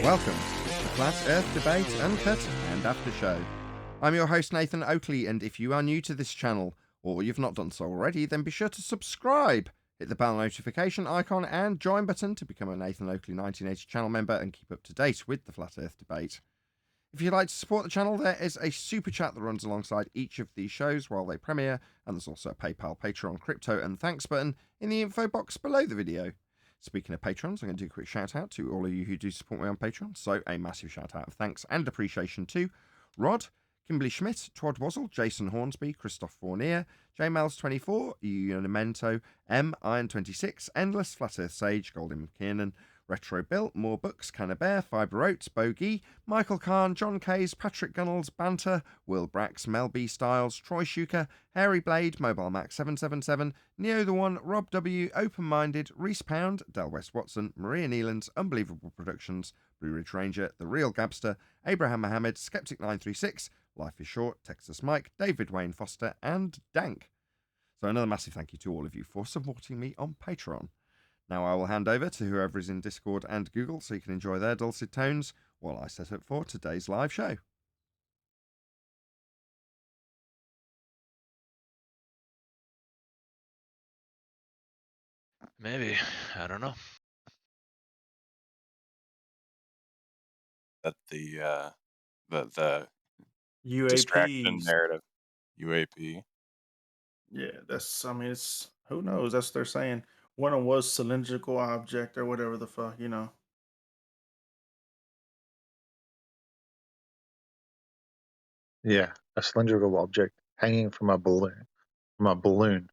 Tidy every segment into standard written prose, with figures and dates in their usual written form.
Welcome to the Flat Earth Debate Uncut and After Show. I'm your host Nathan Oakley, and if you are new to this channel, or you've not done so already, then be sure to subscribe, hit the bell notification icon and join button to become a Nathan Oakley 1980 channel member and keep up to date with the Flat Earth Debate. If you'd like to support the channel, there is a super chat that runs alongside each of these shows while they premiere, and there's also a PayPal, Patreon, crypto and thanks button in the info box below the video. Speaking of patrons, I'm going to do a quick shout out to all of you who do support me on Patreon. So a massive shout out of thanks and appreciation to Rod, Kimberly Schmidt, Twad Wazzle, Jason Hornsby, Christoph Fournier, JMels24, Unimento, M, Iron26, Endless, Flat Earth Sage, Golden McKiernan, Retro Bill, More Books, Cannabear, Fiber Oats, Bogey, Michael Kahn, John Kays, Patrick Gunnels, Banter, Will Brax, Mel B. Styles, Troy Shuker, Hairy Blade, Mobile Max 777, Neo the One, Rob W, Open Minded, Reese Pound, Del West Watson, Maria Nealands, Unbelievable Productions, Blue Ridge Ranger, The Real Gabster, Abraham Mohammed, Skeptic 936, Life is Short, Texas Mike, David Wayne Foster, and Dank. So another massive thank you to all of you for supporting me on Patreon. Now I will hand over to whoever is in Discord and Google so you can enjoy their dulcet tones while I set up for today's live show. Maybe. I don't know. That the UAPs. distraction narrative. UAP. Yeah, that's, I mean, it's, who knows? That's what they're saying. One of them was cylindrical object or whatever the fuck, you know. Yeah, a cylindrical object hanging from a balloon.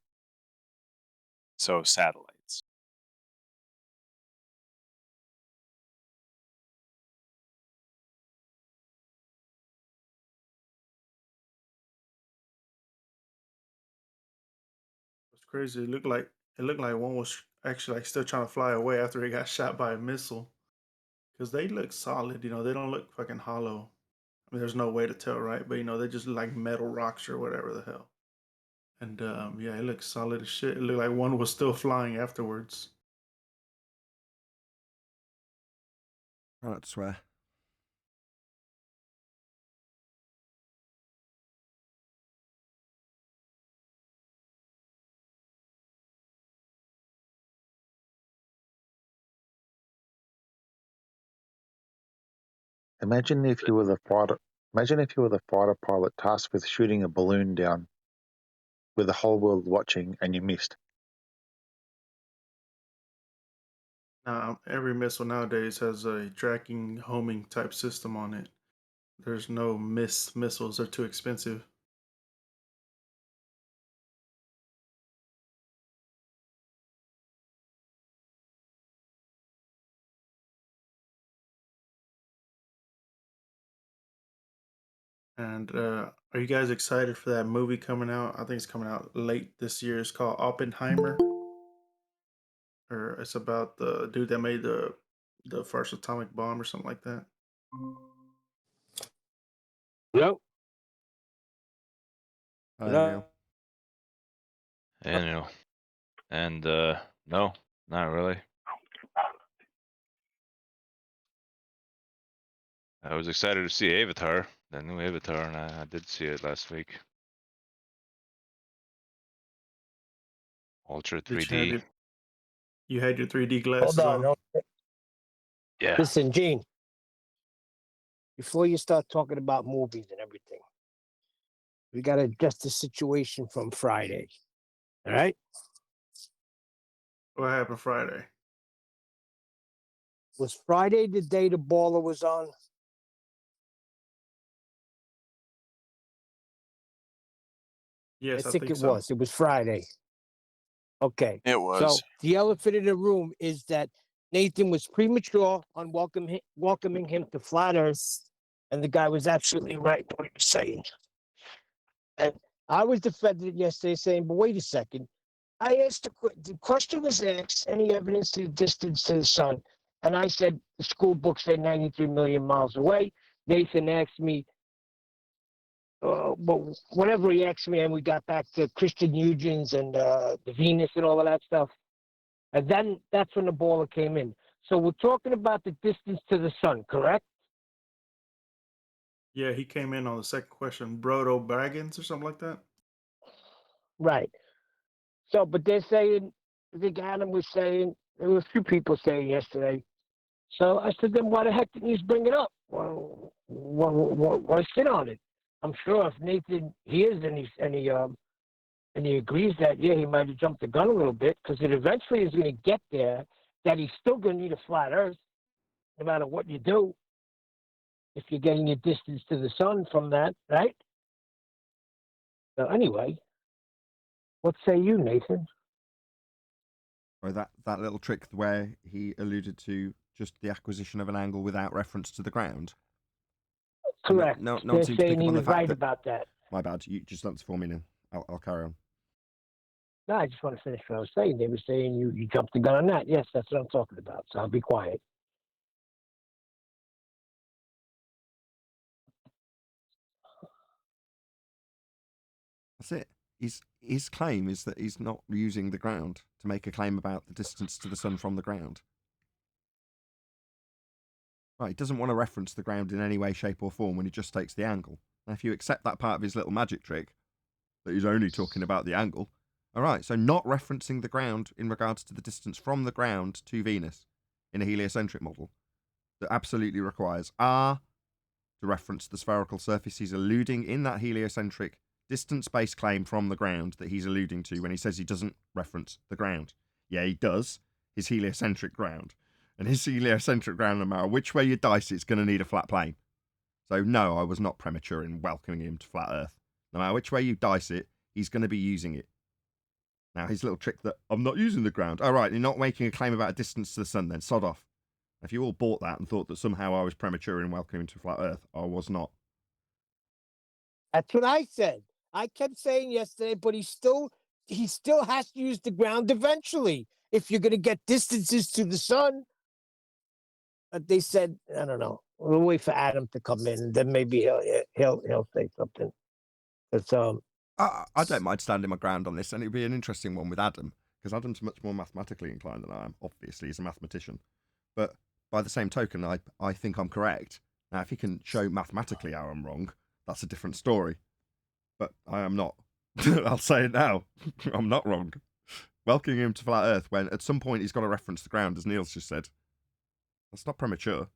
So satellites. It's crazy. It looked like one was actually like still trying to fly away after he got shot by a missile. Because they look solid, you know, they don't look fucking hollow. I mean, there's no way to tell, right? But, you know, they just look like metal rocks or whatever the hell. And, yeah, it looks solid as shit. It looked like one was still flying afterwards. I like to swear. Imagine if you were the fighter pilot tasked with shooting a balloon down with the whole world watching and you missed. Every missile nowadays has a tracking, homing type system on it. There's no missed missiles. They're too expensive. And are you guys excited for that movie coming out? I think it's coming out late this year. It's called Oppenheimer. Or it's about the dude that made the first atomic bomb or something like that. Yep. Neil. Anyway. And no, not really. I was excited to see Avatar, the new Avatar, and I did see it last week. Ultra 3D. You had your 3D glasses Hold on. Yeah. Listen, Gene, before you start talking about movies and everything, we got to adjust the situation from Friday. All right? What happened Friday? Was Friday the day the baller was on? Yes, I think it so. was. It was Friday. Okay. It was. So the elephant in the room is that Nathan was premature on welcoming him to Flat Earth, and the guy was absolutely right in what he was saying. And I was defending it yesterday, saying, but wait a second. I asked the question was asked, any evidence to the distance to the sun? And I said, the school books say 93 million miles away. Nathan asked me, well, whatever he asked me, and we got back to Christian Huygens and the Venus and all of that stuff. And then that's when the baller came in. So we're talking about the distance to the sun, correct? Yeah, he came in on the second question. Brodo Baggins or something like that. Right. So, but they're saying, I think Adam was saying, there were a few people saying yesterday. So I said, then why the heck didn't you bring it up? Well, why sit on it? I'm sure if Nathan hears and he agrees that, yeah, he might have jumped the gun a little bit, because it eventually is going to get there that he's still going to need a flat Earth, no matter what you do, if you're getting your distance to the sun from that, right? So anyway, what say you, Nathan? Or that little trick where he alluded to just the acquisition of an angle without reference to the ground. Correct. No one They're seemed to pick saying up he on the was fact right that. about that. My bad. You just answer for me now. I'll carry on. No, I just want to finish what I was saying. They were saying you jumped the gun on that. Yes, that's what I'm talking about. So I'll be quiet. That's it. His claim is that he's not using the ground to make a claim about the distance to the sun from the ground. Right, he doesn't want to reference the ground in any way, shape, or form when he just takes the angle. Now, if you accept that part of his little magic trick, that he's only talking about the angle, all right, so not referencing the ground in regards to the distance from the ground to Venus in a heliocentric model that absolutely requires R to reference the spherical surface. He's alluding in that heliocentric distance-based claim from the ground that he's alluding to when he says he doesn't reference the ground. Yeah, he does. His heliocentric ground. And his heliocentric ground, no matter which way you dice it, it's going to need a flat plane. So no, I was not premature in welcoming him to flat Earth. No matter which way you dice it, he's going to be using it. Now, his little trick that I'm not using the ground. All right, you're not making a claim about a distance to the sun then. Sod off. If you all bought that and thought that somehow I was premature in welcoming him to flat Earth, I was not. That's what I said. I kept saying yesterday, but he still has to use the ground eventually if you're going to get distances to the sun. But they said, I don't know. We'll wait for Adam to come in, and then maybe he'll say something. It's I don't mind standing my ground on this, and it'd be an interesting one with Adam, because Adam's much more mathematically inclined than I am. Obviously, he's a mathematician. But by the same token, I think I'm correct. Now, if he can show mathematically how I'm wrong, that's a different story. But I am not. I'll say it now. I'm not wrong. Welcoming him to flat Earth when at some point he's got to reference the ground, as Neil's just said. That's not premature.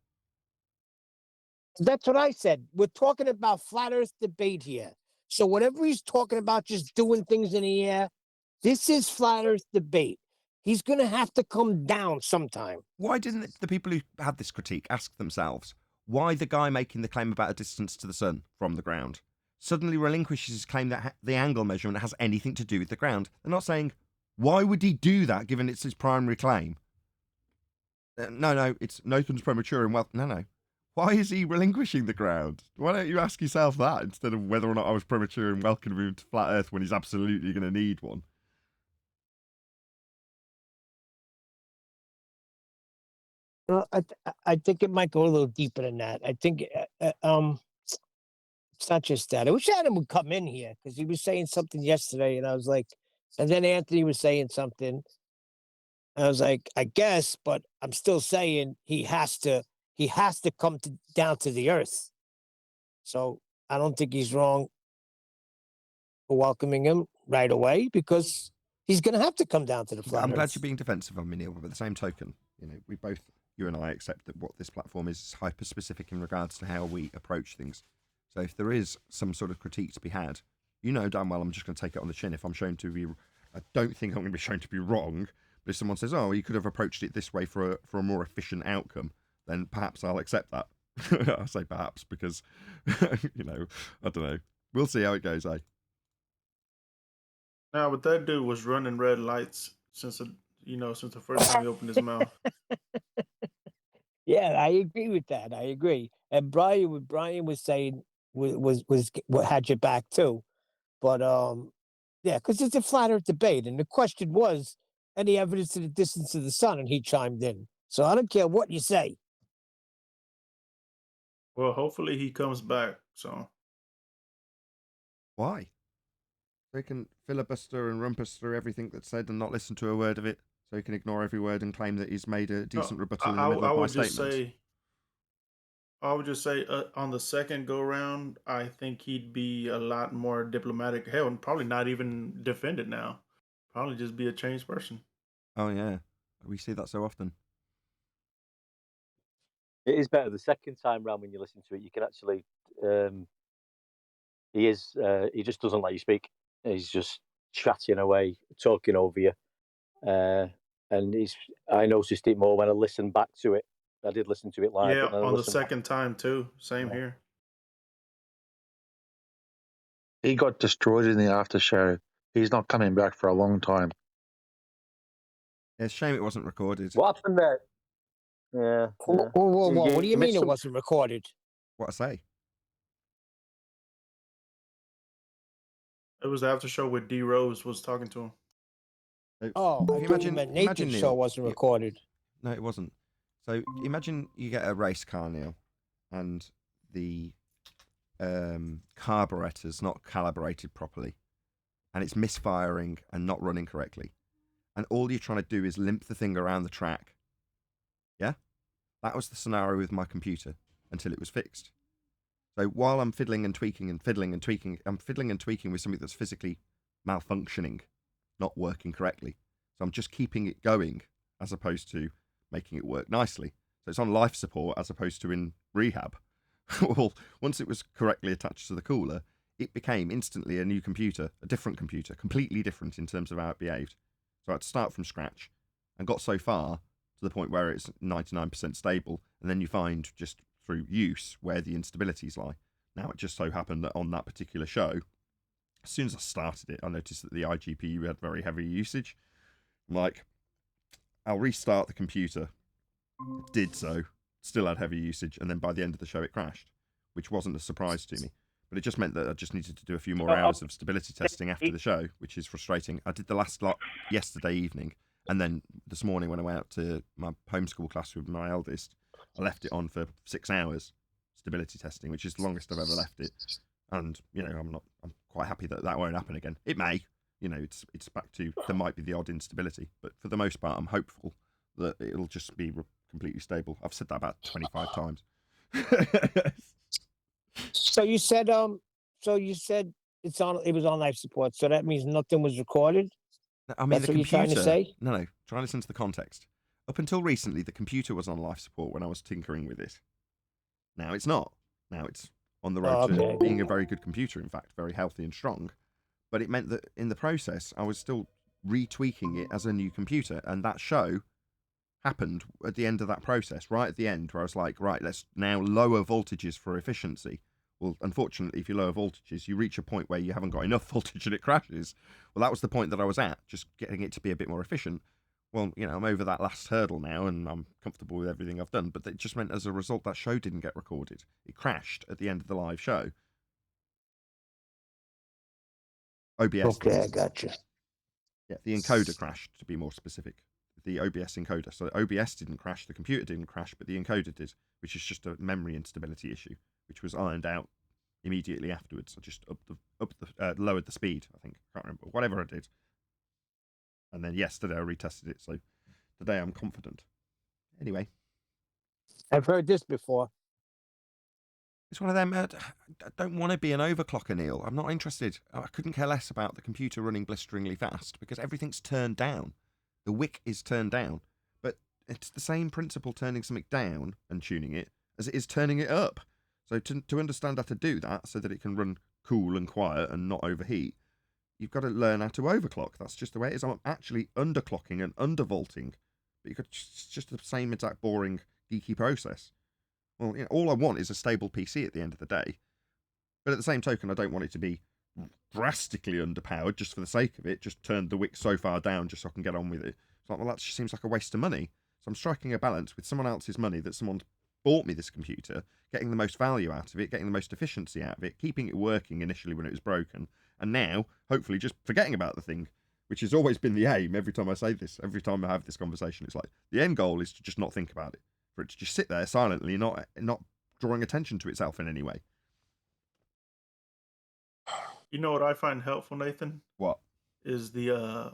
That's what I said. We're talking about flat Earth debate here. So whatever he's talking about, just doing things in the air, this is flat Earth debate. He's going to have to come down sometime. Why didn't the people who had this critique ask themselves why the guy making the claim about a distance to the sun from the ground suddenly relinquishes his claim that the angle measurement has anything to do with the ground? They're not saying, why would he do that given it's his primary claim? No, it's Nathan's premature and no. Why is he relinquishing the ground? Why don't you ask yourself that instead of whether or not I was premature in welcoming him to flat Earth when he's absolutely going to need one? Well, I think it might go a little deeper than that. I think it's not just that. I wish Adam would come in here because he was saying something yesterday, and I was like, and then Anthony was saying something. I was like, I guess, but I'm still saying he has to come down to the earth. So I don't think he's wrong for welcoming him right away because he's going to have to come down to the flat I'm glad Earth. you're being defensive on me, Neil, but by the same token, we both, you and I, accept that what this platform is hyper-specific in regards to how we approach things. So if there is some sort of critique to be had, you know damn well I'm just going to take it on the chin if I'm shown to be... I don't think I'm going to be shown to be wrong, but if someone says, oh, you could have approached it this way for a more efficient outcome, then perhaps I'll accept that. I say perhaps because, I don't know. We'll see how it goes, eh? Now, but that dude was running red lights since the first time he opened his mouth. Yeah, I agree with that. I agree. And Brian was saying was what had your back too, but Yeah, because it's a flat Earth debate, and the question was any evidence of the distance of the sun, and he chimed in. So I don't care what you say. Well, hopefully he comes back. So Why? They can filibuster and rumpus through everything that's said and not listen to a word of it, so he can ignore every word and claim that he's made a decent rebuttal in the middle I of my would just statements. say, on the second go round, I think he'd be a lot more diplomatic. Hell, and probably not even defend it now. Probably just be a changed person. Oh yeah, we see that so often. It is better the second time round when you listen to it. You can actually, he just doesn't let you speak. He's just chatting away, talking over you. And I noticed it more when I listened back to it. I did listen to it live, Yeah, but then I on the listened back. second time too. Same Yeah. here. He got destroyed in the after show. He's not coming back for a long time. Yeah, it's a shame it wasn't recorded. What happened there? Yeah. Whoa. What do you mean missed it some- wasn't recorded? What I say? It was the after show with D Rose was talking to him. So, Oh, I if you thought you imagine, meant imagine Nathan's Neil, show wasn't you- recorded. No, it wasn't. So imagine you get a race car, Neil, and the carburetor's not calibrated properly, and it's misfiring and not running correctly, and all you're trying to do is limp the thing around the track. Yeah, that was the scenario with my computer until it was fixed. So while I'm fiddling and tweaking and fiddling and tweaking, I'm fiddling and tweaking with something that's physically malfunctioning, not working correctly. So I'm just keeping it going as opposed to making it work nicely. So it's on life support as opposed to in rehab. Well, once it was correctly attached to the cooler, it became instantly a new computer, a different computer, completely different in terms of how it behaved. So I had to start from scratch and got so far to the point where it's 99% stable, and then you find just through use where the instabilities lie. Now, it just so happened that on that particular show, as soon as I started it, I noticed that the iGPU had very heavy usage. I'm like, I'll restart the computer. It did so, still had heavy usage, and then by the end of the show it crashed, which wasn't a surprise to me. But it just meant that I just needed to do a few more hours of stability testing after the show, which is frustrating. I did the last lot yesterday evening, and then this morning when I went out to my homeschool class with my eldest, I left it on for 6 hours, stability testing, which is the longest I've ever left it. And, you know, I'm quite happy that that won't happen again. It may, you know, it's back to, there might be the odd instability, but for the most part, I'm hopeful that it'll just be completely stable. I've said that about 25 times. So you said it was on life support. So that means nothing was recorded. I mean, That's the what you're computer. trying to say? No. Try and listen to the context. Up until recently, the computer was on life support when I was tinkering with it. Now it's not. Now it's on the road to being a very good computer. In fact, very healthy and strong. But it meant that in the process, I was still retweaking it as a new computer, and that show happened at the end of that process, right at the end, where I was like, right, let's now lower voltages for efficiency. Well, unfortunately, if you lower voltages, you reach a point where you haven't got enough voltage and it crashes. Well, that was the point that I was at, just getting it to be a bit more efficient. Well, you know, I'm over that last hurdle now and I'm comfortable with everything I've done. But it just meant as a result, that show didn't get recorded. It crashed at the end of the live show. OBS. Okay, I got you. Yeah, the encoder crashed, to be more specific. The OBS encoder. So OBS didn't crash, the computer didn't crash, but the encoder did, which is just a memory instability issue, which was ironed out immediately afterwards. I just lowered the speed, I think. Can't remember. Whatever I did. And then yesterday I retested it, so today I'm confident. Anyway. I've heard this before. It's one of them, I don't want to be an overclocker, Neil. I'm not interested. I couldn't care less about the computer running blisteringly fast because everything's turned down. The wick is turned down. But it's the same principle turning something down and tuning it as it is turning it up. So to understand how to do that so that it can run cool and quiet and not overheat, you've got to learn how to overclock. That's just the way it is. I'm actually underclocking and undervolting. But it's just the same exact boring, geeky process. Well, you know, all I want is a stable PC at the end of the day. But at the same token, I don't want it to be drastically underpowered just for the sake of it. Just turn the wick so far down just so I can get on with it. It's like, well, that just seems like a waste of money. So I'm striking a balance with someone else's money that someone bought me this computer, getting the most value out of it, getting the most efficiency out of it, keeping it working initially when it was broken, and now hopefully just forgetting about the thing, which has always been the aim. Every time I say this, every time I have this conversation, it's like the end goal is to just not think about it, for it to just sit there silently, not drawing attention to itself in any way. You know what I find helpful, Nathan? What? Is the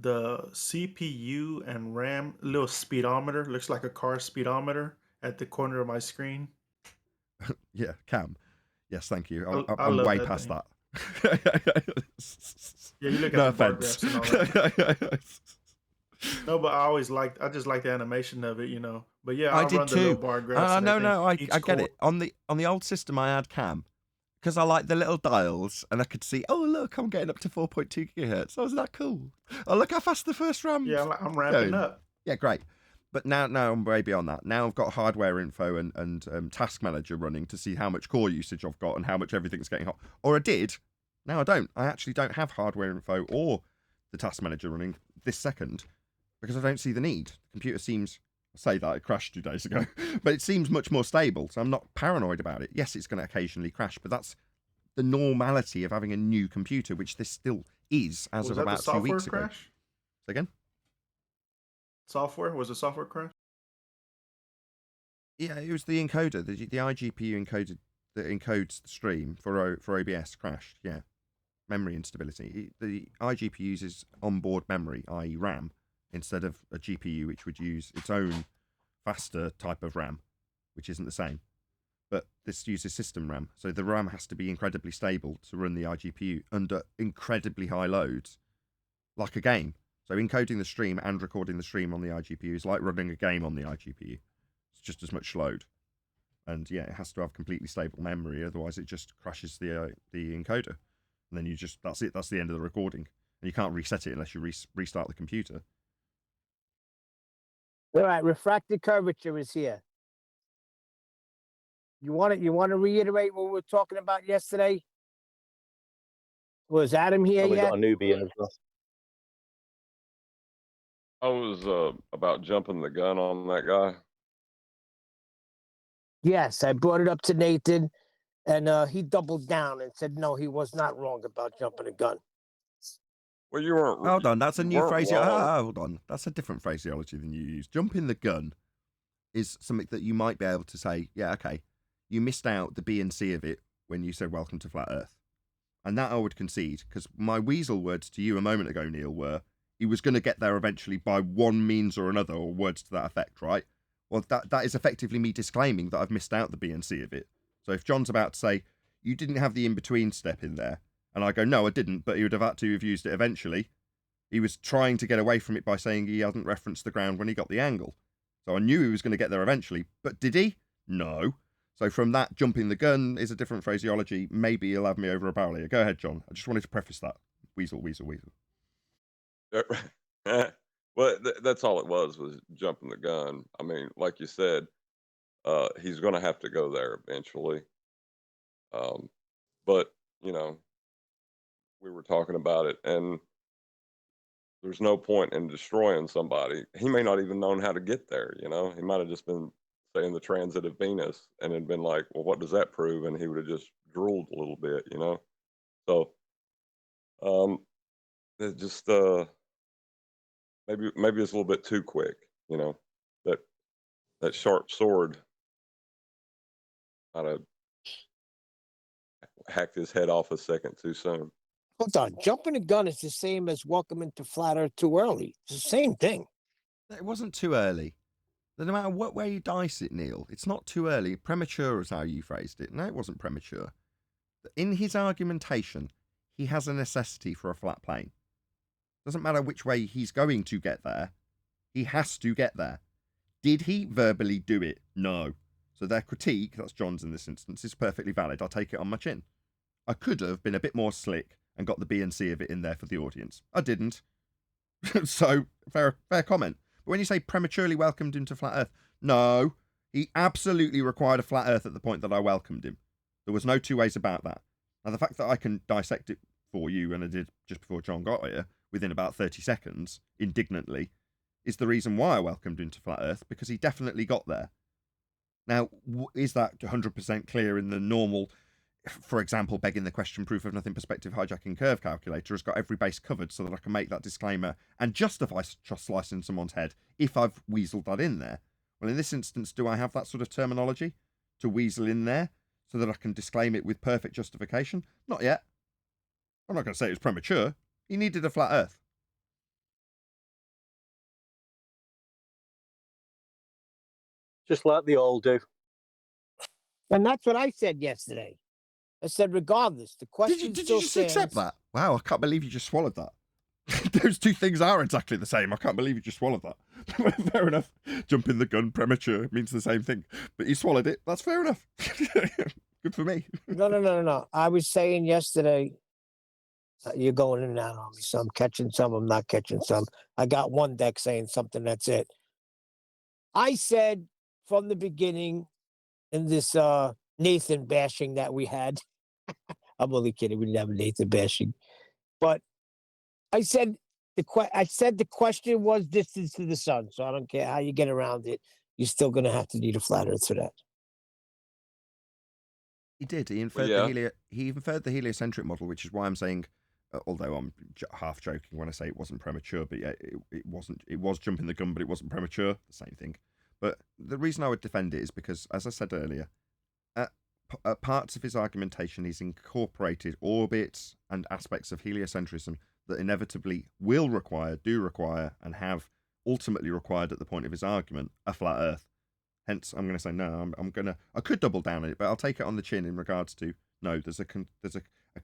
CPU and RAM little speedometer, looks like a car speedometer at the corner of my screen. Yeah, Cam. Yes, thank you. I I'm love way that past thing. that. Yeah, you look at No the bar offense. graphs and all that. No, but I just like the animation of it, you know. But yeah, I I'll did run the little too. bar graphs. and everything. I Each get core- it. On the old system, I had Cam because I like the little dials, and I could see. Oh, look, I'm getting up to 4.2 gigahertz. Oh, isn't that cool? Oh, look how fast the first RAM. Yeah, I'm ramping going. up. Yeah, great. But now I'm way beyond that. Now I've got hardware info and task manager running to see how much core usage I've got and how much everything's getting hot. Or I did. Now I don't. I actually don't have hardware info or the task manager running this second because I don't see the need. The computer seems, I say that, it crashed 2 days ago, but it seems much more stable. So I'm not paranoid about it. Yes, it's going to occasionally crash, but that's the normality of having a new computer, which this still is as Was of that about the 2 weeks software ago. crash? Say again? Software? Was it software crash? Yeah, it was the encoder, the iGPU encoded that encodes the stream for OBS crashed. Yeah, memory instability. The iGPU uses onboard memory, i.e. RAM, instead of a GPU which would use its own faster type of RAM, which isn't the same. But this uses system RAM, so the RAM has to be incredibly stable to run the iGPU under incredibly high loads, like a game. So encoding the stream and recording the stream on the iGPU is like running a game on the iGPU. It's just as much load. And yeah, it has to have completely stable memory, otherwise it just crashes the encoder. And then you just, that's it, that's the end of the recording. And you can't reset it unless you restart the computer. All right, refracted curvature is here. You want to reiterate what we were talking about yesterday? Was Adam here And we yet? got a newbie in as well. I was about jumping the gun on that guy. Yes, I brought it up to Nathan, and he doubled down and said no, he was not wrong about jumping the gun. Well, you weren't. Hold on, that's a you new weren't phraseology. wrong. Hold on, that's a different phraseology than you use. Jumping the gun is something that you might be able to say, yeah, okay, you missed out the B and C of it when you said welcome to flat Earth. And that I would concede, because my weasel words to you a moment ago, Neil, were he was going to get there eventually by one means or another, or words to that effect, right? Well, that is effectively me disclaiming that I've missed out the B and C of it. So if John's about to say, you didn't have the in-between step in there, and I go, no, I didn't, but he would have had to have used it eventually. He was trying to get away from it by saying he hadn't referenced the ground when he got the angle. So I knew he was going to get there eventually, but did he? No. So from that, jumping the gun is a different phraseology. Maybe he'll have me over a barrel here. Go ahead, John. I just wanted to preface that. Weasel. Well, that's all it was jumping the gun. I mean, like you said, he's going to have to go there eventually. But, you know, we were talking about it, and there's no point in destroying somebody. He may not even known how to get there, you know? He might have just been saying the transit of Venus and had been like, well, what does that prove? And he would have just drooled a little bit, you know? So, it just, maybe it's a little bit too quick, you know? That sharp sword might have hacked his head off a second too soon. Hold on, jumping the gun is the same as welcoming to flat Earth too early. It's the same thing. It wasn't too early. No matter what way you dice it, Neil, it's not too early. Premature is how you phrased it. No, it wasn't premature. In his argumentation, he has a necessity for a flat plane. Doesn't matter which way he's going to get there. He has to get there. Did he verbally do it? No. So their critique, that's John's in this instance, is perfectly valid. I'll take it on my chin. I could have been a bit more slick and got the B and C of it in there for the audience. I didn't. So, fair comment. But when you say prematurely welcomed him to flat Earth, no. He absolutely required a flat Earth at the point that I welcomed him. There was no two ways about that. Now, the fact that I can dissect it for you, and I did just before John got here, within about 30 seconds, indignantly, is the reason why I welcomed him to flat Earth, because he definitely got there. Now, is that 100% clear in the normal for example, begging the question, proof of nothing perspective hijacking curve calculator has got every base covered so that I can make that disclaimer and justify just slicing someone's head if I've weaseled that in there. Well, in this instance, do I have that sort of terminology to weasel in there so that I can disclaim it with perfect justification? Not yet. I'm not going to say it was premature. He needed a flat earth. Just like they all do. And that's what I said yesterday. I said, regardless, the question Did still you just stands. accept that? Wow, I can't believe you just swallowed that. Those two things are exactly the same. I can't believe you just swallowed that. Fair enough. Jumping the gun premature means the same thing. But you swallowed it. That's fair enough. Good for me. No. I was saying yesterday, you're going in and out on me. So I'm catching some, I'm not catching some. I got one deck saying something, that's it. I said from the beginning in this Nathan bashing that we had, I'm only kidding, we didn't have a Nathan bashing, but I said the question was distance to the sun. So I don't care how you get around it, you're still going to have to need a flat earth for that. He did. He inferred he inferred the heliocentric model, which is why I'm saying, although I'm half joking when I say it wasn't premature, but yeah, it wasn't. It was jumping the gun, but it wasn't premature. The same thing. But the reason I would defend it is because, as I said earlier, at parts of his argumentation, he's incorporated orbits and aspects of heliocentrism that inevitably will require, do require, and have ultimately required at the point of his argument a flat Earth. Hence, I'm going to say no. I could double down on it, but I'll take it on the chin in regards to no. There's a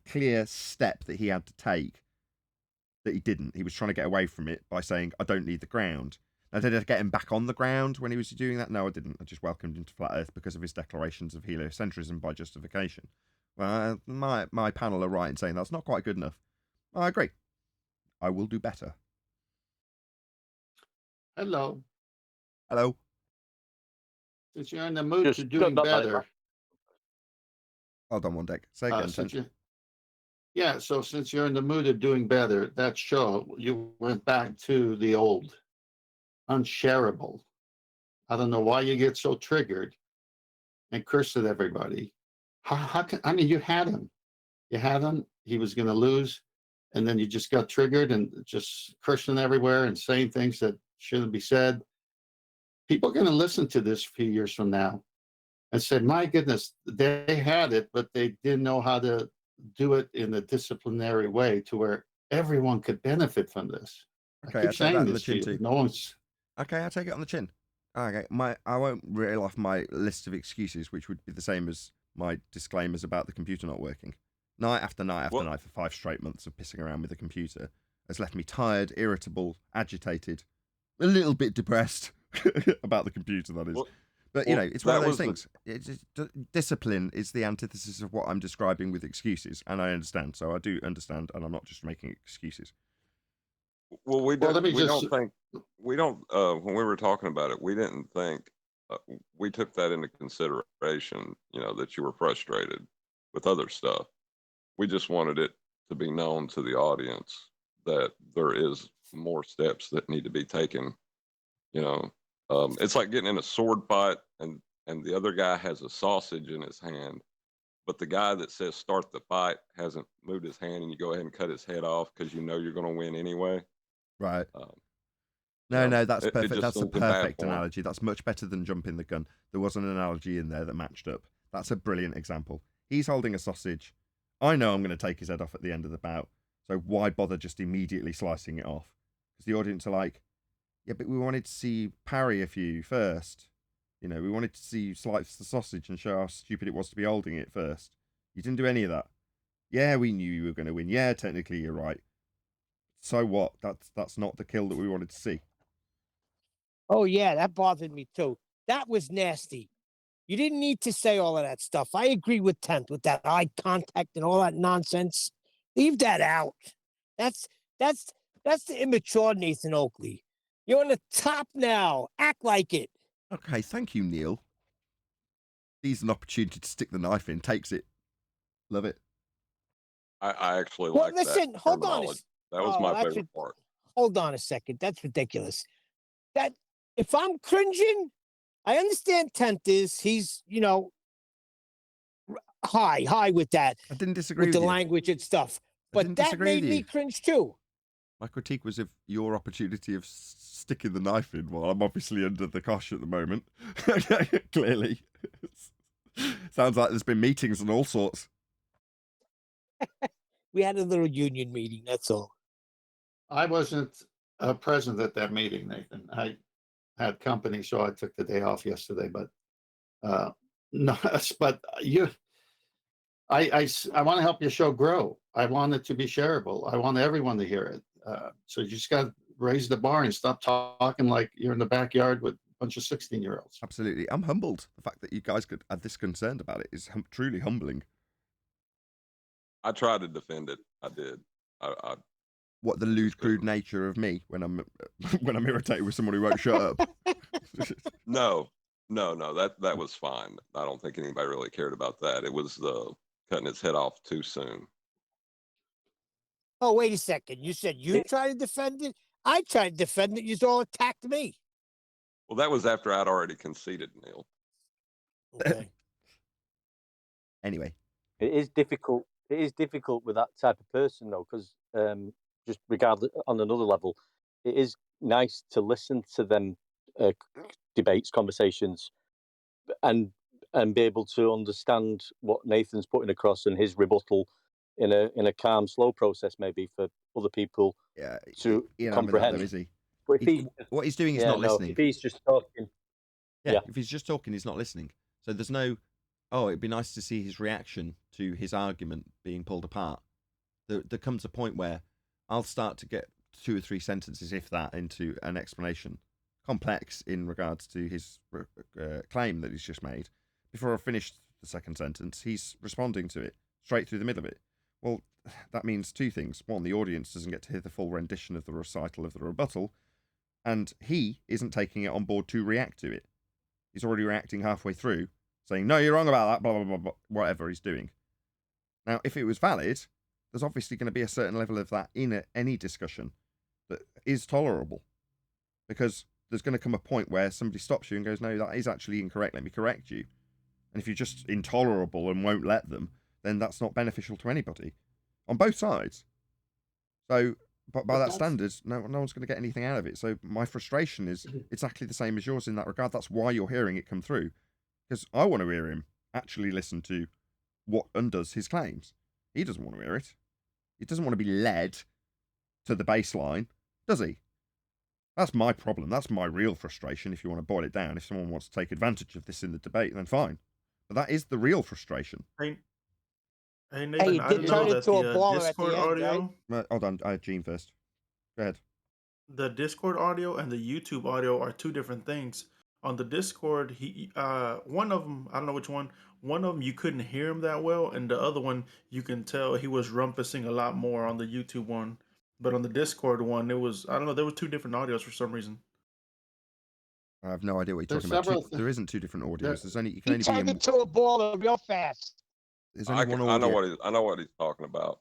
clear step that he had to take that he didn't. He was trying to get away from it by saying, "I don't need the ground." Now, did I get him back on the ground when he was doing that? No, I didn't. I just welcomed him to flat Earth because of his declarations of heliocentrism by justification. Well, my panel are right in saying that's not quite good enough. I agree. I will do better. Hello. Hello. Since you're in the mood Just to doing not better. Hold on one deck. Say again, so since you're in the mood of doing better, that show, you went back to the old unshareable. I don't know why you get so triggered and curse at everybody. How can, I mean, you had him. He was going to lose. And then you just got triggered and just cursing everywhere and saying things that shouldn't be said. People are going to listen to this a few years from now and say, my goodness, they had it, but they didn't know how to do it in a disciplinary way to where everyone could benefit from this. Okay, I keep saying this to you. No one's... Okay, I'll take it on the chin. Okay, I won't reel off my list of excuses, which would be the same as my disclaimers about the computer not working. Night after night after night for 5 straight months of pissing around with the computer has left me tired, irritable, agitated, a little bit depressed about the computer, that is. But, you know, it's one of those things. Discipline is the antithesis of what I'm describing with excuses, and I understand. So I do understand, and I'm not just making excuses. Well, when we were talking about it, we didn't think, we took that into consideration, you know, that you were frustrated with other stuff. We just wanted it to be known to the audience that there is more steps that need to be taken. You know, it's like getting in a sword fight and the other guy has a sausage in his hand, but the guy that says start the fight hasn't moved his hand, and you go ahead and cut his head off because you know you're going to win anyway. Right. No, that's perfect. That's a perfect analogy. That's much better than jumping the gun. There was an analogy in there that matched up. That's a brilliant example. He's holding a sausage. I know I'm going to take his head off at the end of the bout, so why bother just immediately slicing it off? Because the audience are like, yeah, but we wanted to see you parry a few first. You know, we wanted to see you slice the sausage and show how stupid it was to be holding it first. You didn't do any of that. Yeah, we knew you were going to win. Yeah, technically you're right. So what? That's not the kill that we wanted to see. Oh, yeah, that bothered me too. That was nasty. You didn't need to say all of that stuff. I agree with Tent with that eye contact and all that nonsense. Leave that out. That's the immature Nathan Oakley. You're on the top now. Act like it. Okay, thank you, Neil. Sees an opportunity to stick the knife in, takes it. Love it. I actually like that. Listen, hold on. That was my favorite part. Hold on a second. That's ridiculous. That if I'm cringing, I understand Tent is, he's, you know, high with that, I didn't disagree with with the you. language and stuff. I But didn't that disagree made with me you. cringe too. My critique was of your opportunity of sticking the knife in while I'm obviously under the cosh at the moment. Clearly. Sounds like there's been meetings and all sorts. We had a little union meeting, that's all. I wasn't present at that meeting, Nathan. I had company, so I took the day off yesterday. But no, but I want to help your show grow. I want it to be shareable. I want everyone to hear it. So you just got to raise the bar and stop talking like you're in the backyard with a bunch of 16-year-olds. Absolutely. I'm humbled. The fact that you guys are this concerned about it is truly humbling. I tried to defend it. I did. I What, the lewd, crude nature of me when I'm when I'm irritated with someone who won't shut up? No. That was fine. I don't think anybody really cared about that. It was cutting its head off too soon. Oh, wait a second. You said you tried to defend it? I tried to defend it. You all attacked me. Well, that was after I'd already conceded, Neil. Okay. Anyway. It is difficult. It is difficult with that type of person, though, because just regardless, on another level, it is nice to listen to them debates, conversations, and be able to understand what Nathan's putting across and his rebuttal in a calm, slow process, maybe for other people to comprehend. Though, is he? But if what he's doing is not listening. If he's just talking, if he's just talking, he's not listening. So there's no, it'd be nice to see his reaction to his argument being pulled apart. There comes a point where I'll start to get 2 or 3 sentences, if that, into an explanation, complex in regards to his claim that he's just made. Before I've finished the second sentence, he's responding to it straight through the middle of it. Well, that means 2 things. One, the audience doesn't get to hear the full rendition of the recital of the rebuttal, and he isn't taking it on board to react to it. He's already reacting halfway through, saying, no, you're wrong about that, blah, blah, blah, blah, whatever he's doing. Now, if it was valid, there's obviously going to be a certain level of that in any discussion that is tolerable. Because there's going to come a point where somebody stops you and goes, no, that is actually incorrect, let me correct you. And if you're just intolerable and won't let them, then that's not beneficial to anybody on both sides. So, but by that standard, no one's going to get anything out of it. So my frustration is exactly the same as yours in that regard. That's why you're hearing it come through. Because I want to hear him actually listen to what undoes his claims. He doesn't want to hear it. He doesn't want to be led to the baseline, does he? That's my problem. That's my real frustration, if you want to boil it down. If someone wants to take advantage of this in the debate, then fine. But that is the real frustration. Hey, Nathan, I didn't know that the Discord audio... Right, hold on, I had Gene first. Go ahead. The Discord audio and the YouTube audio are 2 different things. On the Discord, one of them, I don't know which one of them you couldn't hear him that well, and the other one, you can tell he was rumpusing a lot more on the YouTube one. But on the Discord one, it was, I don't know, there were 2 different audios for some reason. I have no idea what you're talking about. There isn't 2 different audios. There's only, you can only be turned into a baller real fast. There's only one I audio. know what he's talking about.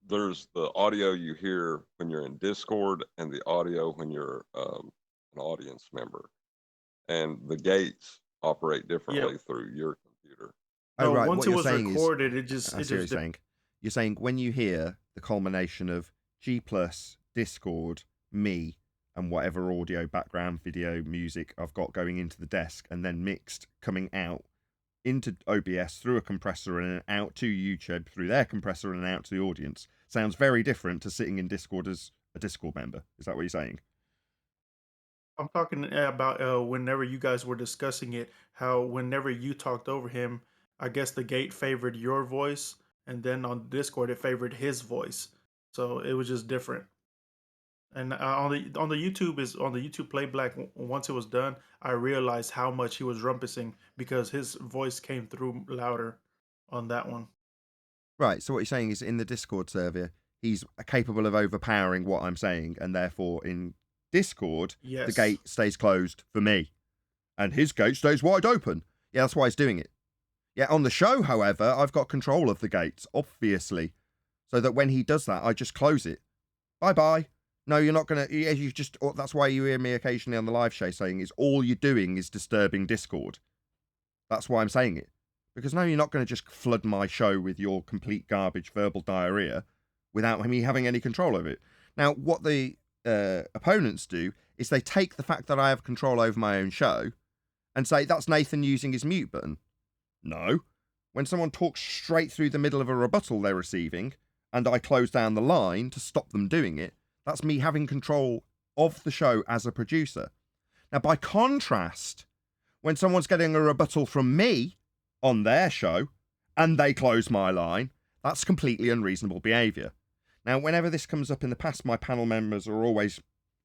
There's the audio you hear when you're in Discord and the audio when you're an audience member. And the gates operate differently through your computer. Oh, right. Once What it was saying recorded, is, You're saying when you hear the culmination of G+, Discord, me, and whatever audio, background, video, music I've got going into the desk, and then mixed coming out into OBS through a compressor and out to YouTube through their compressor and out to the audience, sounds very different to sitting in Discord as a Discord member. Is that what you're saying? I'm talking about whenever you guys were discussing it, how whenever you talked over him, I guess the gate favored your voice, and then on Discord it favored his voice. So it was just different. And on the YouTube playback, once it was done, I realized how much he was rumpusing because his voice came through louder on that one. Right. So what you're saying is in the Discord server, he's capable of overpowering what I'm saying, and therefore in Discord, the gate stays closed for me, and his gate stays wide open. Yeah, that's why he's doing it. Yeah, on the show, however, I've got control of the gates, obviously, so that when he does that, I just close it. Bye-bye. No, you're not going to... You just. That's why you hear me occasionally on the live show saying is all you're doing is disturbing Discord. That's why I'm saying it. Because no, you're not going to just flood my show with your complete garbage verbal diarrhea without me having any control over it. Now, what the opponents do is they take the fact that I have control over my own show and say, that's Nathan using his mute button. No. When someone talks straight through the middle of a rebuttal they're receiving, and I close down the line to stop them doing it, that's me having control of the show as a producer. Now, by contrast, when someone's getting a rebuttal from me on their show, and they close my line, that's completely unreasonable behaviour. Now, whenever this comes up in the past, my panel members are always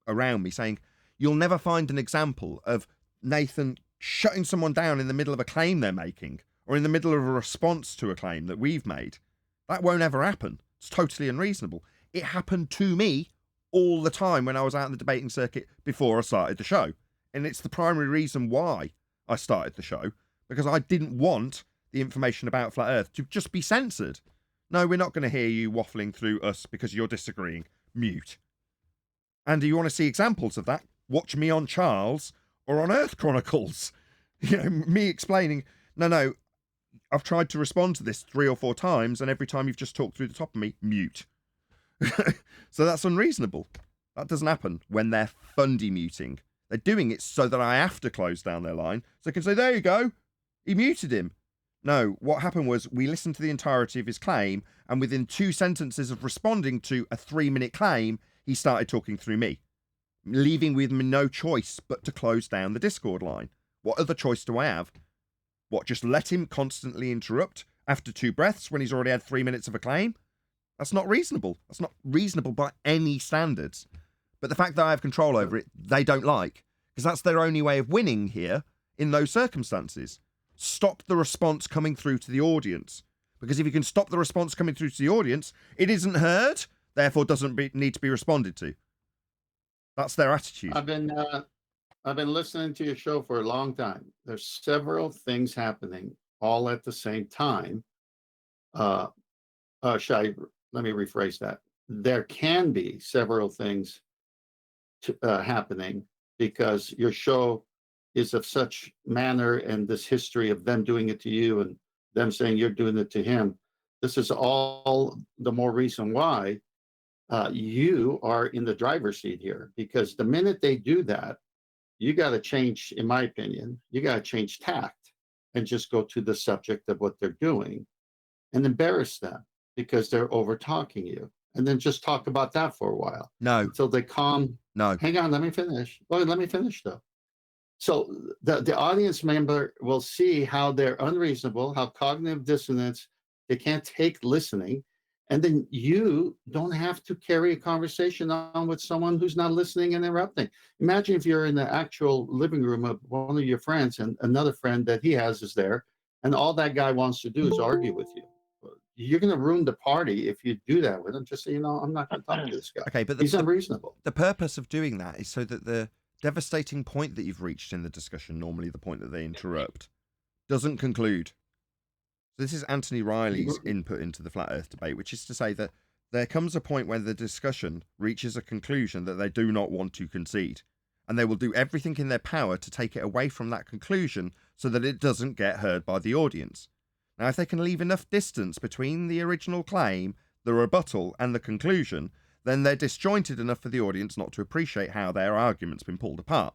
around me saying, you'll never find an example of Nathan shutting someone down in the middle of a claim they're making, or in the middle of a response to a claim that we've made. That won't ever happen. It's totally unreasonable. It happened to me all the time when I was out in the debating circuit before I started the show. And it's the primary reason why I started the show, because I didn't want the information about Flat Earth to just be censored. No, we're not going to hear you waffling through us because you're disagreeing. Mute. And do you want to see examples of that? Watch me on Charles or on Earth Chronicles. You know, me explaining, no, I've tried to respond to this 3 or 4 times, and every time you've just talked through the top of me, mute. So that's unreasonable. That doesn't happen when they're fundy muting. They're doing it so that I have to close down their line, so I can say, there you go, he muted him. No, what happened was we listened to the entirety of his claim, and within 2 sentences of responding to a 3-minute claim, he started talking through me, leaving with me no choice but to close down the Discord line. What other choice do I have? What, just let him constantly interrupt after 2 breaths when he's already had 3 minutes of a claim? That's not reasonable. That's not reasonable by any standards. But the fact that I have control over it, they don't like, because that's their only way of winning here in those circumstances. Stop the response coming through to the audience. Because if you can stop the response coming through to the audience, it isn't heard, therefore doesn't need to be responded to. That's their attitude. I've been listening to your show for a long time. There's several things happening all at the same time. Let me rephrase that. There can be several things happening because your show is of such manner and this history of them doing it to you and them saying you're doing it to him. This is all the more reason why you are in the driver's seat here, because the minute they do that, you got to change, in my opinion, you got to change tact and just go to the subject of what they're doing and embarrass them because they're over talking you. And then just talk about that for a while. No. Until they calm. No. Hang on, let me finish. Well, let me finish though. So the audience member will see how they're unreasonable, how cognitive dissonance, they can't take listening. And then you don't have to carry a conversation on with someone who's not listening and interrupting. Imagine if you're in the actual living room of one of your friends and another friend that he has is there, and all that guy wants to do is argue with you. You're going to ruin the party if you do that with him. Just say, I'm not going to talk to this guy. Okay, but he's unreasonable. The purpose of doing that is so that the devastating point that you've reached in the discussion, normally the point that they interrupt, doesn't conclude. This is Anthony Riley's input into the Flat Earth debate, which is to say that there comes a point when the discussion reaches a conclusion that they do not want to concede, and they will do everything in their power to take it away from that conclusion so that it doesn't get heard by the audience. Now, if they can leave enough distance between the original claim, the rebuttal, and the conclusion, then they're disjointed enough for the audience not to appreciate how their argument's been pulled apart.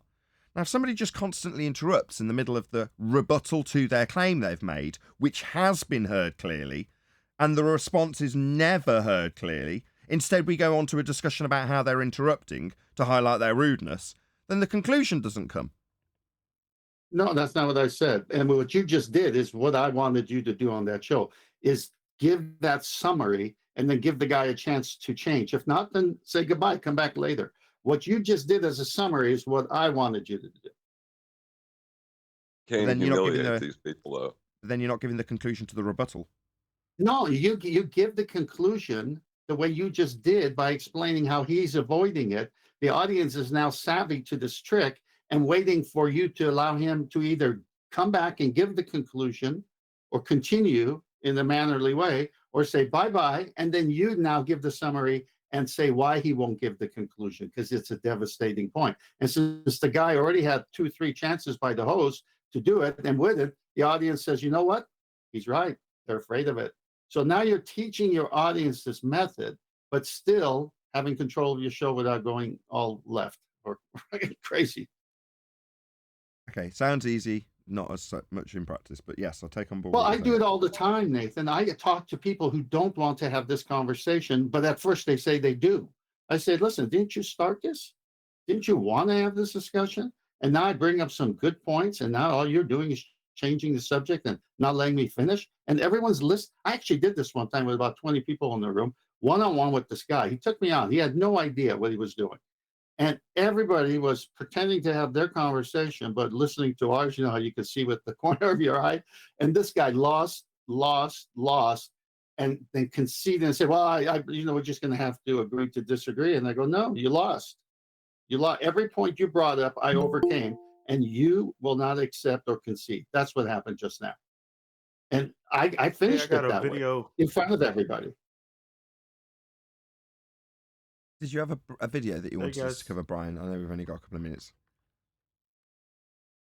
Now, if somebody just constantly interrupts in the middle of the rebuttal to their claim they've made, which has been heard clearly, and the response is never heard clearly, instead we go on to a discussion about how they're interrupting to highlight their rudeness, then the conclusion doesn't come. No, that's not what I said. And what you just did is what I wanted you to do on that show, is give that summary and then give the guy a chance to change. If not, then say goodbye, come back later. What you just did as a summary is what I wanted you to do. Can't humiliate these people, though. Then you're not giving the conclusion to the rebuttal. No, you give the conclusion the way you just did by explaining how he's avoiding it. The audience is now savvy to this trick and waiting for you to allow him to either come back and give the conclusion or continue in the mannerly way or say bye-bye, and then you now give the summary and say why he won't give the conclusion, because it's a devastating point. And since the guy already had 2-3 chances by the host to do it, and with it, the audience says, you know what? He's right. They're afraid of it. So now you're teaching your audience this method, but still having control of your show without going all left or crazy. Okay, sounds easy, not as much in practice, but yes, I'll take on board. Well, what I you're do saying. it all the time, Nathan. I talk to people who don't want to have this conversation, but at first they say they do. I say, listen, didn't you start this? Didn't you want to have this discussion? And now I bring up some good points, and now all you're doing is changing the subject and not letting me finish. And everyone's listening. I actually did this one time with about 20 people in the room, one-on-one with this guy. He took me on. He had no idea what he was doing. And everybody was pretending to have their conversation, but listening to ours, you know how you could see with the corner of your eye. And this guy lost, and then conceded and said, well, we're just going to have to agree to disagree. And I go, no, you lost. You lost. Every point you brought up, I overcame, and you will not accept or concede. That's what happened just now. And I finished got it a that video way in front of everybody. Did you have a video that you Hey, wanted us guys. to cover, Brian? I know we've only got a couple of minutes.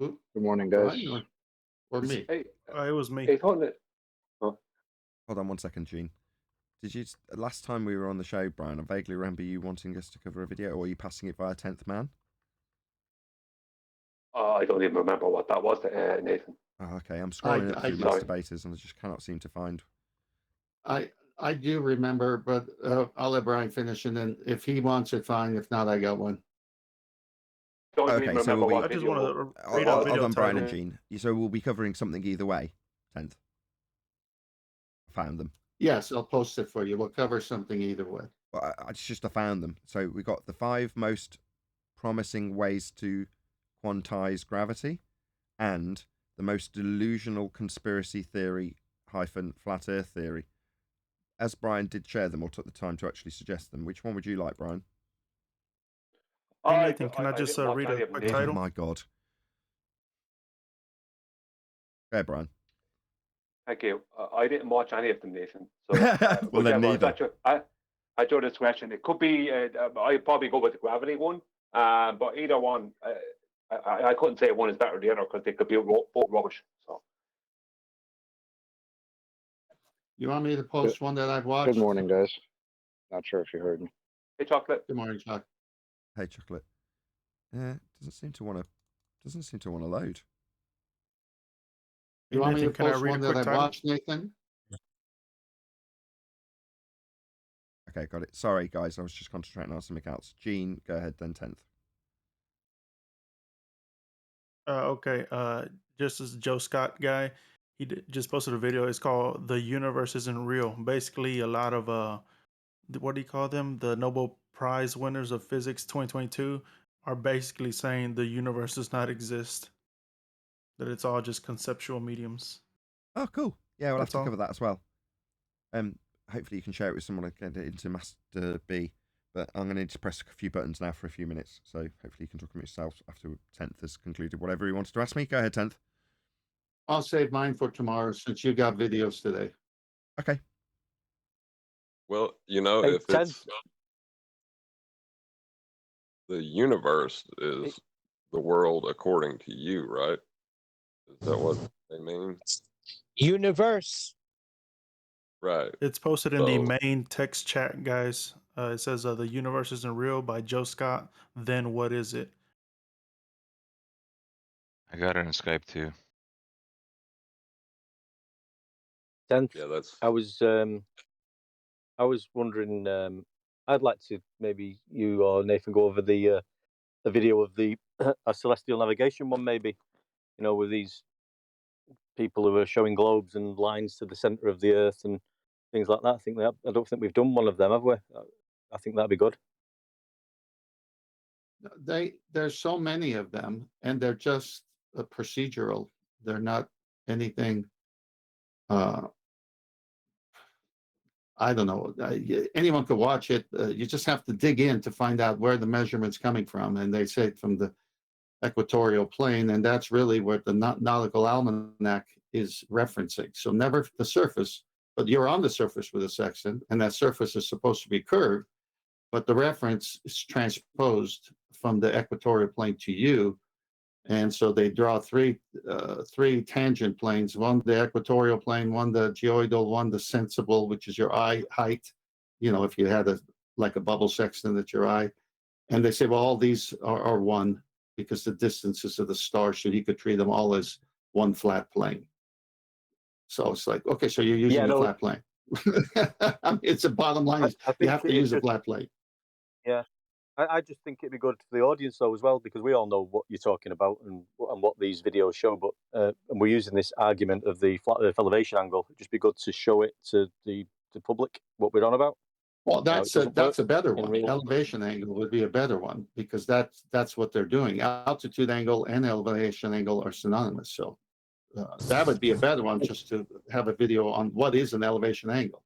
Good morning, guys. Or me. Hey, it was me. hey, hold it. Hold on one second, Gene. Did you last time we were on the show, Brian? I vaguely remember you wanting us to cover a video, or were you passing it via 10th Man? I don't even remember what that was, Nathan. Oh, okay, I'm scrolling up through sorry. masturbators and I just cannot seem to find. I do remember, but I'll let Brian finish, and then if he wants it, fine. If not, I got one. Don't Okay, even so remember we'll what I just video. want to read Hold a video on, Brian and title. Gene. So we'll be covering something either way. 10th. Found them. Yes, I'll post it for you. We'll cover something either way. Well, I found them. So we got the 5 most promising ways to quantize gravity, and the most delusional conspiracy theory - flat Earth theory. As Brian did share them or took the time to actually suggest them, which one would you like, Brian? Hey, Nathan, can I just read a quick Oh title? my God. Okay, Brian. Thank you. I didn't watch any of them, Nathan. So, Well, then neither. I draw this question. It could be. I'd probably go with the gravity one. But either one, I couldn't say one is better than the other because they could be both rubbish. So. You want me to post one that I've watched? Good morning, guys. Not sure if you heard me. Hey, Chocolate. Good morning, Chuck. Hey, Chocolate. Doesn't seem to want to load. You want me to Nathan, can I post read a one that quick I've title? watched, Nathan? Okay, got it. Sorry, guys. I was just concentrating on something else. Gene, go ahead, then 10th. Okay. Just as Joe Scott guy, he just posted a video. It's called "The Universe Isn't Real." Basically, a lot of what do you call them? The Nobel Prize winners of physics 2022 are basically saying the universe does not exist. That it's all just conceptual mediums. Oh, cool. Yeah, we'll That's have to all. cover that as well. Hopefully you can share it with someone and get it into Master B. But I'm going to need to press a few buttons now for a few minutes. So hopefully you can talk about yourself after 10th has concluded whatever he wanted to ask me. Go ahead, 10th. I'll save mine for tomorrow since you got videos today. Okay. Well, Hey, if 10th. it's the universe is the world according to you, right? Is that what they mean? Universe. Right. It's posted in the So- main text chat, guys. It says "The Universe Isn't Real" by Joe Scott. Then what is it? I got it in Skype too. 10th. Yeah, that's I was wondering. I'd like to maybe you or Nathan go over the video of the a celestial navigation one, maybe. With these people who are showing globes and lines to the center of the Earth and things like that. I don't think we've done one of them, have we? I think that'd be good. There's so many of them, and they're just procedural. They're not anything. I don't know. Anyone could watch it. You just have to dig in to find out where the measurement's coming from, and they say from the equatorial plane, and that's really what the nautical almanac is referencing. So never the surface, but you're on the surface with a sextant, and that surface is supposed to be curved, but the reference is transposed from the equatorial plane to you And so they draw three tangent planes, one the equatorial plane, one the geoidal, one the sensible, which is your eye height. If you had like a bubble sextant at your eye. And they say, well, all these are one because the distances of the stars, so you could treat them all as one flat plane. So it's like, okay, so you're using a flat plane. I mean, it's a bottom line. You have to use a flat plane. Yeah. I just think it'd be good for the audience, though, as well, because we all know what you're talking about and what these videos show. But and we're using this argument of the flat Earth elevation angle. It'd just be good to show it to the public what we're on about. Well, that's a better one. Elevation angle would be a better one because that's what they're doing. Altitude angle and elevation angle are synonymous. So that would be a better one, just to have a video on what is an elevation angle.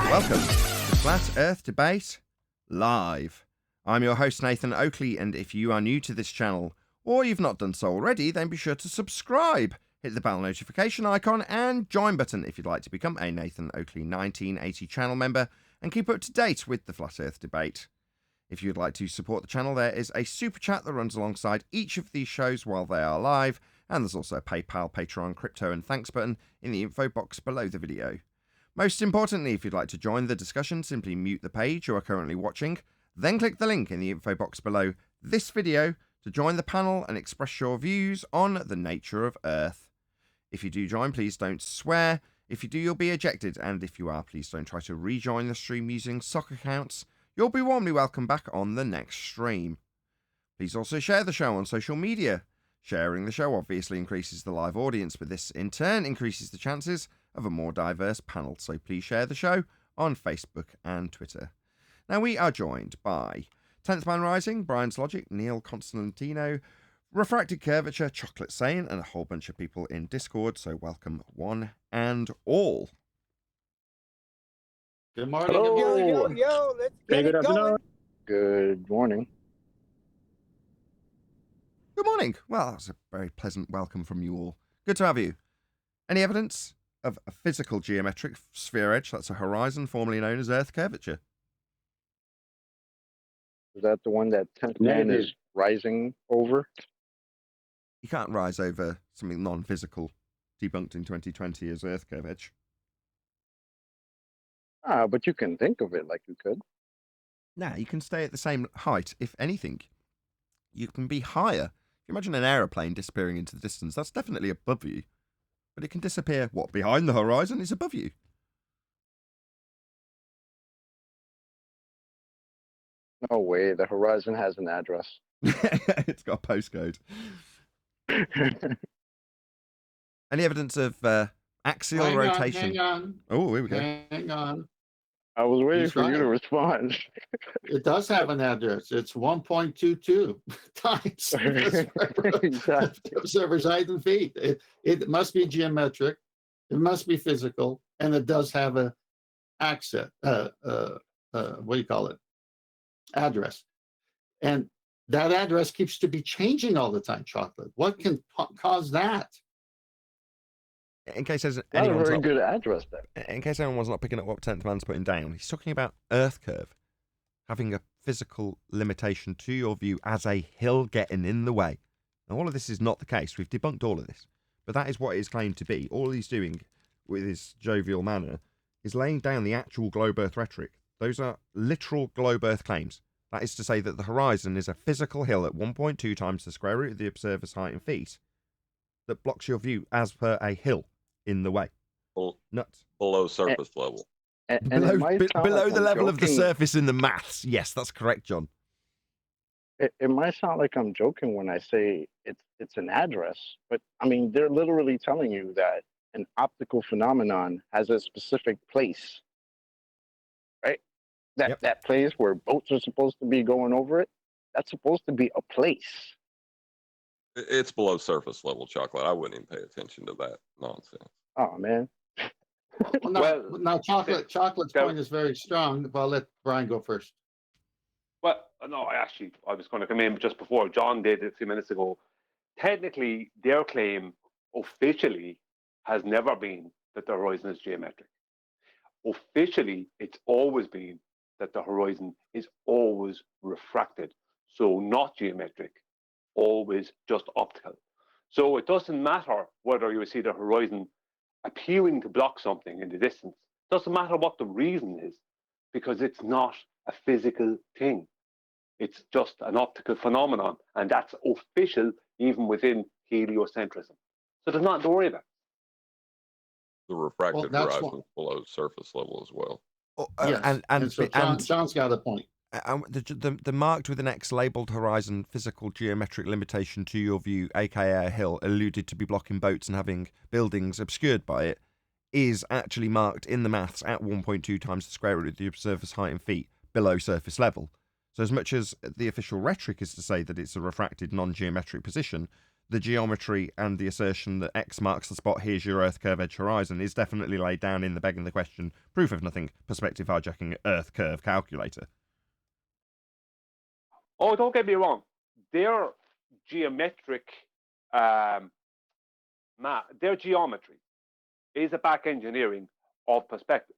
Welcome to Flat Earth Debate Live. I'm your host Nathan Oakley, and if you are new to this channel, or you've not done so already, then be sure to subscribe, hit the bell notification icon and join button if you'd like to become a Nathan Oakley 1980 channel member and keep up to date with the Flat Earth Debate. If you'd like to support the channel, there is a super chat that runs alongside each of these shows while they are live, and there's also a PayPal, Patreon, crypto and thanks button in the info box below the video. Most importantly, if you'd like to join the discussion, simply mute the page you are currently watching, then click the link in the info box below this video to join the panel and express your views on the nature of Earth. If you do join, please don't swear. If you do, you'll be ejected, and if you are, please don't try to rejoin the stream using sock accounts. You'll be warmly welcomed back on the next stream. Please also share the show on social media. Sharing the show obviously increases the live audience, but this in turn increases the chances of a more diverse panel, so please share the show on Facebook and Twitter. Now we are joined by 10th Man Rising, Brian's Logic, Neil Constantino, Refracted Curvature, Chocolate Sane, and a whole bunch of people in Discord, so welcome one and all. Good morning. Yo, let's get it going. Good morning. Good morning. Well, that's a very pleasant welcome from you all. Good to have you. Any evidence of a physical geometric sphere edge, that's a horizon formerly known as Earth curvature? Is that the one that 10th Man is rising over? You can't rise over something non-physical, debunked in 2020 as Earth curve edge. But you can think of it like you could. Nah, you can stay at the same height. If anything, you can be higher. If you imagine an aeroplane disappearing into the distance, that's definitely above you. But it can disappear, behind the horizon is above you. No way, the horizon has an address. It's got a postcode. Any evidence of axial rotation? Hang on. Oh, here we go. Hang on. I was waiting for you to respond. It does have an address. It's 1.22 times the observer's height in feet. It must be geometric. It must be physical, and it does have a accent. What do you call it? Address. And that address keeps to be changing all the time. Chocolate. What can cause that? In case there's Not a very good address there. In case anyone's not picking up what 10th Man's putting down, he's talking about Earth curve having a physical limitation to your view as a hill getting in the way. Now, all of this is not the case. We've debunked all of this, but that is what it is claimed to be. All he's doing with his jovial manner is laying down the actual globe Earth rhetoric. Those are literal globe Earth claims. That is to say that the horizon is a physical hill at 1.2 times the square root of the observer's height in feet that blocks your view as per a hill in the way. Nuts. Below surface level. And below it might sound below like the I'm level of the joking. surface in the maths. Yes, that's correct, John. it might sound like I'm joking when I say it's an address, but I mean they're literally telling you that an optical phenomenon has a specific place, right? That place where boats are supposed to be going over it, that's supposed to be a place. It's below surface level, chocolate. I wouldn't even pay attention to that nonsense. Oh man. Well, now chocolate's point is very strong, but I'll let Brian go first. Well, no, I was going to come in just before John did a few minutes ago. Technically, their claim officially has never been that the horizon is geometric. Officially, it's always been that the horizon is always refracted, so not geometric, always just optical. So it doesn't matter whether you see the horizon appearing to block something in the distance. It doesn't matter what the reason is, because it's not a physical thing. It's just an optical phenomenon, and that's official even within heliocentrism. So there's nothing to worry about. The refracted horizon is below surface level as well. Yes. And so John's got a point. The marked with an X labelled horizon physical geometric limitation to your view, aka a hill, alluded to be blocking boats and having buildings obscured by it, is actually marked in the maths at 1.2 times the square root of the observer's height in feet below surface level. So as much as the official rhetoric is to say that it's a refracted non-geometric position, the geometry and the assertion that X marks the spot, here's your Earth curve edge horizon, is definitely laid down in the begging the question, proof of nothing, perspective hijacking Earth curve calculator. Oh, don't get me wrong. Their geometric, their geometry is a back engineering of perspective.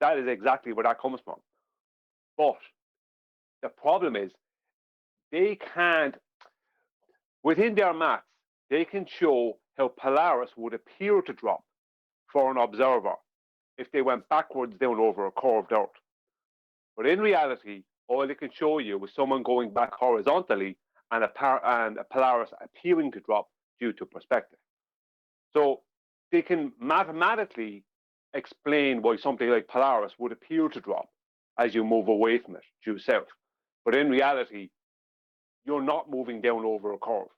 That is exactly where that comes from. But the problem is they can't, within their maths, they can show how Polaris would appear to drop for an observer if they went backwards down over a curved Earth. But in reality, all they can show you is someone going back horizontally and a Polaris appearing to drop due to perspective. So they can mathematically explain why something like Polaris would appear to drop as you move away from it due south. But in reality, you're not moving down over a curve.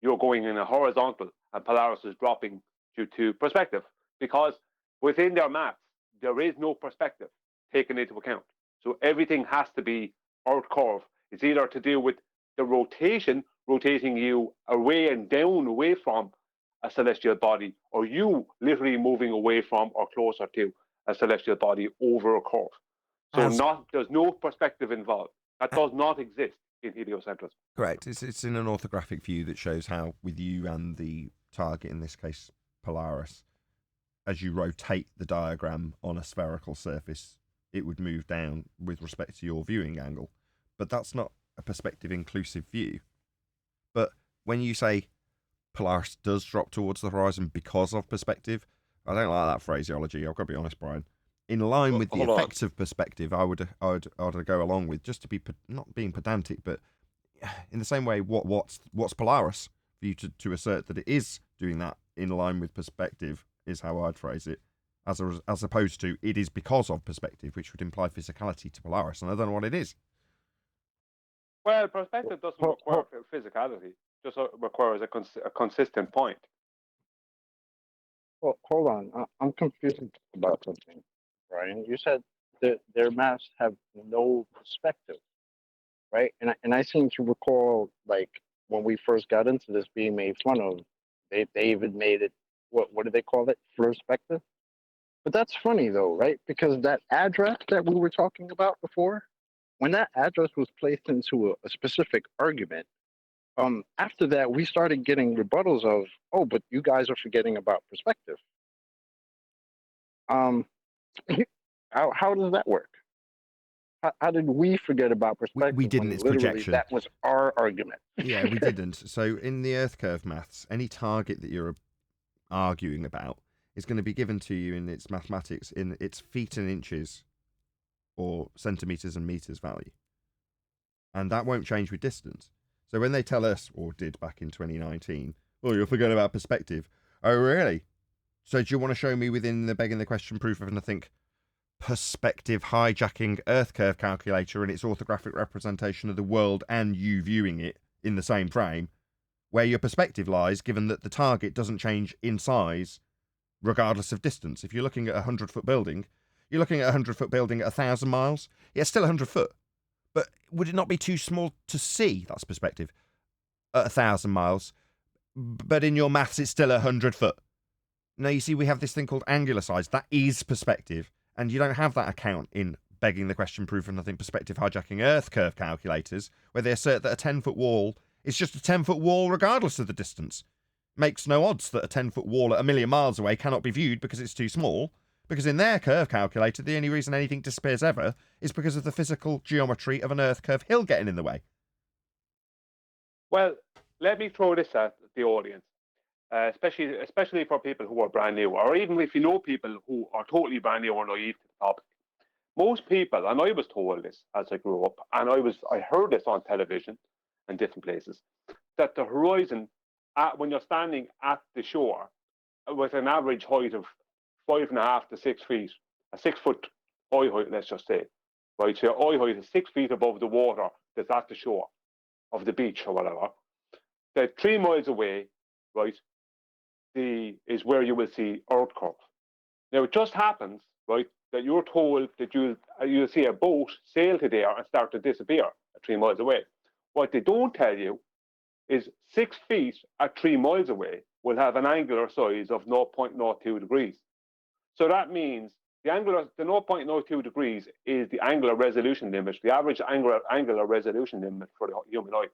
You're going in a horizontal, and Polaris is dropping due to perspective. Because within their maths, there is no perspective taken into account. So everything has to be Earth curve. It's either to do with the rotation, rotating you away and down away from a celestial body, or you literally moving away from or closer to a celestial body over a curve. So there's no perspective involved. That does not exist in heliocentrism. Correct. It's in an orthographic view that shows how, with you and the target, in this case Polaris, as you rotate the diagram on a spherical surface, it would move down with respect to your viewing angle. But that's not a perspective inclusive view. But when you say Polaris does drop towards the horizon because of perspective, I don't like that phraseology. I've got to be honest, Brian. In line with the effects of perspective, I would go along with, just to be not being pedantic, but in the same way, what's Polaris for you to assert that it is doing that in line with perspective is how I'd phrase it, as opposed to it is because of perspective, which would imply physicality to Polaris, and I don't know what it is. Well, perspective doesn't require physicality; just requires a consistent point. Well, hold on. I'm confused about something, Brian. You said that their maps have no perspective, right? And I seem to recall, like, when we first got into this being made fun of, they even made it, what do they call it? Perspective? But that's funny, though, right? Because that address that we were talking about before, when that address was placed into a specific argument, after that, we started getting rebuttals of, oh, but you guys are forgetting about perspective. How does that work? How did we forget about perspective? We didn't. It's projection. That was our argument. Yeah, we didn't. So in the Earth curve maths, any target that you're arguing about is going to be given to you in its mathematics in its feet and inches or centimeters and meters value. And that won't change with distance. So when they tell us, or did back in 2019, oh, you're forgetting about perspective. Oh, really? So do you want to show me within the begging the question proof of nothing perspective hijacking Earth curve calculator and its orthographic representation of the world and you viewing it in the same frame, where your perspective lies, given that the target doesn't change in size regardless of distance. If you're looking at a 100-foot building, you're looking at a 100-foot building at 1,000 miles. Yeah, it's still 100 foot. But would it not be too small to see? That's perspective. At 1,000 miles. But in your maths, it's still 100 foot. Now, you see, we have this thing called angular size. That is perspective. And you don't have that account in begging the question proof of nothing perspective hijacking Earth curve calculators, where they assert that a 10-foot wall is just a 10-foot wall regardless of the distance. Makes no odds that a 10-foot wall at 1,000,000 miles away cannot be viewed because it's too small, because in their curve calculator, the only reason anything disappears ever is because of the physical geometry of an Earth curve hill getting in the way. Well, let me throw this at the audience, especially for people who are brand new, or even if you know people who are totally brand new or naive to the topic. Most people, and I was told this as I grew up, and I heard this on television and different places, that the horizon, when you're standing at the shore, with an average height of 5.5 to 6 feet, a 6 foot eye height, let's just say, right? So your eye height is 6 feet above the water that's at the shore of the beach or whatever. That 3 miles away, right, is where you will see Earth curve. Now it just happens, right, that you're told that you'll see a boat sail to there and start to disappear at 3 miles away. What they don't tell you is 6 feet at 3 miles away will have an angular size of 0.02 degrees. So that means the 0.02 degrees is the angular resolution limit, the average angular resolution limit for the human eye.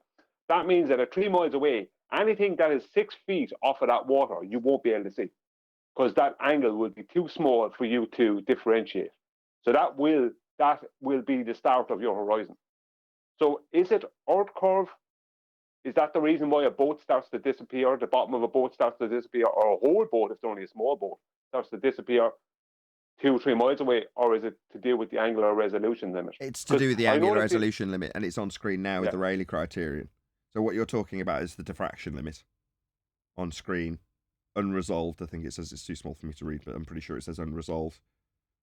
That means that at 3 miles away, anything that is 6 feet off of that water, you won't be able to see, because that angle will be too small for you to differentiate. So that will be the start of your horizon. So is it Earth curve? Is that the reason why a boat starts to disappear, the bottom of a boat starts to disappear, or a whole boat, if it's only a small boat, starts to disappear 2 or 3 miles away, or is it to do with the angular resolution limit? It's to do with the angular resolution limit, and it's on screen now with the Rayleigh criterion. So what you're talking about is the diffraction limit on screen, unresolved. I think it says it's too small for me to read, but I'm pretty sure it says unresolved.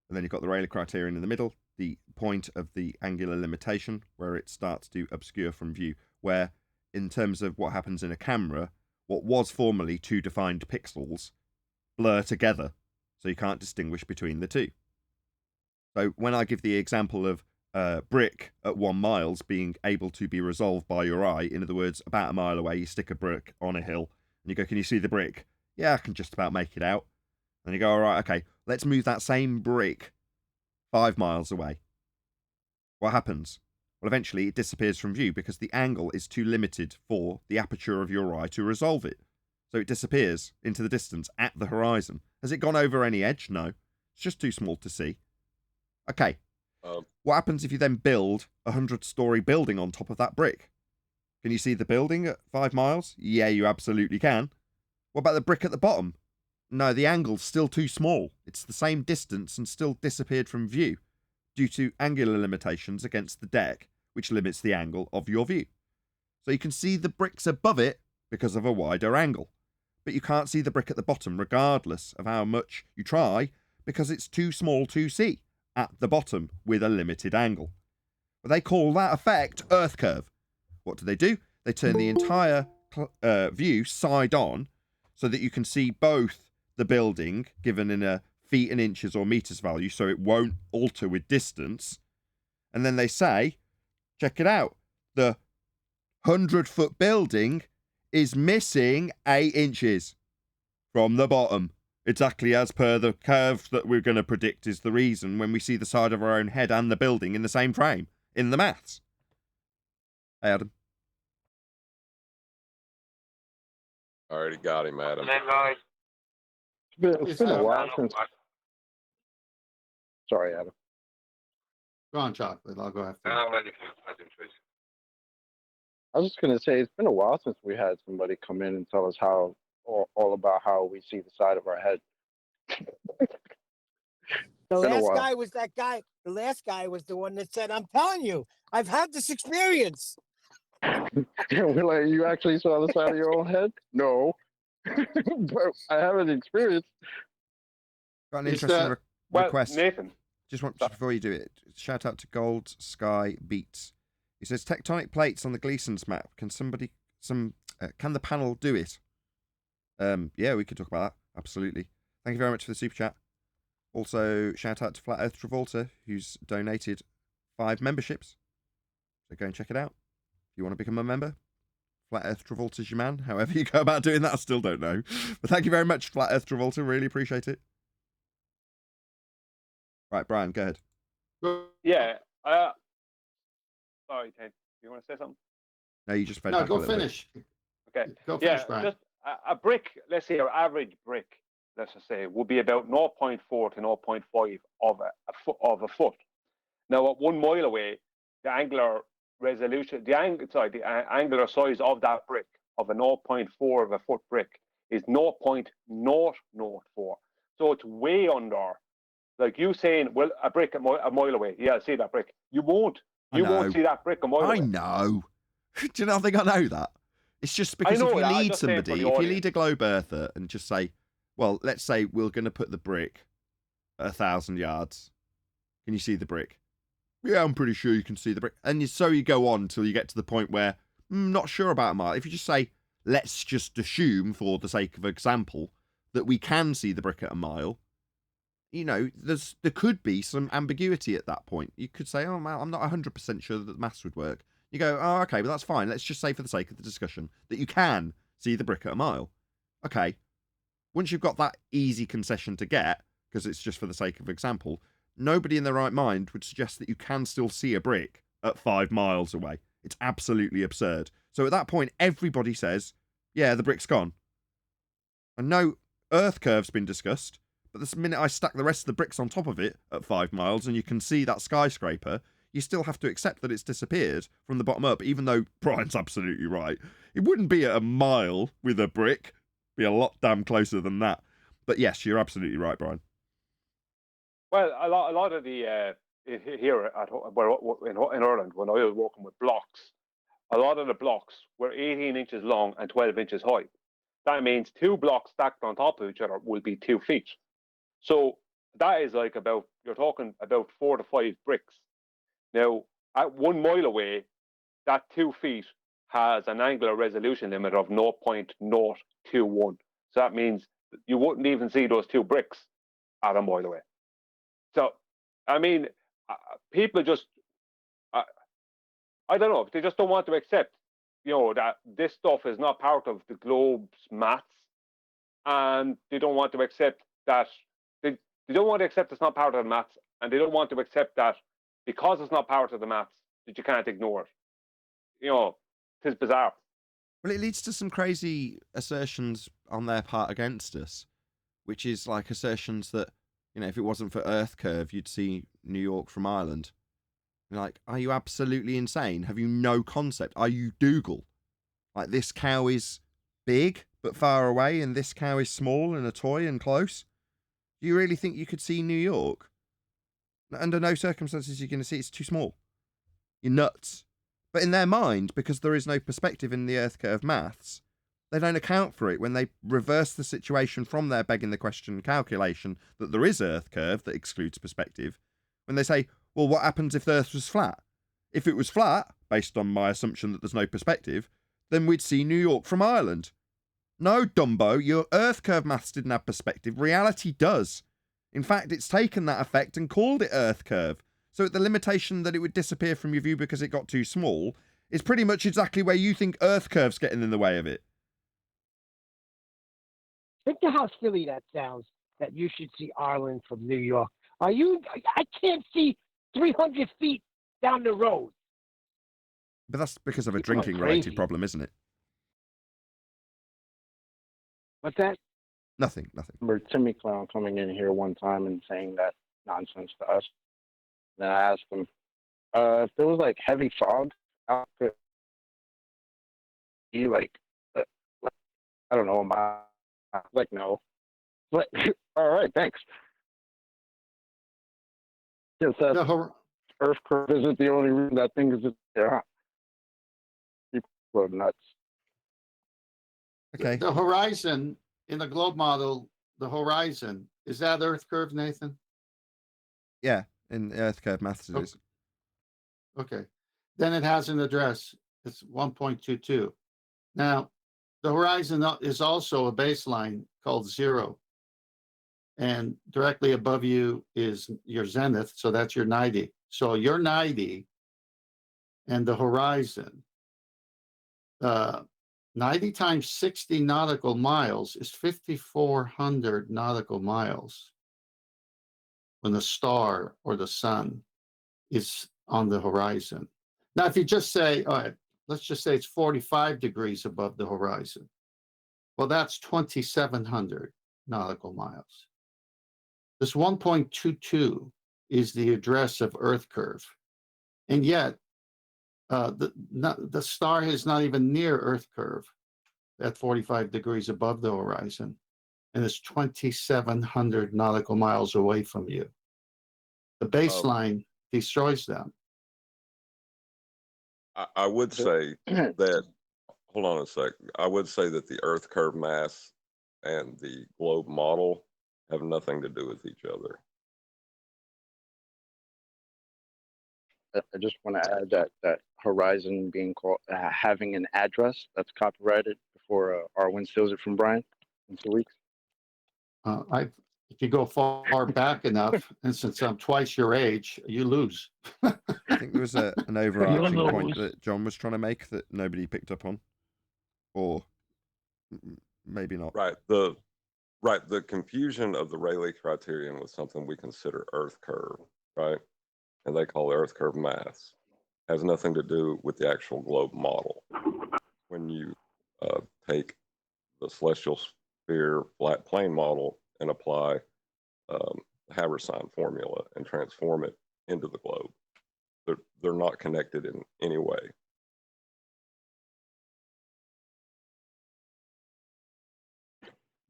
And then you've got the Rayleigh criterion in the middle, the point of the angular limitation, where it starts to obscure from view, where in terms of what happens in a camera, what was formerly 2 defined pixels blur together, so you can't distinguish between the two. So when I give the example of brick at 1 mile being able to be resolved by your eye, in other words, about a mile away, you stick a brick on a hill, and you go, can you see the brick? Yeah, I can just about make it out. And you go, all right, okay, let's move that same brick 5 miles away. What happens? Well, eventually it disappears from view because the angle is too limited for the aperture of your eye to resolve it. So it disappears into the distance at the horizon. Has it gone over any edge? No. It's just too small to see. Okay. What happens if you then build a 100-story building on top of that brick? Can you see the building at 5 miles? Yeah, you absolutely can. What about the brick at the bottom? No, the angle's still too small. It's the same distance and still disappeared from view, due to angular limitations against the deck, which limits the angle of your view. So you can see the bricks above it because of a wider angle, but you can't see the brick at the bottom regardless of how much you try, because it's too small to see at the bottom with a limited angle. But they call that effect Earth curve. What do? They turn the entire view side on so that you can see both the building given in a feet and inches or meters value, so it won't alter with distance. And then they say, check it out, the 100-foot building is missing 8 inches from the bottom, exactly as per the curve that we're going to predict is the reason when we see the side of our own head and the building in the same frame in the maths. Hey, Adam. Already got him, Adam. It's been a while since. Sorry, Adam. Go on, Chocolate. I'll go after. I was just going to say, it's been a while since we had somebody come in and tell us all about how we see the side of our head. The last guy was that guy. The last guy was the one that said, I'm telling you, I've had this experience. We're like, you actually saw the side of your own head? No. But I have an experience. Got an interesting request. Nathan. just before you do it, shout out to Gold Sky Beats. He says tectonic plates on the Gleason's map. Can can the panel do it? Yeah, we could talk about that. Absolutely. Thank you very much for the super chat. Also, shout out to Flat Earth Travolta, who's donated 5 memberships. So go and check it out if you want to become a member. Flat Earth Travolta's your man. However you go about doing that, I still don't know. But thank you very much, Flat Earth Travolta. Really appreciate it. Right, Brian, go ahead. Yeah. Sorry, Ted. You want to say something? No, you just fed No, back a go little bit. finish. Okay. Go finish, Yeah, Brian. just a brick, let's say your average brick, let's just say, would be about 0.4 to 0.5 of a foot. Now, at 1 mile away, the angular resolution, the angular size of that brick, of a 0.4 of a foot brick, is 0.004. So it's way under. Like you saying, well, a brick a mile away. Yeah, I see that brick. You won't. You won't see that brick a mile away. I know. Do you not think I know that? It's just because if you lead somebody, if you lead a globe earther and just say, well, let's say we're going to put the brick at 1,000 yards. Can you see the brick? Yeah, I'm pretty sure you can see the brick. And so you go on until you get to the point where, not sure about a mile. If you just say, let's just assume for the sake of example that we can see the brick at a mile, you know, there could be some ambiguity at that point. You could say, oh, I'm not 100% sure that the maths would work. You go, oh, okay, but that's fine. Let's just say for the sake of the discussion that you can see the brick at a mile. Okay. Once you've got that easy concession to get, because it's just for the sake of example, nobody in their right mind would suggest that you can still see a brick at 5 miles away. It's absolutely absurd. So at that point, everybody says, yeah, the brick's gone. And no Earth curve's been discussed, but the minute I stack the rest of the bricks on top of it at 5 miles and you can see that skyscraper, you still have to accept that it's disappeared from the bottom up, even though Brian's absolutely right. It wouldn't be at a mile with a brick. It'd be a lot damn closer than that. But yes, you're absolutely right, Brian. Well, a lot of the here in Ireland, when I was working with blocks, a lot of the blocks were 18 inches long and 12 inches high. That means 2 blocks stacked on top of each other will be 2 feet. So that is like you're talking about 4 to 5 bricks. Now, at 1 mile away, that 2 feet has an angular resolution limit of 0.021. So that means you wouldn't even see those 2 bricks at a mile away. So, I mean, people just, I don't know, they just don't want to accept, you know, that this stuff is not part of the globe's maths, and they don't want to accept that, they don't want to accept it's not part of the maths, and they don't want to accept that because it's not part of the maths, that you can't ignore it. You know, it's bizarre. Well, it leads to some crazy assertions on their part against us, which is like assertions that, you know, if it wasn't for Earth curve, you'd see New York from Ireland. You're like, are you absolutely insane? Have you no concept? Are you Dougal? Like, this cow is big but far away, and this cow is small and a toy and close? Do you really think you could see New York? Under no circumstances you're going to see it. It's too small. You're nuts. But in their mind, because there is no perspective in the Earth curve maths, they don't account for it when they reverse the situation from their begging the question calculation that there is Earth curve that excludes perspective. When they say, well, what happens if the Earth was flat? If it was flat, based on my assumption that there's no perspective, then we'd see New York from Ireland. No, Dumbo, your Earth curve maths didn't have perspective. Reality does. In fact, it's taken that effect and called it Earth curve. So the limitation that it would disappear from your view because it got too small is pretty much exactly where you think Earth curve's getting in the way of it. Think of how silly that sounds, that you should see Ireland from New York. I can't see 300 feet down the road. But that's because of a People are drinking-related crazy. problem, isn't it? What's that? Nothing. I remember Timmy Clown coming in here one time and saying that nonsense to us. Then I asked him, if there was like heavy fog out there, he like, I don't know, like, no. Like, all right, thanks. Yes, that Earth curve isn't the only reason that thing is just there. People are nuts. Okay. The horizon in the globe model, the horizon, is that Earth curve, Nathan? Yeah, In Earth curve maths, it Oh. is. Okay. Then it has an address. It's 1.22. Now, the horizon is also a baseline called 0. And directly above you is your zenith. So that's your 90. So your 90 and the horizon, 90 times 60 nautical miles is 5,400 nautical miles when the star or the sun is on the horizon. Now, if you just say, all right, let's just say it's 45 degrees above the horizon. Well, that's 2,700 nautical miles. This 1.22 is the address of Earth curve. And yet, the star is not even near Earth curve at 45 degrees above the horizon. And it's 2,700 nautical miles away from you. The baseline destroys them. I would say that, hold on a sec. I would say that the Earth curve mass and the globe model have nothing to do with each other. I just want to add that horizon being called having an address that's copyrighted before Arwin steals it from Brian in 2 weeks. If you go far back enough, and since I'm twice your age, you lose. I think there was an overarching point that John was trying to make that nobody picked up on, or maybe not. Right. The confusion of the Rayleigh criterion with something we consider Earth curve, right? And they call Earth curve mass, has nothing to do with the actual globe model. When you take the celestial sphere flat plane model and apply the Habersign formula and transform it into the globe, they're not connected in any way.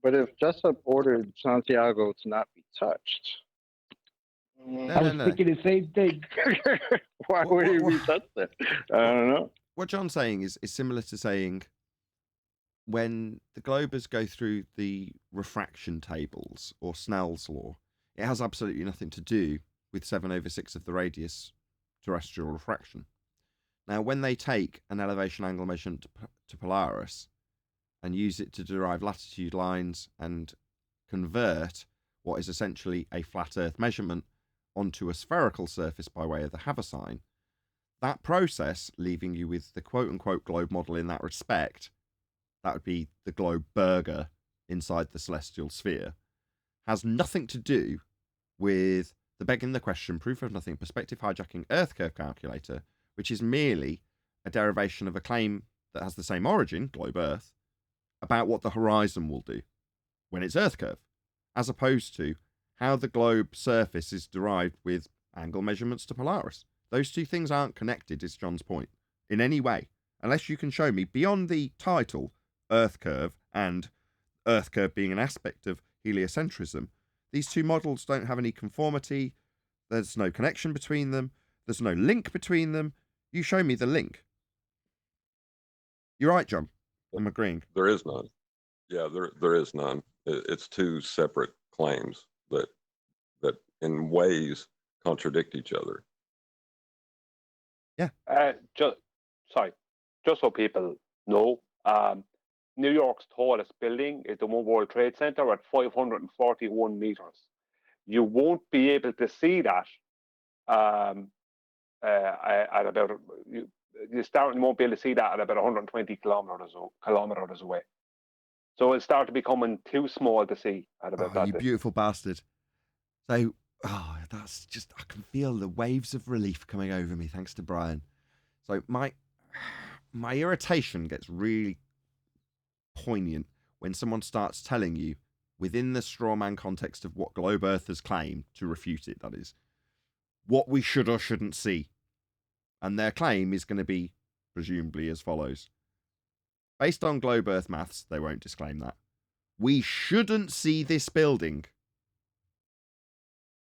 But if Jessup ordered Santiago to not be touched, I was thinking the same thing. why would he be touched then? I don't know. What John's saying is similar to saying when the globers go through the refraction tables or Snell's law, it has absolutely nothing to do with 7/6 of the radius terrestrial refraction. Now, when they take an elevation angle measurement to Polaris and use it to derive latitude lines and convert what is essentially a flat Earth measurement onto a spherical surface by way of the Habersign, that process, leaving you with the quote-unquote globe model in that respect, that would be the globe burger inside the celestial sphere, has nothing to do with the begging the question, proof of nothing, perspective hijacking Earth curve calculator, which is merely a derivation of a claim that has the same origin, globe Earth, about what the horizon will do when it's Earth curve, as opposed to how the globe surface is derived with angle measurements to Polaris. Those two things aren't connected, is John's point, in any way, unless you can show me beyond the title, Earth curve, and Earth curve being an aspect of heliocentrism. These two models don't have any conformity. There's no connection between them. There's no link between them. You show me the link. You're right, John. I'm agreeing. There is none. Yeah, there is none. It's two separate claims that in ways contradict each other. Yeah. Just so people know, New York's tallest building is the One World Trade Center at 541 meters. You won't be able to see that at about you won't be able to see that at about 120 kilometers away. So it'll start to becoming too small to see at about that. You beautiful bastard. So, that's just, I can feel the waves of relief coming over me thanks to Brian. So my irritation gets really poignant when someone starts telling you, within the straw man context of what globe earthers claim, to refute it, that is, what we should or shouldn't see. And their claim is going to be presumably as follows. Based on globe earth maths, they won't disclaim that. We shouldn't see this building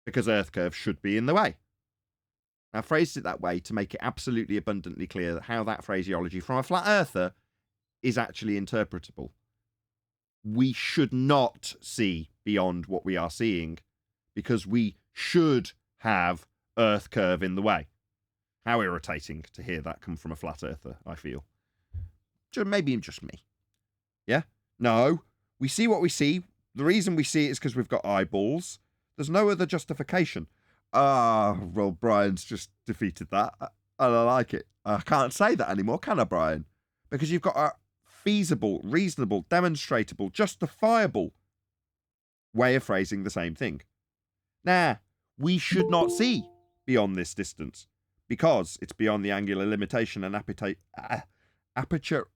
because Earth curve should be in the way. Now, phrased it that way to make it absolutely abundantly clear how that phraseology from a flat earther is actually interpretable. We should not see beyond what we are seeing because we should have Earth curve in the way. How irritating to hear that come from a flat earther, I feel. Maybe just me. Yeah? No. We see what we see. The reason we see it is because we've got eyeballs. There's no other justification. Well, Brian's just defeated that. I don't like it. I can't say that anymore, can I, Brian? Because you've got a feasible, reasonable, demonstrable, justifiable way of phrasing the same thing. Nah, we should not see beyond this distance because it's beyond the angular limitation and aperture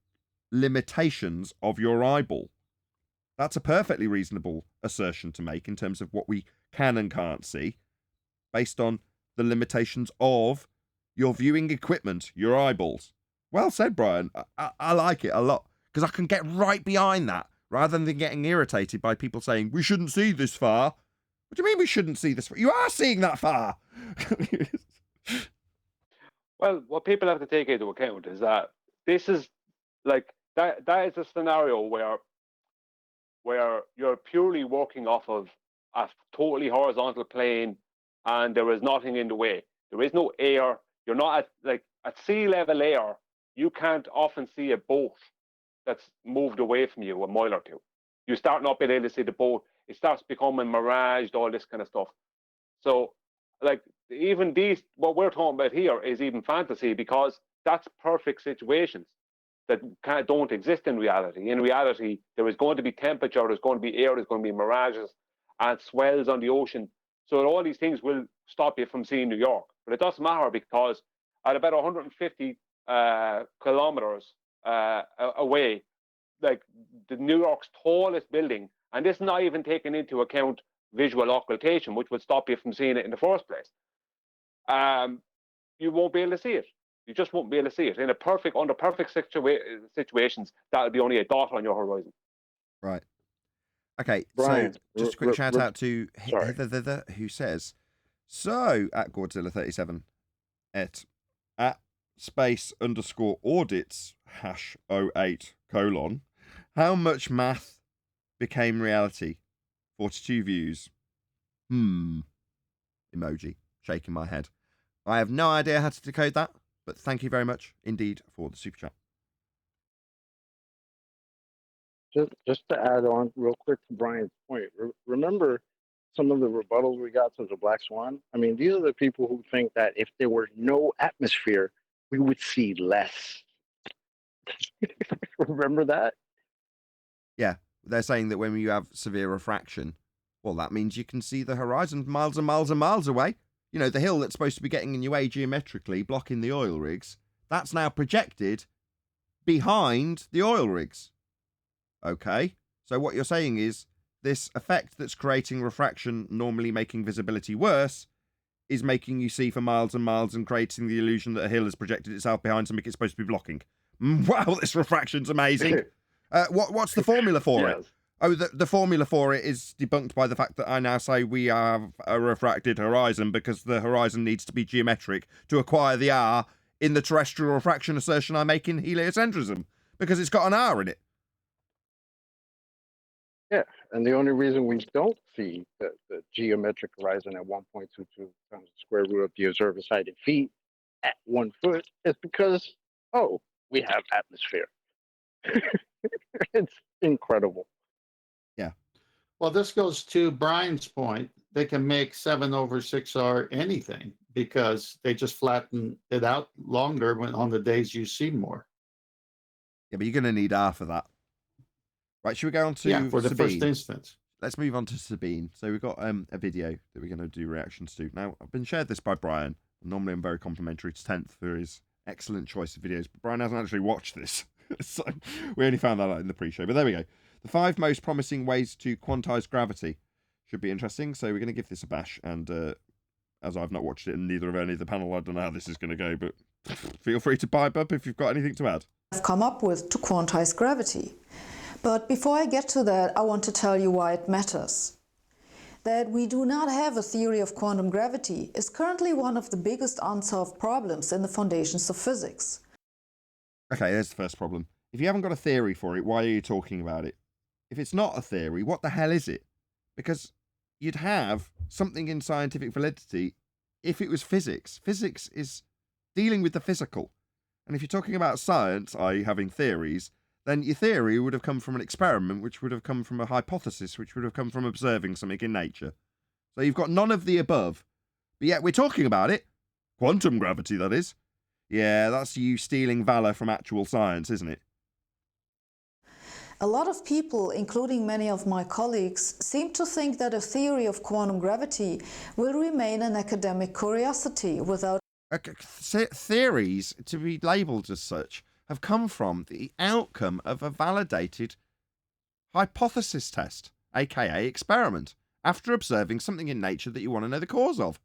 limitations of your eyeball. That's a perfectly reasonable assertion to make in terms of what we can and can't see based on the limitations of your viewing equipment, your eyeballs. Well said, Brian. I like it a lot because I can get right behind that rather than getting irritated by people saying, we shouldn't see this far. What do you mean we shouldn't see this far? You are seeing that far. Well, what people have to take into account is that this is like that is a scenario where you're purely working off of a totally horizontal plane and there is nothing in the way. There is no air. You're not at sea level air. You can't often see a boat that's moved away from you a mile or two. You start not being able to see the boat. It starts becoming miraged, all this kind of stuff. So, like, even these, what we're talking about here is even fantasy because that's perfect situations that don't exist in reality. In reality, there is going to be temperature, there's going to be air, there's going to be mirages and swells on the ocean. So all these things will stop you from seeing New York. But it doesn't matter because at about 150 kilometers away, like the New York's tallest building, and this is not even taking into account visual occultation, which would stop you from seeing it in the first place. You won't be able to see it. You just won't be able to see it. Under perfect situations, that would be only a dot on your horizon. Right. Okay, Brian, so just a quick shout out to sorry. Heather who says, so at Godzilla37 at space _ audits #08 : how much math became reality? 42 views. Emoji. Shaking my head. I have no idea how to decode that, but thank you very much indeed for the super chat. Just to add on real quick to Brian's point, remember some of the rebuttals we got to the Black Swan? I mean, these are the people who think that if there were no atmosphere, we would see less. Remember that? Yeah, they're saying that when you have severe refraction, well, that means you can see the horizon miles and miles and miles away. You know, the hill that's supposed to be getting in your way geometrically, blocking the oil rigs, that's now projected behind the oil rigs. Okay, so what you're saying is this effect that's creating refraction, normally making visibility worse, is making you see for miles and miles and creating the illusion that a hill has projected itself behind something it's supposed to be blocking. Wow, this refraction's amazing. What's the formula for it? Oh, the formula for it is debunked by the fact that I now say we have a refracted horizon because the horizon needs to be geometric to acquire the R in the terrestrial refraction assertion I make in heliocentrism, because it's got an R in it. Yeah, and the only reason we don't see the geometric horizon at 1.22 times the square root of the observer's height in feet at 1 foot is because, we have atmosphere. It's incredible. Yeah. Well, this goes to Brian's point. They can make 7/6R anything because they just flatten it out longer on the days you see more. Yeah, but you're going to need R for that. Right, should we go on to for the Sabine? first instance. Let's move on to Sabine. So we've got a video that we're going to do reactions to. Now, I've been shared this by Brian. Normally, I'm very complimentary to 10th for his excellent choice of videos, but Brian hasn't actually watched this. So we only found that out in the pre-show. But there we go. The 5 most promising ways to quantize gravity. Should be interesting. So we're going to give this a bash. And as I've not watched it and neither of any of the panel, I don't know how this is going to go, but feel free to pipe up if you've got anything to add. I've come up with to quantize gravity. But before I get to that, I want to tell you why it matters. That we do not have a theory of quantum gravity is currently one of the biggest unsolved problems in the foundations of physics. Okay, there's the first problem. If you haven't got a theory for it, why are you talking about it? If it's not a theory, what the hell is it? Because you'd have something in scientific validity if it was physics. Physics is dealing with the physical. And if you're talking about science, i.e. having theories, then your theory would have come from an experiment, which would have come from a hypothesis, which would have come from observing something in nature. So you've got none of the above, but yet we're talking about it. Quantum gravity, that is. Yeah, that's you stealing valor from actual science, isn't it? A lot of people, including many of my colleagues, seem to think that a theory of quantum gravity will remain an academic curiosity without... Theories, to be labelled as such, have come from the outcome of a validated hypothesis test, aka experiment, after observing something in nature that you want to know the cause of.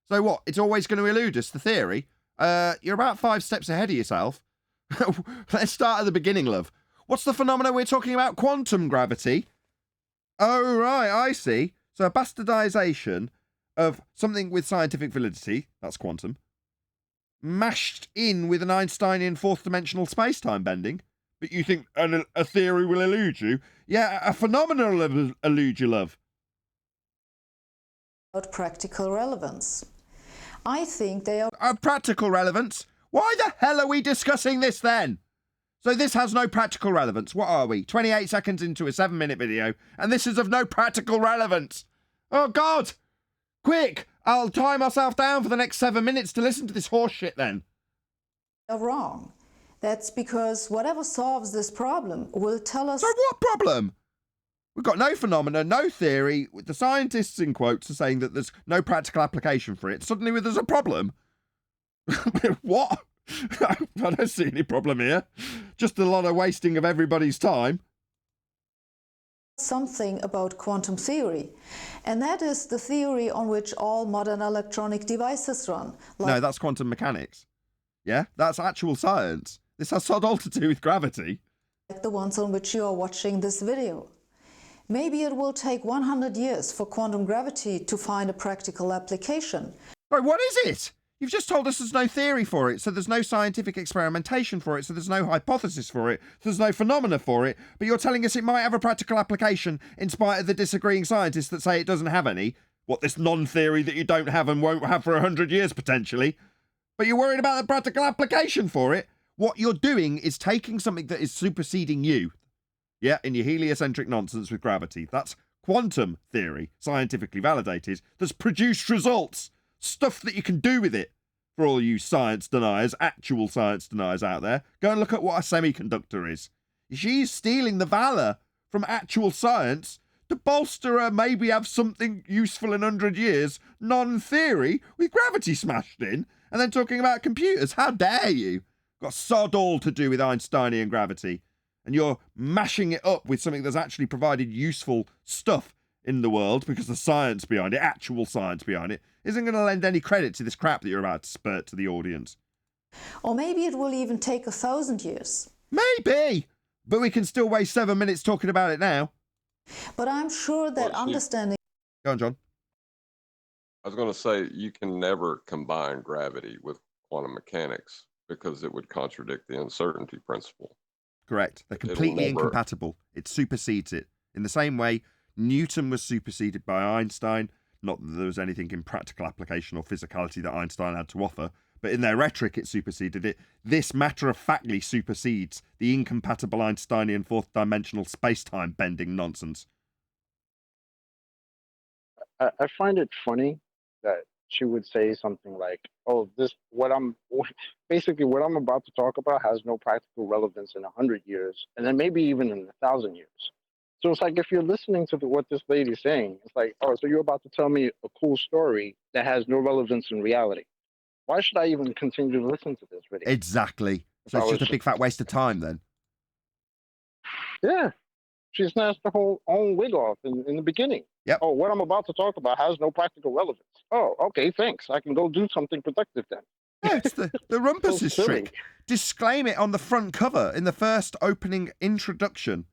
So what, it's always going to elude us, the theory? You're about 5 steps ahead of yourself. Let's start at the beginning, love. What's the phenomena we're talking about? Quantum gravity? Oh, right, I see. So a bastardization of something with scientific validity, that's quantum, mashed in with an Einsteinian fourth-dimensional space-time bending. But you think a theory will elude you? Yeah, a phenomenon will elude you, love. Practical relevance. I think they are... Practical relevance? Why the hell are we discussing this then? So this has no practical relevance. What are we? 28 seconds into a 7-minute video, and this is of no practical relevance. Oh, God! Quick! I'll tie myself down for the next 7 minutes to listen to this horse shit then. Are wrong. That's because whatever solves this problem will tell us... So what problem? We've got no phenomena, no theory. The scientists, in quotes, are saying that there's no practical application for it. Suddenly there's a problem. What? I don't see any problem here. Just a lot of wasting of everybody's time. Something about quantum theory, and that is the theory on which all modern electronic devices run. No, that's quantum mechanics. Yeah, that's actual science. This has sod all to do with gravity. Like the ones on which you are watching this video. Maybe it will take 100 years for quantum gravity to find a practical application. Right, what is it? You've just told us there's no theory for it, so there's no scientific experimentation for it, so there's no hypothesis for it, so there's no phenomena for it, but you're telling us it might have a practical application in spite of the disagreeing scientists that say it doesn't have any. What, this non-theory that you don't have and won't have for 100 years potentially? But you're worried about the practical application for it? What you're doing is taking something that is superseding you. Yeah, in your heliocentric nonsense with gravity. That's quantum theory, scientifically validated, that's produced results. Stuff that you can do with it. For all you science deniers, actual science deniers out there, go and look at what a semiconductor is. She's stealing the valor from actual science to bolster her maybe have something useful in 100 years, non-theory, with gravity smashed in, and then talking about computers. How dare you? Got sod all to do with Einsteinian gravity. And you're mashing it up with something that's actually provided useful stuff in the world because the science behind it, actual science behind it, isn't going to lend any credit to this crap that you're about to spurt to the audience. Or maybe it will even take 1,000 years. Maybe! But we can still waste 7 minutes talking about it now. But I'm sure that understanding... Go on, John. I was going to say, you can never combine gravity with quantum mechanics because it would contradict the uncertainty principle. Correct. They're completely incompatible. It supersedes it. In the same way, Newton was superseded by Einstein. Not that there was anything in practical application or physicality that Einstein had to offer, but in their rhetoric it superseded it. This matter-of-factly supersedes the incompatible Einsteinian fourth-dimensional space-time bending nonsense. I find it funny that she would say something like, "Oh, what I'm about to talk about has no practical relevance in 100 years, and then maybe even in 1,000 years." So it's like if you're listening to what this lady's saying, it's like, oh, so you're about to tell me a cool story that has no relevance in reality. Why should I even continue to listen to this video? Exactly. So it's just a big fat waste of time then. Yeah. She snatched her whole own wig off in the beginning. Yep. Oh, what I'm about to talk about has no practical relevance. Oh, okay, thanks. I can go do something productive then. Yeah, it's the rumpus's So silly. trick. Disclaim it on the front cover in the first opening introduction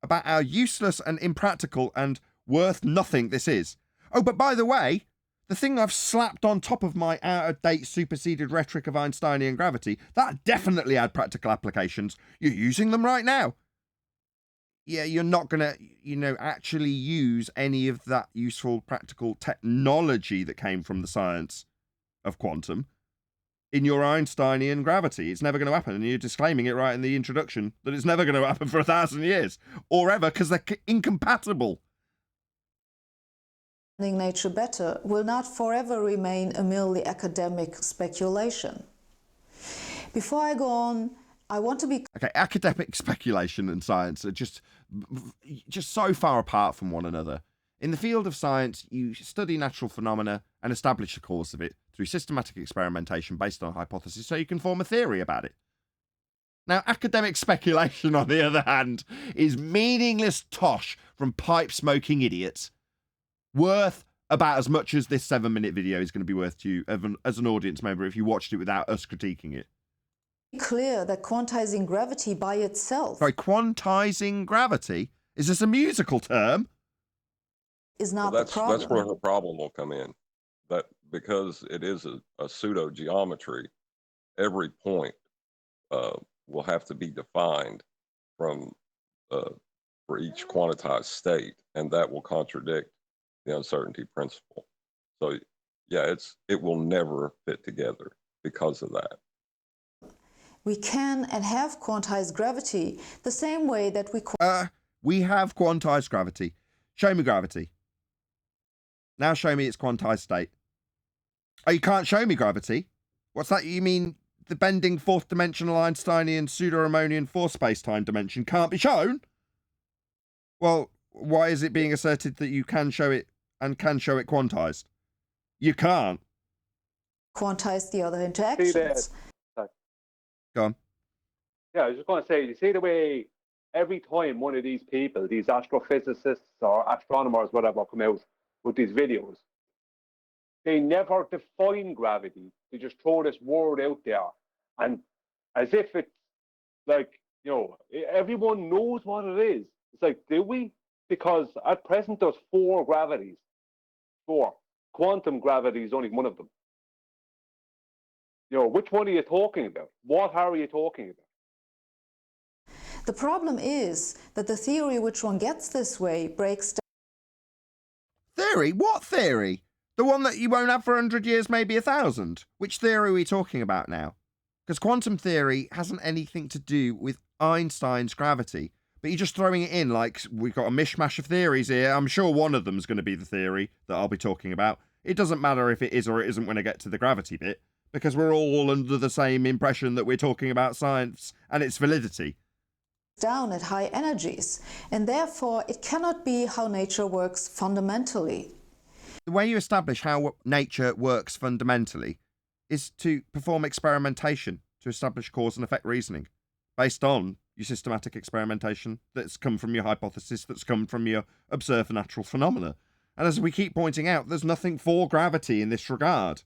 about how useless and impractical and worth nothing this is. Oh, but by the way, the thing I've slapped on top of my out-of-date superseded rhetoric of Einsteinian gravity, that definitely had practical applications. You're using them right now. Yeah, you're not going to, actually use any of that useful practical technology that came from the science of quantum in your Einsteinian gravity. It's never going to happen. And you're disclaiming it right in the introduction that it's never going to happen for 1,000 years or ever because they're incompatible. Nature better will not forever remain a merely academic speculation. Before I go on, I want to be... Okay, academic speculation and science are just so far apart from one another. In the field of science, you study natural phenomena and establish the cause of it through systematic experimentation based on a hypothesis so you can form a theory about it. Now, academic speculation, on the other hand, is meaningless tosh from pipe-smoking idiots, worth about as much as this 7-minute video is going to be worth to you as an audience member if you watched it without us critiquing it. Clear that quantizing gravity by itself... Sorry, quantizing gravity? Is this a musical term? Is not Well, the problem. that's where the problem will come in. That because it is a pseudo geometry, every point will have to be defined from for each quantized state, and that will contradict the uncertainty principle. So yeah, it will never fit together because of that. We can and have quantized gravity the same way that we have quantized gravity. Show me gravity. Now show me its quantized state. Oh, you can't show me gravity? What's that? You mean the bending fourth dimensional Einsteinian pseudo-Ramonian fourth space-time dimension can't be shown? Well, why is it being asserted that you can show it and can show it quantized? You can't. Quantize the other interactions. Go on. Yeah, I was just going to say, you see the way every time one of these people, these astrophysicists or astronomers, whatever, come out with these videos, they never define gravity. They just throw this word out there, and as if it's like, everyone knows what it is. It's like, do we? Because at present there's 4 gravities. 4. Quantum gravity is only one of them. Which one are you talking about? What are you talking about? The problem is that the theory which one gets this way breaks down. Theory? What theory? The one that you won't have for 100 years, maybe 1,000? Which theory are we talking about now? Because quantum theory hasn't anything to do with Einstein's gravity. But you're just throwing it in like we've got a mishmash of theories here. I'm sure one of them's going to be the theory that I'll be talking about. It doesn't matter if it is or it isn't when I get to the gravity bit, because we're all under the same impression that we're talking about science and its validity. Down at high energies, and therefore it cannot be how nature works fundamentally. The way you establish how nature works fundamentally is to perform experimentation to establish cause and effect reasoning based on your systematic experimentation that's come from your hypothesis, that's come from your observed natural phenomena. And as we keep pointing out, there's nothing for gravity in this regard.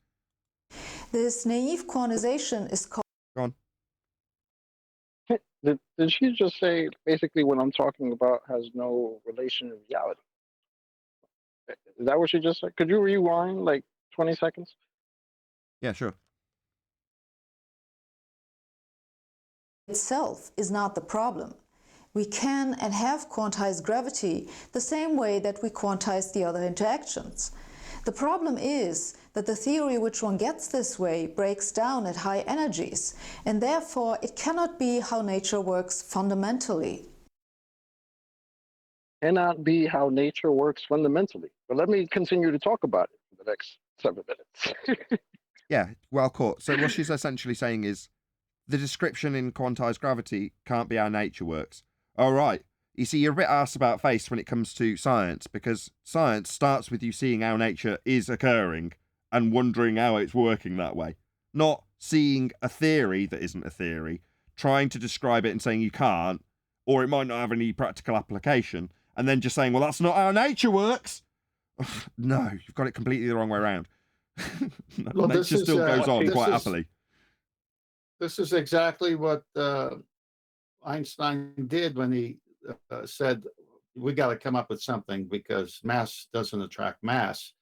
This naive quantization is called... Go on. Did she just say basically what I'm talking about has no relation to reality? Is that what she just said? Could you rewind like 20 seconds? Yeah, sure. Itself is not the problem. We can and have quantized gravity the same way that we quantize the other interactions. The problem is that the theory which one gets this way breaks down at high energies, and therefore it cannot be how nature works fundamentally. Cannot be how nature works fundamentally. But let me continue to talk about it for the next 7 minutes. Yeah, well caught. So what she's essentially saying is the description in quantized gravity can't be how nature works. All right. You see, you're a bit arse about face when it comes to science, because science starts with you seeing how nature is occurring and wondering how it's working that way. Not seeing a theory that isn't a theory, trying to describe it and saying you can't, or it might not have any practical application, and then just saying, well, that's not how nature works. No, you've got it completely the wrong way around. Well, nature still goes on quite happily. This is exactly what Einstein did when he said, we got to come up with something because mass doesn't attract mass.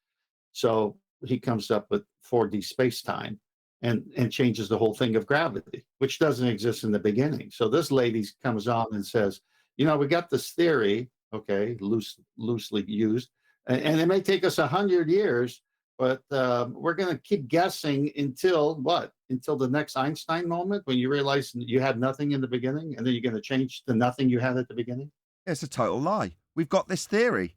So he comes up with 4D space-time and changes the whole thing of gravity, which doesn't exist in the beginning. So this lady comes on and says, we got this theory, okay, loosely used, and it may take us 100 years But we're going to keep guessing until what? Until the next Einstein moment when you realize you had nothing in the beginning, and then you're going to change the nothing you had at the beginning? It's a total lie. We've got this theory.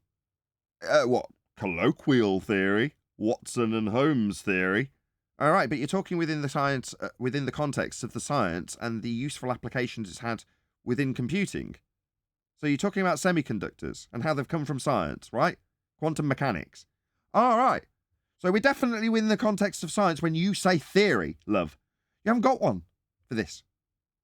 What? Colloquial theory? Watson and Holmes theory? All right, but you're talking within the science, within the context of the science and the useful applications it's had within computing. So you're talking about semiconductors and how they've come from science, right? Quantum mechanics. All right. So we're definitely within the context of science when you say theory, love. You haven't got one for this.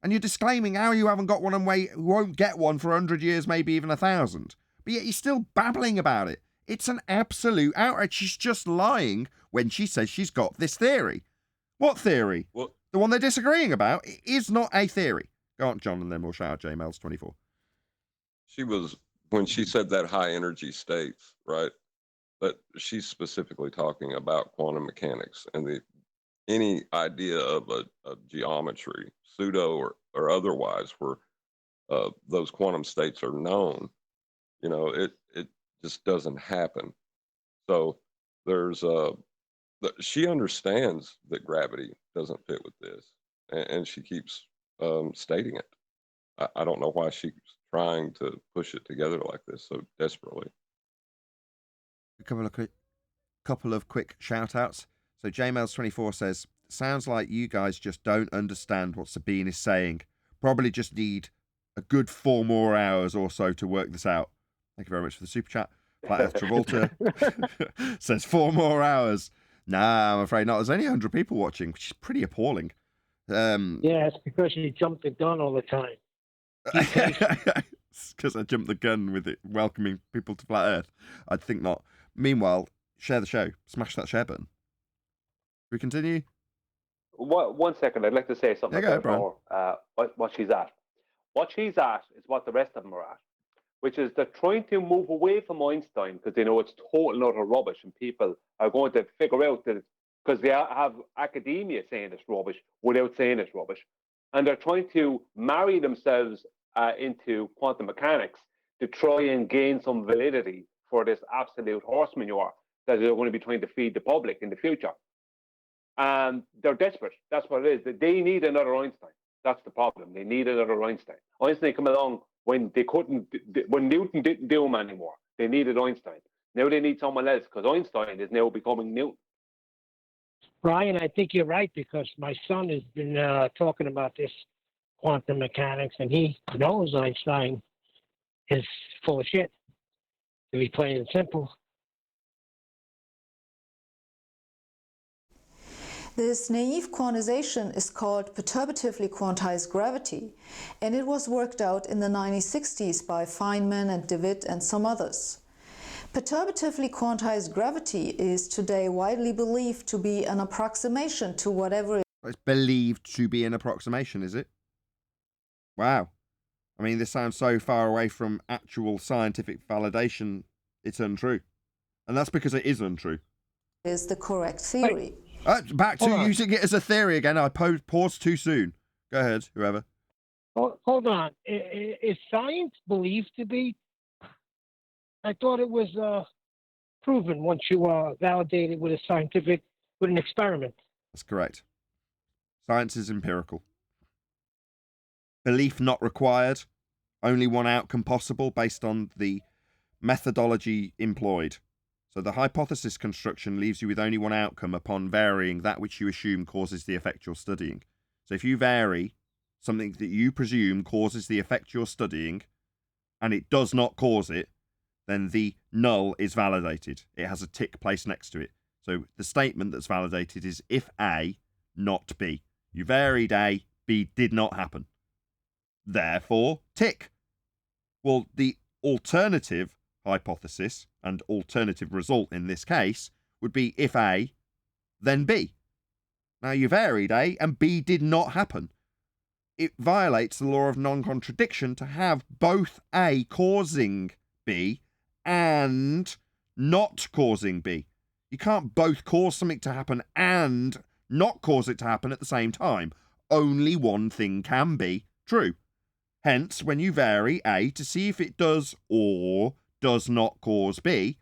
And you're disclaiming how you haven't got one and won't get one for 100 years, maybe even 1,000. But yet you're still babbling about it. It's an absolute outrage. She's just lying when she says she's got this theory. What theory? Well, The one they're disagreeing about is not a theory. Go on, John, and then we'll shout out JMails24. she was, when she said that high energy states, right? But she's specifically talking about quantum mechanics and any idea of a geometry, pseudo or otherwise, where those quantum states are known. It just doesn't happen. So there's she understands that gravity doesn't fit with this, and she keeps stating it. I don't know why she's trying to push it together like this so desperately. A couple of quick shout outs. So JMails24 says, sounds like you guys just don't understand what Sabine is saying. Probably just need a good 4 more hours or so to work this out. Thank you very much for the super chat. Flat Earth Travolta says 4 more hours. Nah, I'm afraid not. There's only 100 people watching, which is pretty appalling. Yeah, it's because you jump the gun all the time. It's because I jumped the gun with it, welcoming people to Flat Earth. I'd think not. Meanwhile, share the show. Smash that share button. We continue? One second, I'd like to say something Yeah, about her, what she's at. What she's at is what the rest of them are at, which is they're trying to move away from Einstein because they know it's total and utter rubbish, and people are going to figure out that because they have academia saying it's rubbish without saying it's rubbish, and they're trying to marry themselves into quantum mechanics to try and gain some validity for this absolute horse manure that they're going to be trying to feed the public in the future. And they're desperate. That's what it is. They need another Einstein. That's the problem. They need another Einstein. Einstein came along when they couldn't, when Newton didn't do him anymore. They needed Einstein. Now they need someone else because Einstein is now becoming Newton. Brian, I think you're right because my son has been talking about this quantum mechanics, and he knows Einstein is full of shit. To be plain and simple. This naive quantization is called perturbatively quantized gravity, and it was worked out in the 1960s by Feynman and DeWitt and some others. Perturbatively quantized gravity is today widely believed to be an approximation to whatever It's believed to be an approximation, is it? Wow. I mean, this sounds so far away from actual scientific validation, it's untrue. And that's because it is untrue. is the correct theory. Back to using it as a theory again. I paused too soon. Go ahead, whoever. Hold on. Is science believed to be? I thought it was proven once you validate it with an experiment. That's correct. Science is empirical. Belief not required. Only one outcome possible based on the methodology employed. So the hypothesis construction leaves you with only one outcome upon varying that which you assume causes the effect you're studying. So if you vary something that you presume causes the effect you're studying, and it does not cause it, then the null is validated. It has a tick placed next to it. So the statement that's validated is if A, not B. You varied A, B did not happen. Therefore, tick. Well, the alternative hypothesis and alternative result in this case would be if A, then B. Now you varied A and B did not happen. It violates the law of non-contradiction to have both A causing B and not causing B. You can't both cause something to happen and not cause it to happen at the same time. Only one thing can be true. Hence, when you vary A to see if it does or does not cause B,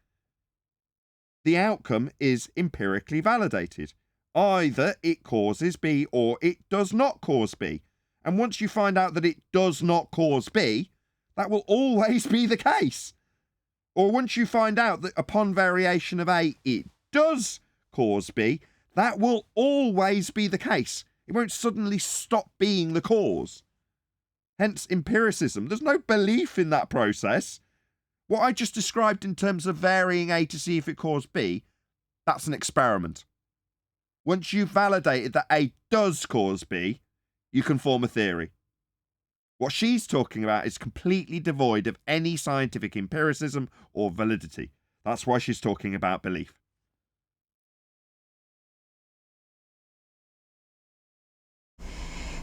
the outcome is empirically validated. Either it causes B or it does not cause B. And once you find out that it does not cause B, that will always be the case. Or once you find out that upon variation of A, it does cause B, that will always be the case. It won't suddenly stop being the cause. Hence empiricism. There's no belief in that process. What I just described in terms of varying A to see if it caused B, that's an experiment. Once you've validated that A does cause B, you can form a theory. What she's talking about is completely devoid of any scientific empiricism or validity. That's why she's talking about belief.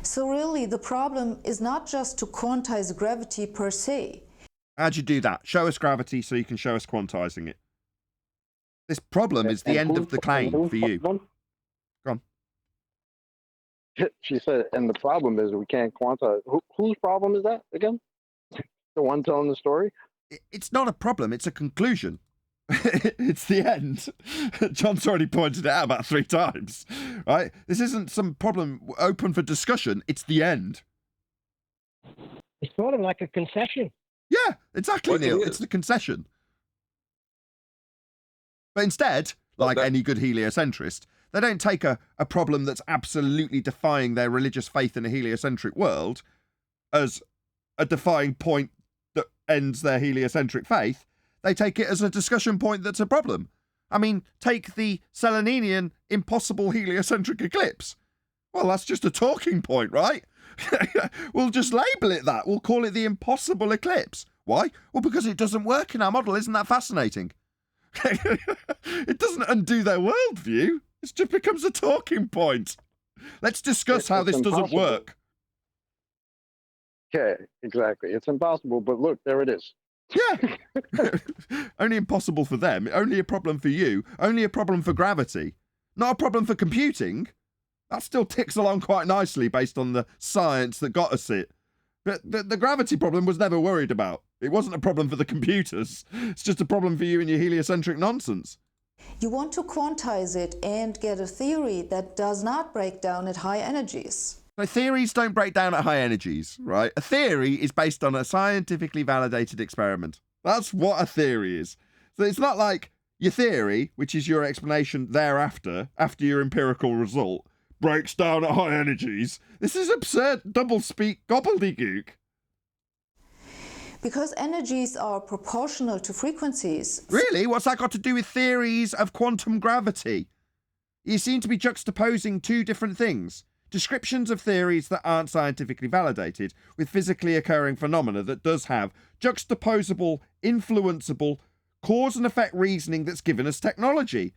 So really, the problem is not just to quantize gravity per se. How'd you do that? Show us gravity so you can show us quantizing it. This problem is the end of the claim for you. Go on. She said, and the problem is we can't quantize. Whose problem is that again? The one telling the story? It's not a problem, it's a conclusion. It's the end. John's already pointed it out about 3 times, right? This isn't some problem open for discussion. It's the end. It's sort of like a concession. Yeah, exactly, Neil. It's the concession. But instead, like any good heliocentrist, they don't take a problem that's absolutely defying their religious faith in a heliocentric world as a defying point that ends their heliocentric faith. They take it as a discussion point that's a problem. I mean, take the Seleninian impossible heliocentric eclipse. Well, that's just a talking point, right? We'll just label it that. We'll call it the impossible eclipse. Why? Well, because it doesn't work in our model. Isn't that fascinating? It doesn't undo their worldview. It just becomes a talking point. Let's discuss how this doesn't work. Okay, exactly. It's impossible, but look, there it is. Yeah. Only impossible for them. Only a problem for you. Only a problem for gravity. Not a problem for computing. That still ticks along quite nicely based on the science that got us it. But the gravity problem was never worried about. It wasn't a problem for the computers. It's just a problem for you and your heliocentric nonsense. You want to quantize it and get a theory that does not break down at high energies. So theories don't break down at high energies, right? A theory is based on a scientifically validated experiment. That's what a theory is. So it's not like your theory, which is your explanation thereafter, after your empirical result, breaks down at high energies. This is absurd doublespeak gobbledygook. Because energies are proportional to frequencies. Really? What's that got to do with theories of quantum gravity? You seem to be juxtaposing 2 different things. Descriptions of theories that aren't scientifically validated with physically occurring phenomena that does have juxtaposable, influenceable, cause and effect reasoning that's given us technology.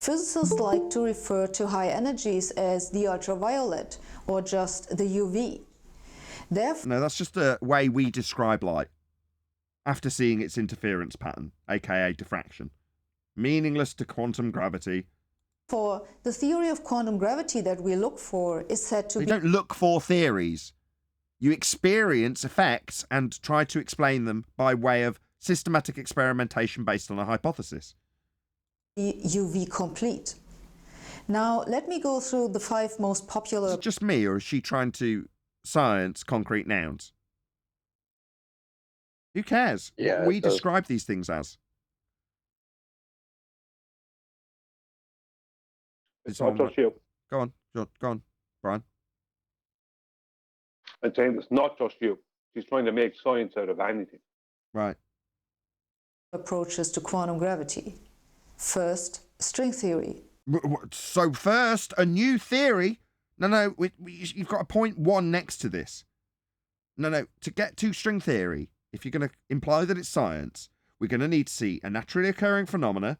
Physicists like to refer to high energies as the ultraviolet or just the UV. No, that's just a way we describe light after seeing its interference pattern, aka diffraction. Meaningless to quantum gravity. For the theory of quantum gravity that we look for is said to be... You don't look for theories. You experience effects and try to explain them by way of systematic experimentation based on a hypothesis. UV complete. Now, let me go through the 5 most popular... Is it just me, or is she trying to science concrete nouns? Who cares? Yeah, What we describe these things as. It's not just you. Go on, Brian. I'm saying it's not just you. She's trying to make science out of anything. Right. Approaches to quantum gravity. First, string theory. So first, a new theory. No, you've got a point 1 next to this. No, to get to string theory, if you're going to imply that it's science, we're going to need to see a naturally occurring phenomena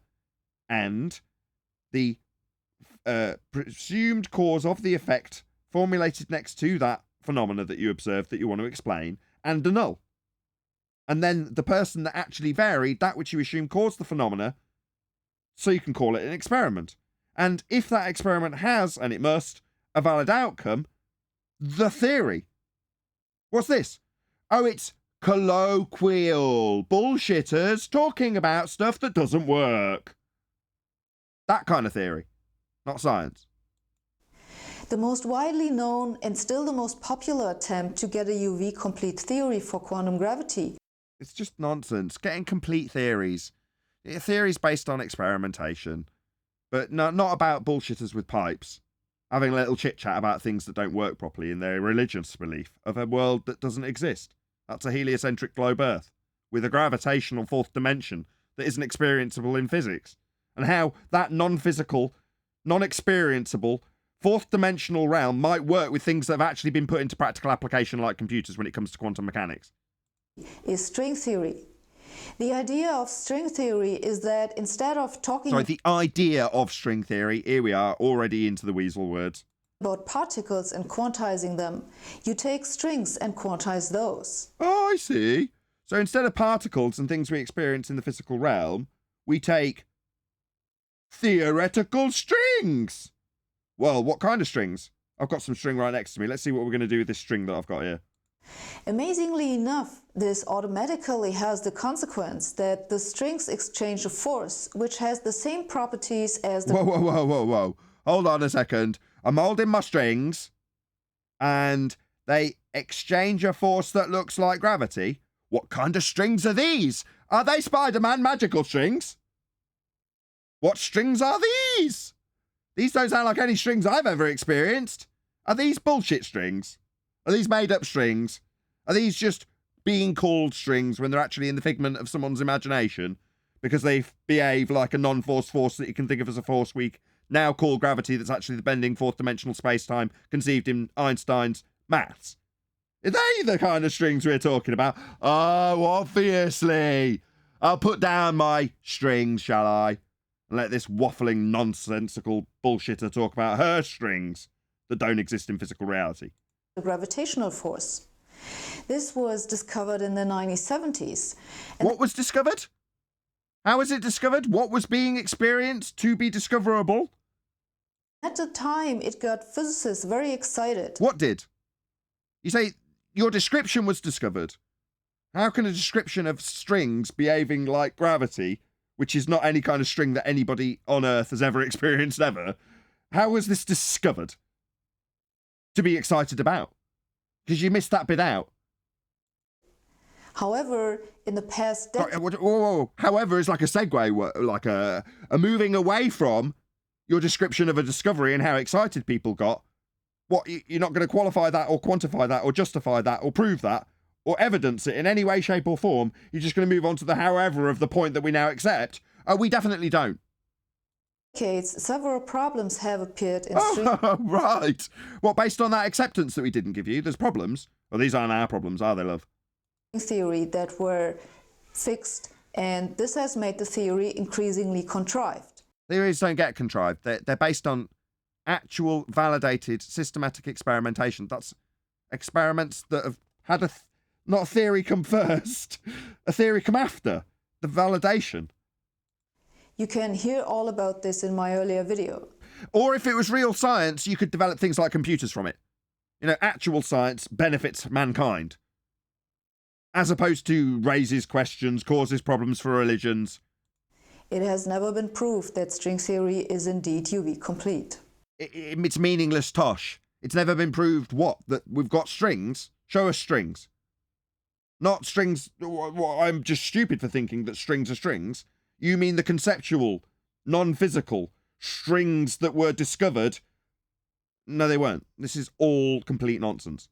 and the presumed cause of the effect formulated next to that phenomena that you observed that you want to explain, and a null. And then the person that actually varied that which you assume caused the phenomena, so you can call it an experiment. And if that experiment has, and it must, a valid outcome, the theory. What's this? Oh, it's colloquial bullshitters talking about stuff that doesn't work. That kind of theory, not science. The most widely known and still the most popular attempt to get a UV complete theory for quantum gravity. It's just nonsense. Getting complete theories. Theories based on experimentation. But not about bullshitters with pipes. Having a little chit-chat about things that don't work properly in their religious belief of a world that doesn't exist. That's a heliocentric globe Earth, with a gravitational fourth dimension that isn't experienceable in physics. And how that non-physical, non-experienceable, fourth dimensional realm might work with things that have actually been put into practical application like computers when it comes to quantum mechanics. Is string theory. The idea of string theory is that instead of talking the idea of string theory, here we are, already into the weasel words, about particles and quantizing them, you take strings and quantize those. Oh, I see. So instead of particles and things we experience in the physical realm, we take theoretical strings. Well, what kind of strings? I've got some string right next to me. Let's see what we're going to do with this string that I've got here. Amazingly enough, this automatically has the consequence that the strings exchange a force which has the same properties as the... Whoa. Hold on a second. I'm holding my strings and they exchange a force that looks like gravity. What kind of strings are these? Are they Spider-Man magical strings? What strings are these? These don't sound like any strings I've ever experienced. Are these bullshit strings? Are these made-up strings? Are these just being called strings when they're actually in the figment of someone's imagination because they behave like a non-force force that you can think of as a force we now call gravity that's actually the bending fourth-dimensional space-time conceived in Einstein's maths? Are they the kind of strings we're talking about? Oh, obviously. I'll put down my strings, shall I? And let this waffling, nonsensical bullshitter talk about her strings that don't exist in physical reality. The gravitational force. This was discovered in the 1970s. What was discovered? How was it discovered? What was being experienced to be discoverable? At the time, it got physicists very excited. What did? You say your description was discovered. How can a description of strings behaving like gravity, which is not any kind of string that anybody on Earth has ever experienced ever, how was this discovered to be excited about? Because you missed that bit out. However, in the past However is like a segue, like a moving away from your description of a discovery and how excited people got. What, you're not going to qualify that or quantify that or justify that or prove that or evidence it in any way, shape or form. You're just going to move on to the however of the point that we now accept. We definitely don't. Several problems have appeared in Oh, right. What, based on that acceptance that we didn't give you, there's problems? Well, these aren't our problems, are they, love? Theory that were fixed, and this has made the theory increasingly contrived. Theories don't get contrived. They're based on actual, validated, systematic experimentation. That's experiments that have had not a theory come first, a theory come after, the validation. You can hear all about this in my earlier video. Or if it was real science, you could develop things like computers from it. You know, actual science benefits mankind. As opposed to raises questions, causes problems for religions. It has never been proved that string theory is indeed UV complete. It's meaningless tosh. It's never been proved what? That we've got strings? Show us strings. Not strings. I'm just stupid for thinking that strings are strings. You mean the conceptual, non-physical strings that were discovered? No, they weren't. This is all complete nonsense.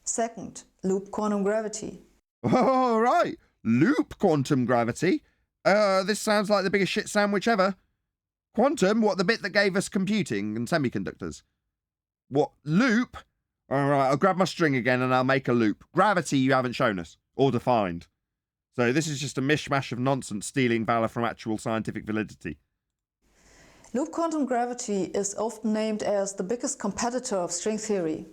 Second, loop quantum gravity. All right. Loop quantum gravity. This sounds like the biggest shit sandwich ever. Quantum, what, the bit that gave us computing and semiconductors? What, loop? All right, I'll grab my string again and I'll make a loop. Gravity you haven't shown us or defined. So this is just a mishmash of nonsense stealing valor from actual scientific validity. Loop quantum gravity is often named as the biggest competitor of string theory.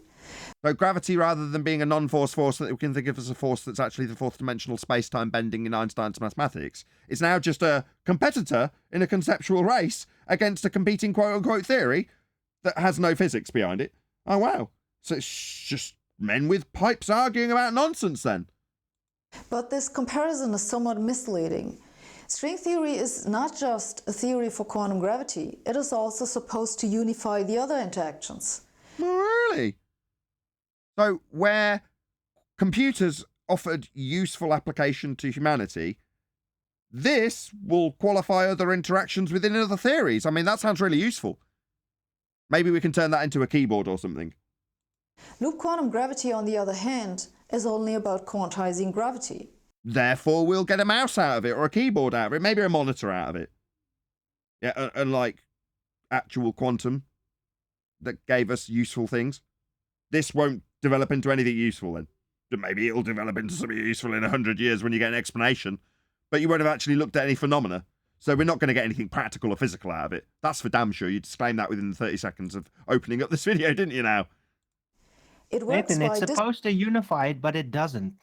So gravity, rather than being a non-force force that we can think of as a force that's actually the fourth-dimensional space-time bending in Einstein's mathematics, is now just a competitor in a conceptual race against a competing quote-unquote theory that has no physics behind it. Oh, wow. So it's just men with pipes arguing about nonsense then. But this comparison is somewhat misleading. String theory is not just a theory for quantum gravity, it is also supposed to unify the other interactions. Oh, really? So where computers offered useful application to humanity, this will qualify other interactions within other theories. I mean, that sounds really useful. Maybe we can turn that into a keyboard or something. Loop quantum gravity, on the other hand, is only about quantizing gravity. Therefore, we'll get a mouse out of it, or a keyboard out of it, maybe a monitor out of it. Yeah, unlike actual quantum that gave us useful things. This won't develop into anything useful then. Maybe it'll develop into something useful in 100 years when you get an explanation, but you won't have actually looked at any phenomena. So we're not going to get anything practical or physical out of it. That's for damn sure. You disclaimed that within the 30 seconds of opening up this video, didn't you now? It works Nathan, by it's supposed to unify it, but it doesn't,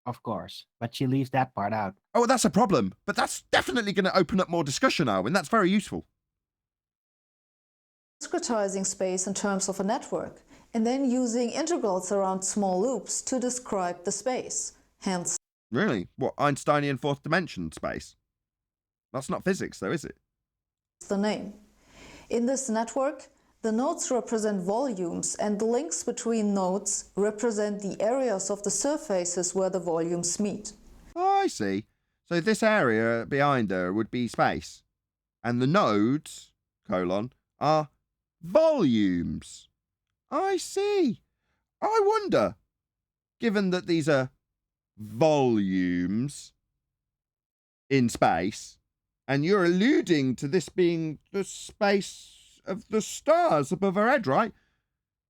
of course. But she leaves that part out. Oh, that's a problem. But that's definitely going to open up more discussion, Arwin. That's very useful. Discretizing space in terms of a network, and then using integrals around small loops to describe the space. Hence, Really? What, Einsteinian fourth dimension space? That's not physics, though, is it? the name. In this network, the nodes represent volumes, and the links between nodes represent the areas of the surfaces where the volumes meet. Oh, I see. So this area behind her would be space. And the nodes, are volumes. I see. I wonder, given that these are volumes in space, and you're alluding to this being the space of the stars above our head, right?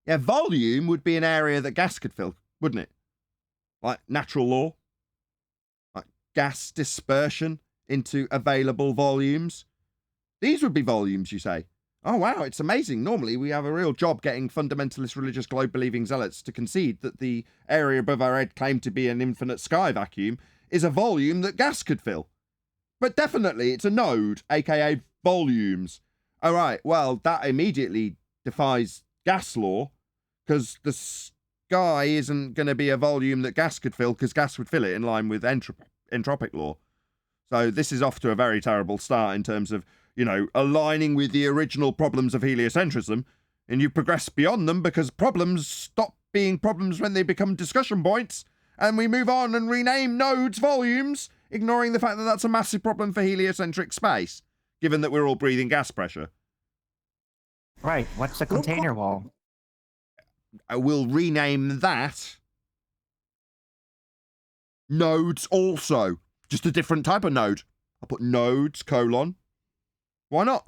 Yeah, volume would be an area that gas could fill, wouldn't it? Like natural law? Like gas dispersion into available volumes? These would be volumes, you say? Oh, wow, it's amazing. Normally, we have a real job getting fundamentalist religious globe-believing zealots to concede that the area above our head claimed to be an infinite sky vacuum is a volume that gas could fill. But definitely, it's a node, aka volumes. All right, well, that immediately defies gas law, because the sky isn't going to be a volume that gas could fill, because gas would fill it in line with entropic law. So this is off to a very terrible start in terms of, you know, aligning with the original problems of heliocentrism, and you progress beyond them because problems stop being problems when they become discussion points, and we move on and rename nodes volumes, ignoring the fact that that's a massive problem for heliocentric space, given that we're all breathing gas pressure. Right. What's a container wall? We'll rename that nodes also. Just a different type of node. I'll put nodes, Why not?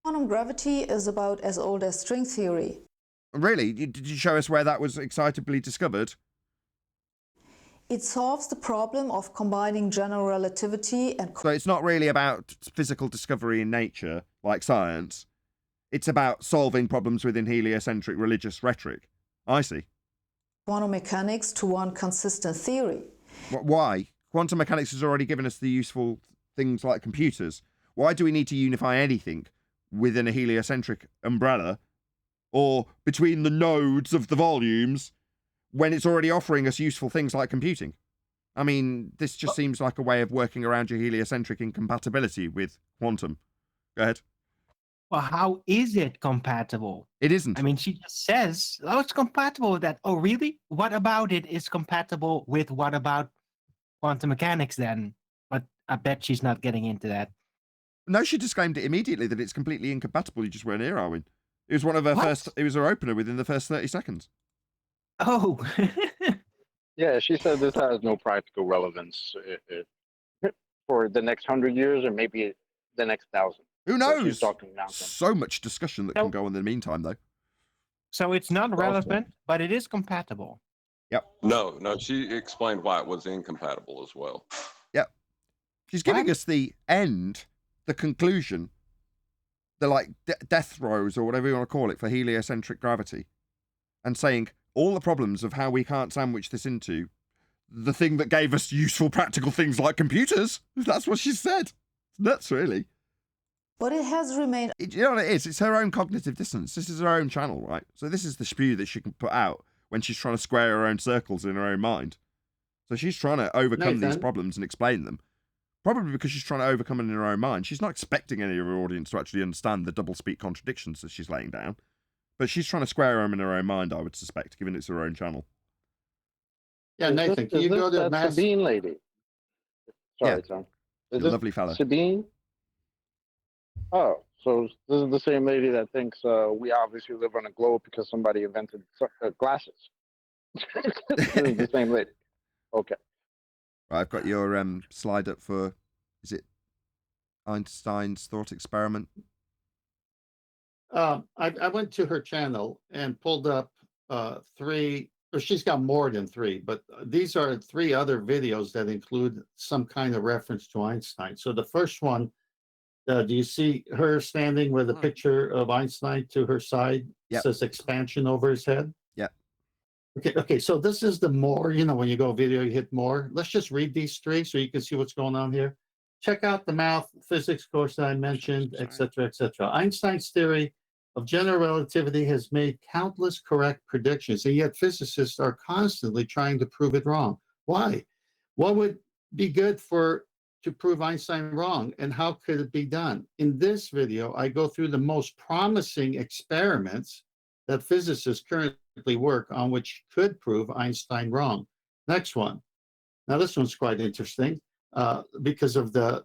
Quantum gravity is about as old as string theory. Really? Did you show us where that was excitably discovered? It solves the problem of combining general relativity and So it's not really about physical discovery in nature, like science. It's about solving problems within heliocentric religious rhetoric. I see. quantum mechanics to one consistent theory. Why? Quantum mechanics has already given us the useful things like computers. Why do we need to unify anything within a heliocentric umbrella or between the nodes of the volumes when it's already offering us useful things like computing? I mean, this just seems like a way of working around your heliocentric incompatibility with quantum. Go ahead. Well, how is it compatible? It isn't. I mean, she just says, oh, it's compatible with that. Oh, really? What about it is compatible with what about quantum mechanics then? But I bet she's not getting into that. No, she disclaimed it immediately that it's completely incompatible. You just weren't here, Arwin. It was one of her first, it was her opener within the first 30 seconds. Oh. Yeah, she said this has no practical relevance for the next 100 years or maybe the next 1,000. Who So knows? she's talking nonsense. So much discussion that can go on in the meantime, though. So it's not relevant, but it is compatible. Yep. No, she explained why it was incompatible as well. Yep. She's giving us the end, the conclusion, the like death throes or whatever you want to call it for heliocentric gravity, and saying all the problems of how we can't sandwich this into the thing that gave us useful practical things like computers. That's what she said. It's nuts, really. But it has remained. You know what it is? It's her own cognitive dissonance. This is her own channel, right? So this is the spew that she can put out when she's trying to square her own circles in her own mind. So she's trying to overcome these problems and explain them. Probably because she's trying to overcome it in her own mind. She's not expecting any of her audience to actually understand the double-speak contradictions that she's laying down. But she's trying to square them in her own mind, I would suspect, given it's her own channel. Yeah, Nathan, can you go to that Sabine lady? Sorry, Yeah. Tom. She's a lovely fella. Sabine? Oh, so this is the same lady that thinks we obviously live on a globe because somebody invented glasses. This is the same lady. Okay. Right, I've got your slide up for, is it Einstein's thought experiment? I went to her channel and pulled up 3, or she's got more than 3, but these are 3 other videos that include some kind of reference to Einstein. So the first one, do you see her standing with a picture of Einstein to her side? Yep. It says expansion over his head. Yeah. Okay, so this is the more, when you go video, you hit more. Let's just read these 3 so you can see what's going on here. Check out the math physics course that I mentioned, etc., etc. Einstein's theory of general relativity has made countless correct predictions, and yet physicists are constantly trying to prove it wrong. Why? What would be good to prove Einstein wrong, and how could it be done? In this video, I go through the most promising experiments that physicists currently work on, which could prove Einstein wrong. Next one. Now, this one's quite interesting because of the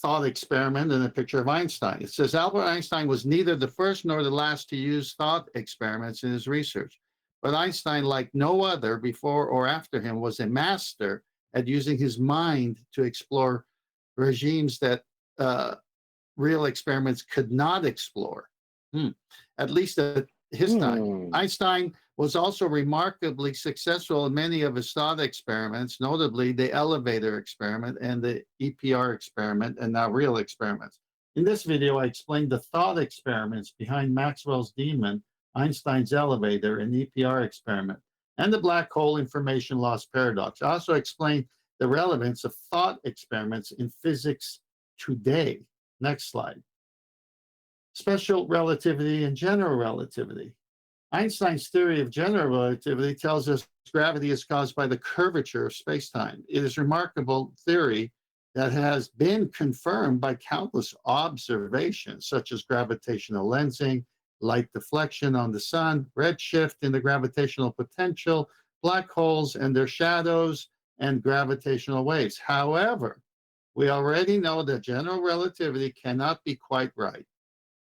thought experiment and a picture of Einstein. It says Albert Einstein was neither the first nor the last to use thought experiments in his research. But Einstein, like no other before or after him, was a master at using his mind to explore regimes that real experiments could not explore. At least at his time. Einstein was also remarkably successful in many of his thought experiments, notably the elevator experiment and the EPR experiment, and now real experiments. In this video, I explained the thought experiments behind Maxwell's demon, Einstein's elevator, and EPR experiment, and the black hole information loss paradox. I also explained the relevance of thought experiments in physics today. Next slide. Special relativity and general relativity. Einstein's theory of general relativity tells us gravity is caused by the curvature of space-time. It is a remarkable theory that has been confirmed by countless observations, such as gravitational lensing, light deflection on the sun, redshift in the gravitational potential, black holes and their shadows, and gravitational waves. However, we already know that general relativity cannot be quite right,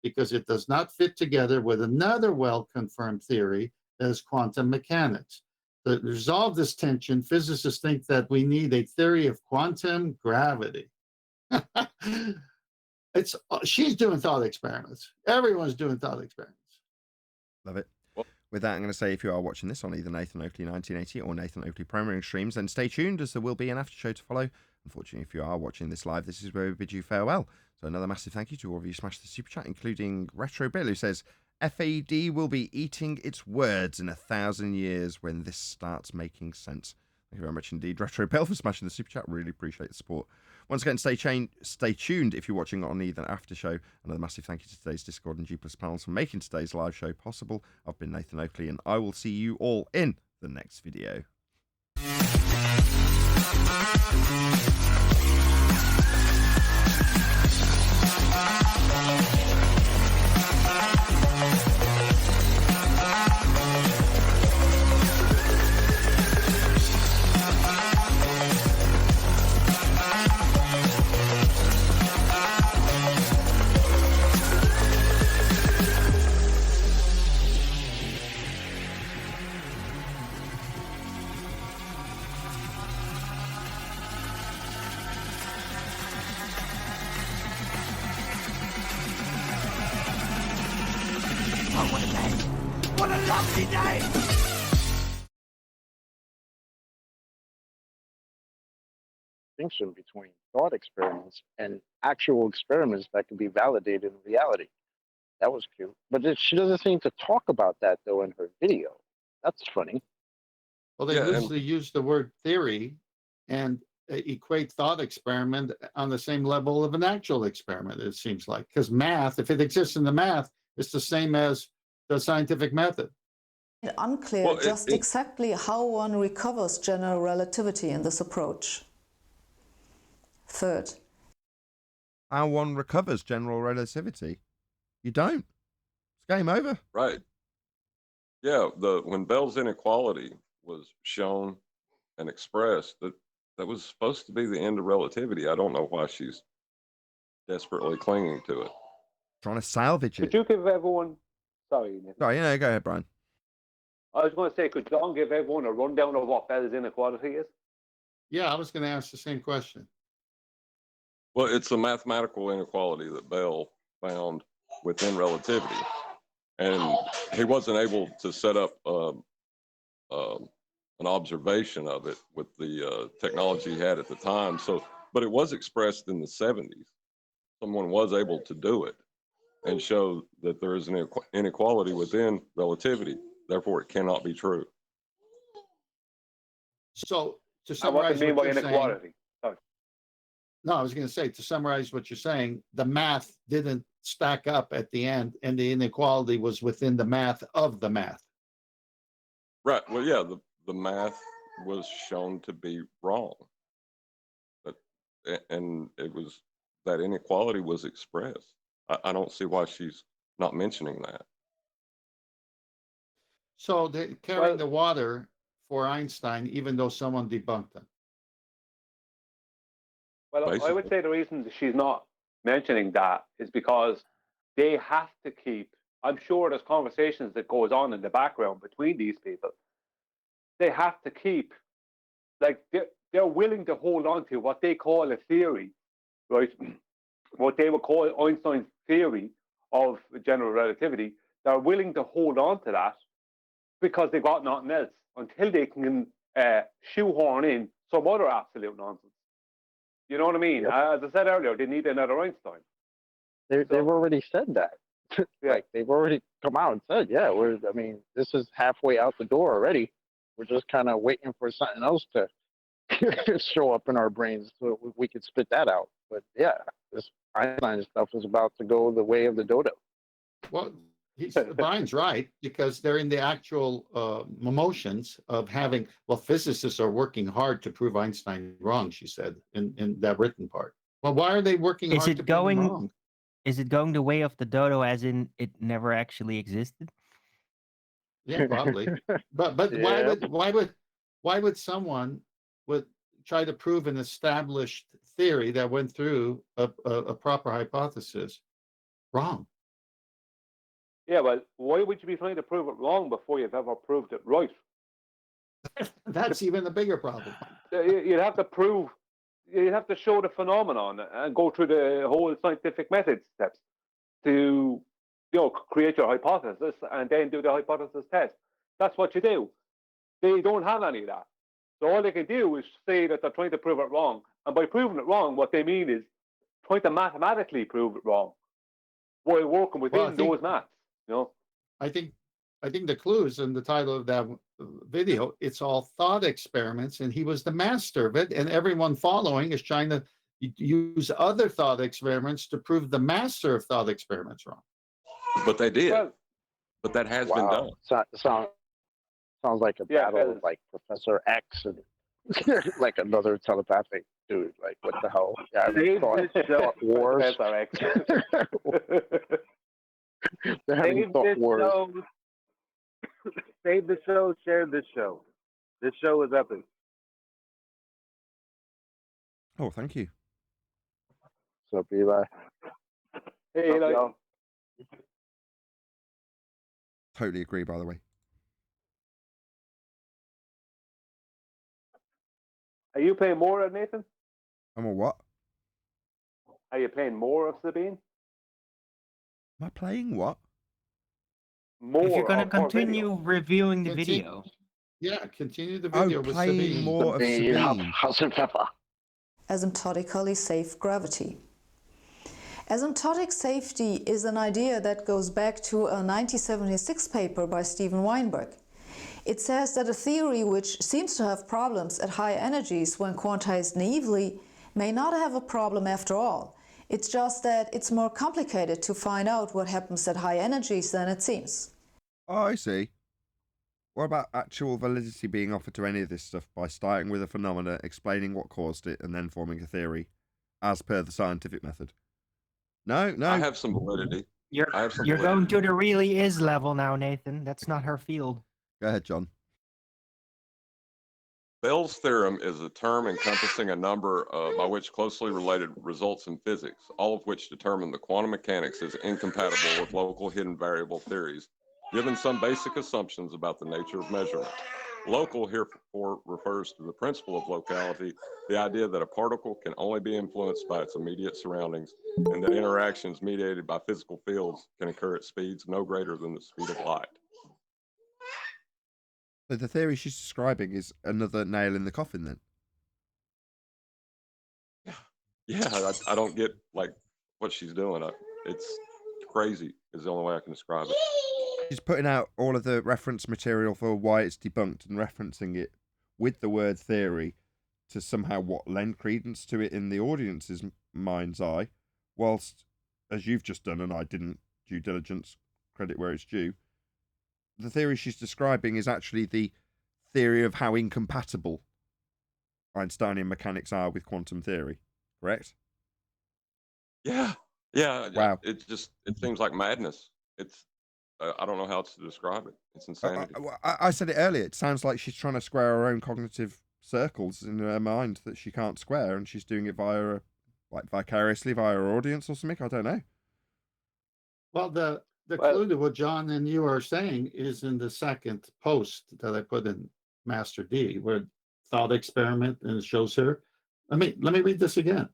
because it does not fit together with another well-confirmed theory, that is quantum mechanics. To resolve this tension, physicists think that we need a theory of quantum gravity. She's doing thought experiments. Everyone's doing thought experiments. Love it. With that, I'm going to say if you are watching this on either Nathan Oakley 1980 or Nathan Oakley Primary streams, then stay tuned as there will be an after show to follow. Unfortunately, if you are watching this live, this is where we bid you farewell. So another massive thank you to all of you who smashed the super chat, including Retro Bill, who says, FAD will be eating its words in 1,000 years when this starts making sense. Thank you very much indeed, Retro Bill, for smashing the super chat. Really appreciate the support. Once again, stay tuned if you're watching on either after show. Another massive thank you to today's Discord and G+ panels for making today's live show possible. I've been Nathan Oakley, and I will see you all in the next video. What a lovely day! Distinction between thought experiments and actual experiments that can be validated in reality. That was cute. But she doesn't seem to talk about that, though, in her video. That's funny. Well, they usually use the word theory and equate thought experiment on the same level of an actual experiment, it seems like. Because math, if it exists in the math, it's the same as the scientific method. It's unclear just exactly how one recovers general relativity in this approach. Third, how one recovers general relativity. You don't. It's game over. Right. Yeah, when Bell's inequality was shown and expressed, that was supposed to be the end of relativity. I don't know why she's desperately clinging to it. Trying to salvage Could it. you give everyone? Sorry, Nathan. Sorry, go ahead, Brian. I was going to say, could John give everyone a rundown of what Bell's inequality is? Yeah, I was going to ask the same question. Well, it's a mathematical inequality that Bell found within relativity. And he wasn't able to set up an observation of it with the technology he had at the time. But it was expressed in the 70s. Someone was able to do it and show that there is an inequality within relativity. Therefore, it cannot be true. So to And what summarize do you mean what by you're inequality? saying, Sorry. no, I was going to say, to summarize what you're saying, the math didn't stack up at the end, and the inequality was within the math of the math. Right. Well, yeah, the math was shown to be wrong. And it was that inequality was expressed. I don't see why she's not mentioning that. So they're carrying the water for Einstein, even though someone debunked them. Well, I would say the reason that she's not mentioning that is because they have to keep. I'm sure there's conversations that goes on in the background between these people. They have to keep, like they're willing to hold on to what they call a theory, right? What they would call Einstein's theory of general relativity. They're willing to hold on to that because they've got nothing else until they can shoehorn in some other absolute nonsense. You know what I mean? Yep. As I said earlier, they need another Einstein. They've already said that. Yeah. Like they've already come out and said, yeah, this is halfway out the door already. We're just kind of waiting for something else to show up in our brains so we could spit that out. But yeah, this Einstein stuff is about to go the way of the dodo. Well, Brian's right, because they're in the actual emotions of having, well, physicists are working hard to prove Einstein wrong, she said in that written part. Well, why are they working Is hard it to prove him going? wrong? Is it going the way of the dodo, as in it never actually existed? Yeah, probably. But Yeah. why would someone try to prove an established theory that went through a proper hypothesis wrong? Yeah, well, why would you be trying to prove it wrong before you've ever proved it right? That's even a bigger problem. You'd have to show the phenomenon and go through the whole scientific method steps to, create your hypothesis and then do the hypothesis test. That's what you do. They don't have any of that. So all they can do is say that they're trying to prove it wrong. And by proving it wrong, what they mean is trying to mathematically prove it wrong while working within those maths. I think the clues in the title of that video, it's all thought experiments, and he was the master of it, and everyone following is trying to use other thought experiments to prove the master of thought experiments wrong. But they did. But that has been done. Sounds like a battle of like Professor X and like another telepathic dude. Like, what the hell? Yeah, thought wars. They're having thought wars. Save the show, share this show. This show is epic. Oh, thank you. What's up, Eli? Hey, Eli. Totally agree, by the way. Are you playing more of Nathan? I'm a what? Are you playing more of Sabine? Am I playing what? If you're going to continue reviewing the video. Yeah, continue the video with Sabine. More of Sabine. Hossenfelder. Asymptotically safe gravity. Asymptotic safety is an idea that goes back to a 1976 paper by Steven Weinberg. It says that a theory which seems to have problems at high energies when quantized naively may not have a problem after all. It's just that it's more complicated to find out what happens at high energies than it seems. Oh, I see. What about actual validity being offered to any of this stuff by starting with a phenomena, explaining what caused it, and then forming a theory? as per the scientific method. No. I have some validity. You're I have some you're going validity. to the really is level now, Nathan. That's not her field. Go ahead, John. Bell's theorem is a term encompassing a number by which closely related results in physics, all of which determine the quantum mechanics is incompatible with local hidden variable theories, given some basic assumptions about the nature of measurement. Local herefore refers to the principle of locality, the idea that a particle can only be influenced by its immediate surroundings, and that interactions mediated by physical fields can occur at speeds no greater than the speed of light. So the theory she's describing is another nail in the coffin, then? Yeah, I don't get like what she's doing. It's crazy is the only way I can describe it. She's putting out all of the reference material for why it's debunked and referencing it with the word theory to somehow lend credence to it in the audience's mind's eye, whilst, as you've just done, and I didn't, due diligence, credit where it's due, the theory she's describing is actually the theory of how incompatible Einsteinian mechanics are with quantum theory, correct? Yeah. Wow. It seems like madness. It's I don't know how else to describe it. It's insanity. I said it earlier. It sounds like she's trying to square her own cognitive circles in her mind that she can't square, and she's doing it vicariously via her audience or something. I don't know. Well, the clue to what John and you are saying is in the second post that I put in Master D, where thought experiment, and it shows her. Let me read this again.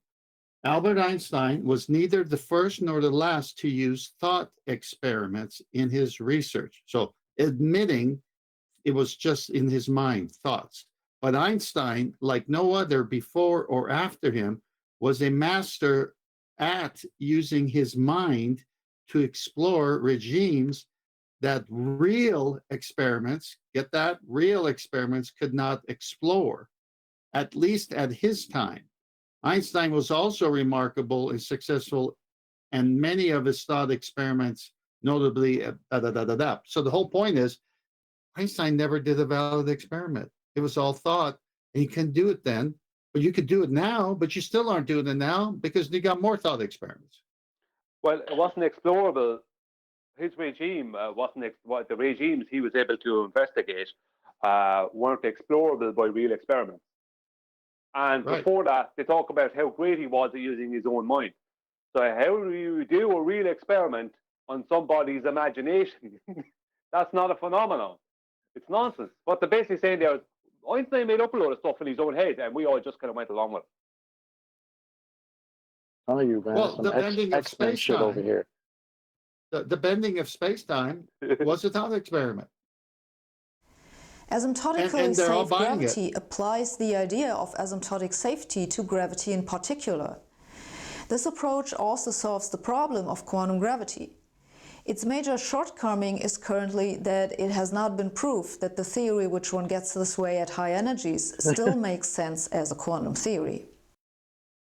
Albert Einstein was neither the first nor the last to use thought experiments in his research. So admitting it was just in his mind, thoughts. But Einstein, like no other before or after him, was a master at using his mind to explore regimes that real experiments, get that, real experiments could not explore, at least at his time. Einstein was also remarkable and successful, and many of his thought experiments, notably, So the whole point is, Einstein never did a valid experiment. It was all thought, and you couldn't do it then, but you could do it now, but you still aren't doing it now because you got more thought experiments. Well, it wasn't explorable. His regime what the regimes he was able to investigate weren't explorable by real experiments. And Right. before that, they talk about how great he was at using his own mind. So how do you do a real experiment on somebody's imagination? That's not a phenomenon. It's nonsense. What they're basically saying there is Einstein made up a load of stuff in his own head, and we all just kind of went along with it. Some of you, man, Well, some the bending of X-Men shit over space-time, here. the bending of space-time was a thought experiment. Asymptotically And they're all safe buying it. gravity applies the idea of asymptotic safety to gravity in particular. This approach also solves the problem of quantum gravity. Its major shortcoming is currently that it has not been proved that the theory which one gets this way at high energies still makes sense as a quantum theory.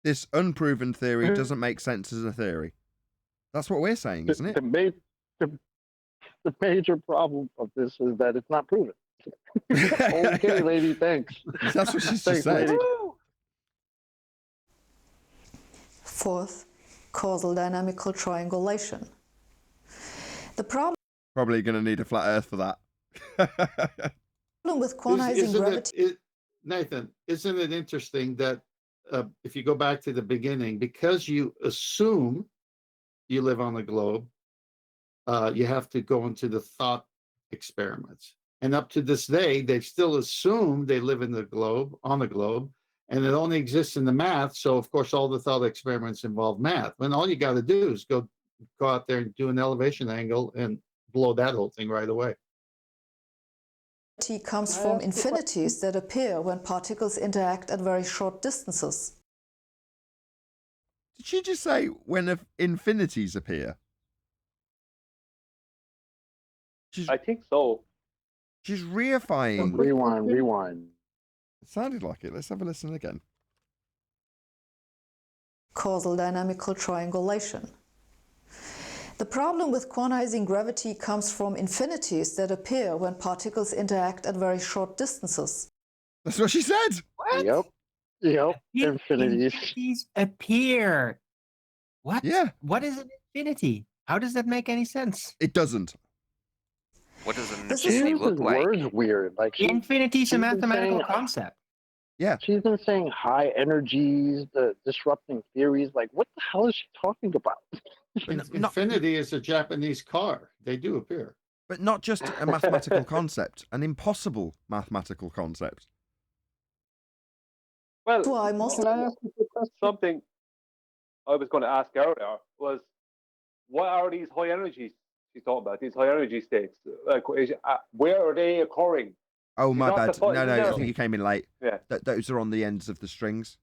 This unproven theory doesn't make sense as a theory. That's what we're saying, isn't it? The major problem of this is that it's not proven. Okay, lady, thanks. That's what she's just Thanks, said. lady. Fourth, causal dynamical triangulation. The problem Probably going to need a flat earth for that. with quantizing gravity... Nathan, isn't it interesting that if you go back to the beginning, because you assume you live on the globe, you have to go into the thought experiments. And up to this day, they still assume they live in the globe, on the globe, and it only exists in the math. So, of course, all the thought experiments involve math. And all you got to do is go out there and do an elevation angle and blow that whole thing right away. comes from infinities that appear when particles interact at very short distances. Did she just say when infinities appear? I think so. She's reifying. Rewind. It sounded like it. Let's have a listen again. Causal dynamical triangulation. The problem with quantizing gravity comes from infinities that appear when particles interact at very short distances. That's what she said. What? Yep. Yep, infinities. Infinities appear. What? Yeah. What is an infinity? How does that make any sense? It doesn't. What does an This She is infinity uses look like? words weird. Like Infinity is a she's been mathematical saying- concept. Yeah. She's been saying high energies, the disrupting theories. Like, what the hell is she talking about? Infinity is a Japanese car. They do appear. But not just a mathematical concept, an impossible mathematical concept. Well, So I must- Can I ask you a question? something I was going to ask earlier was, what are these high energies she's talking about? These high energy states, like, where are they occurring? Oh, my not bad. the No, I no. think you came in late. Yeah. Those are on the ends of the strings.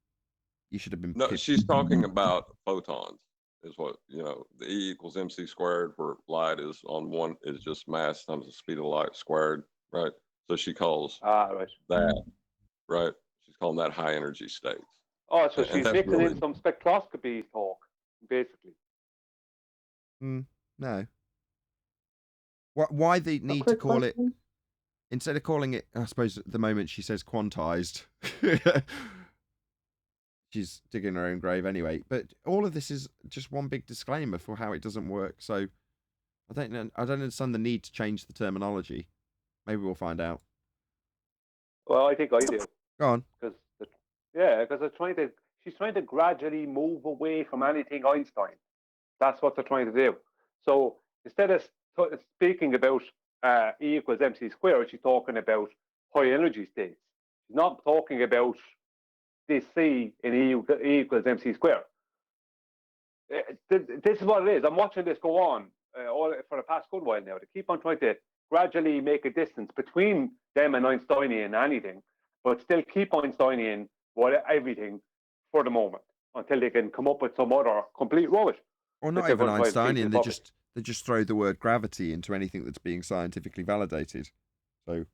You should have been. No, she's talking about photons. Is what the E equals mc squared, where light is on one is just mass times the speed of light squared, right? So she calls right. that, right? She's calling that high energy states. Oh, so And she's that's mixing really- in some spectroscopy talk, basically. No. Why the need to call it, instead of calling it, I suppose at the moment she says quantized. She's digging her own grave anyway. But all of this is just one big disclaimer for how it doesn't work. So I don't understand the need to change the terminology. Maybe we'll find out. Well, I think I do. Go on. Because she's trying to gradually move away from anything Einstein. That's what they're trying to do. So instead of speaking about E equals mc squared, she's talking about high energy states. She's not talking about this C in E equals mc squared. This is what it is. I'm watching this go on for the past good while now. They keep on trying to gradually make a distance between them and Einsteinian anything, but still keep Einsteinian everything for the moment until they can come up with some other complete rubbish. Or not even Einsteinian, they just throw the word gravity into anything that's being scientifically validated. So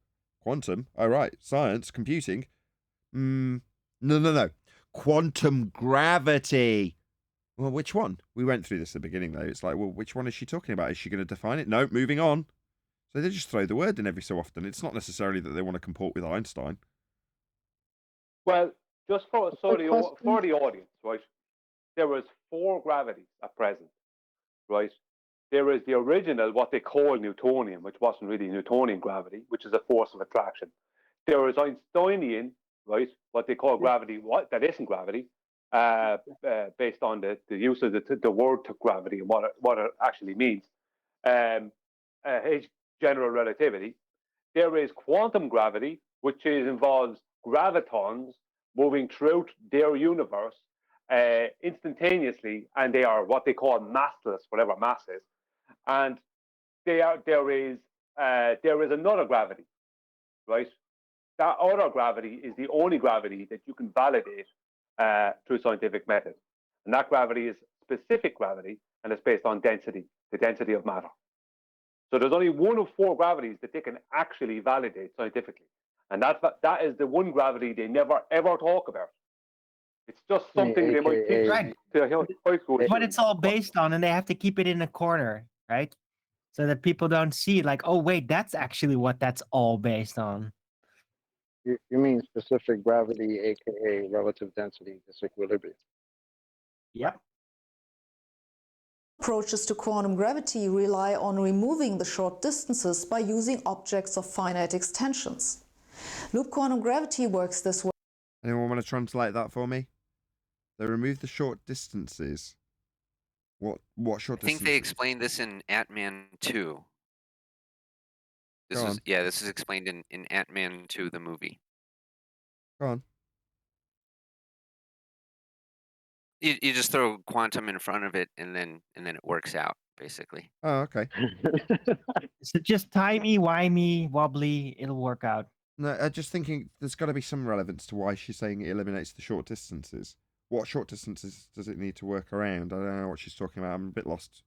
quantum, right, science, computing. No. Quantum gravity. Well, which one? We went through this at the beginning, though. It's like, well, which one is she talking about? Is she going to define it? No, moving on. So they just throw the word in every so often. It's not necessarily that they want to comport with Einstein. Well, just for the audience, right? There was 4 gravities at present, right? There is the original, what they call Newtonian, which wasn't really Newtonian gravity, which is a force of attraction. There is Einsteinian, right? What they call gravity, that isn't gravity, based on the use of the word to gravity and what it actually means. General relativity. There is quantum gravity, which involves gravitons moving throughout their universe instantaneously, and they are what they call massless, whatever mass is. And there is another gravity, right? That other gravity is the only gravity that you can validate through scientific method. And that gravity is specific gravity, and it's based on density, the density of matter. So there's only one of 4 gravities that they can actually validate scientifically. And that is the one gravity they never, ever talk about. It's just something they might teach to high school. What it's all based on, and they have to keep it in a corner, right? So that people don't see, like, oh, wait, that's actually what that's all based on. You mean specific gravity, aka relative density disequilibrium? Yep. Approaches to quantum gravity rely on removing the short distances by using objects of finite extensions. Loop quantum gravity works this way. Anyone want to translate that for me? They remove the short distances. What short I think distances? they explained this in Ant-Man 2. This is explained in Ant-Man 2, the movie. Go on. You just throw quantum in front of it, and then it works out, basically. Oh, okay. So just timey-wimey, wobbly, it'll work out. No, I'm just thinking there's got to be some relevance to why she's saying it eliminates the short distances. What short distances does it need to work around? I don't know what she's talking about. I'm a bit lost.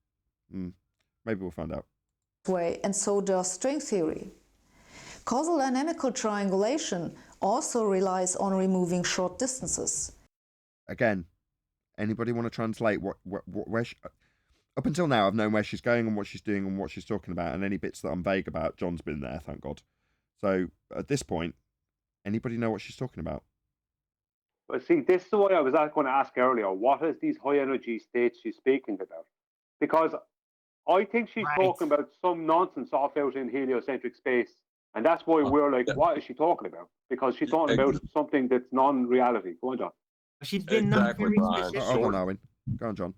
Maybe we'll find out. Way, and so does string theory. Causal dynamical triangulation also relies on removing short distances. Again, anybody want to translate where she, up until now I've known where she's going and what she's doing and what she's talking about, and any bits that I'm vague about, John's been there, thank God. So at this point, anybody know what she's talking about? But see, this is what I was going to ask earlier. What is these high energy states she's speaking about? Because I think she's talking about some nonsense off out in heliocentric space. And that's why we're like, what is she talking about? Because she's talking about something that's non-reality. Go on, John. She's been Exactly, very Brian. specific. Hold on, Owen. Go on, John.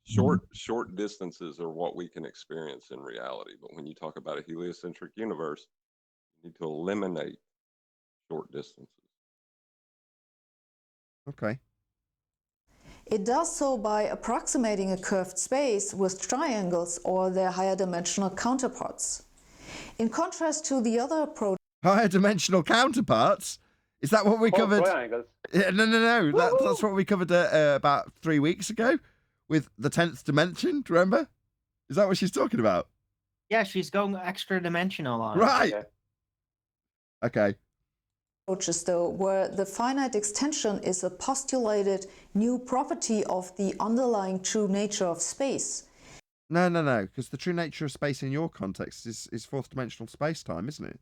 Short distances are what we can experience in reality. But when you talk about a heliocentric universe, you need to eliminate short distances. Okay. It does so by approximating a curved space with triangles or their higher dimensional counterparts. In contrast to the other approach, Higher dimensional counterparts? Is that what we covered? Triangles. Yeah, no. That's what we covered about 3 weeks ago with the 10th dimension. Do you remember? Is that what she's talking about? Yeah, she's going extra dimensional on it. Right. Yeah. Okay. approaches, though, where the finite extension is a postulated new property of the underlying true nature of space. No, because the true nature of space in your context is fourth dimensional space-time, isn't it?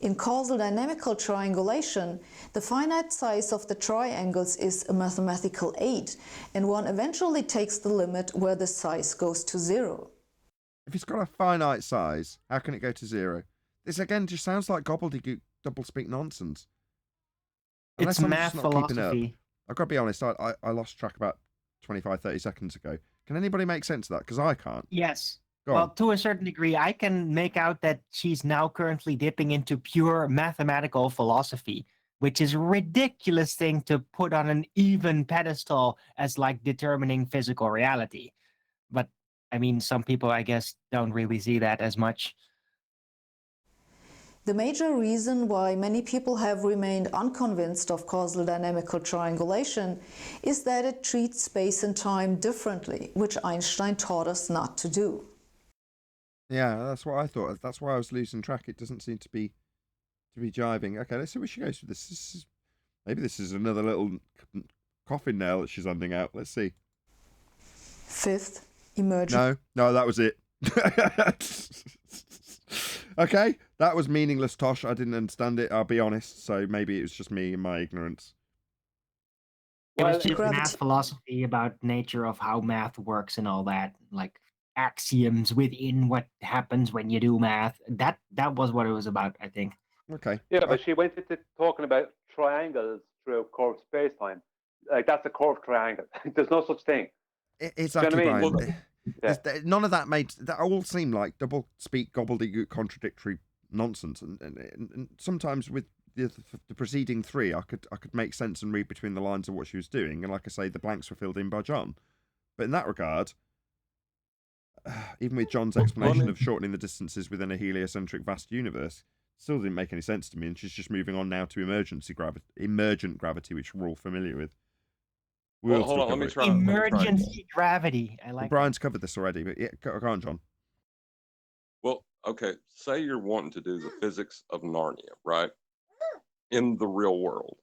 In causal dynamical triangulation, the finite size of the triangles is a mathematical aid, and one eventually takes the limit where the size goes to zero. If it's got a finite size, how can it go to zero? This again just sounds like gobbledygook, doublespeak nonsense. It's I'm math just not keeping up. philosophy. I've got to be honest, I lost track about 25, 30 seconds ago. Can anybody make sense of that? Because I can't. Yes. Go Well, on. to a certain degree, I can make out that she's now currently dipping into pure mathematical philosophy, which is a ridiculous thing to put on an even pedestal as like determining physical reality. But I mean, some people, I guess, don't really see that as much. The major reason why many people have remained unconvinced of causal dynamical triangulation is that it treats space and time differently, which Einstein taught us not to do. Yeah, that's what I thought. That's why I was losing track. It doesn't seem to be jiving. Okay, let's see where she goes with this. Maybe this is another little coffin nail that she's handing out. Let's see. Fifth, emergent. No, that was it. Okay, that was meaningless, Tosh. I didn't understand it, I'll be honest. So maybe it was just me and my ignorance. It Well, was just gravity- math philosophy about nature of how math works and all that, like axioms within what happens when you do math. That was what it was about, I think. Okay. Yeah, but she went into talking about triangles through curved space-time. Like, that's a curved triangle. There's no such thing. Exactly, Do you know what I Brian. mean? Yeah. None of that that all seemed like double speak, gobbledygook, contradictory nonsense. And sometimes with the preceding three, I could make sense and read between the lines of what she was doing. And like I say, the blanks were filled in by John. But in that regard, even with John's explanation of shortening the distances within a heliocentric vast universe, still didn't make any sense to me. And she's just moving on now to emergent gravity, which we're all familiar with. Well, hold on, let me try. Emergency gravity. I like. Brian's covered this already, but yeah, go on, John. Well, okay, say you're wanting to do the physics of Narnia, right? In the real world.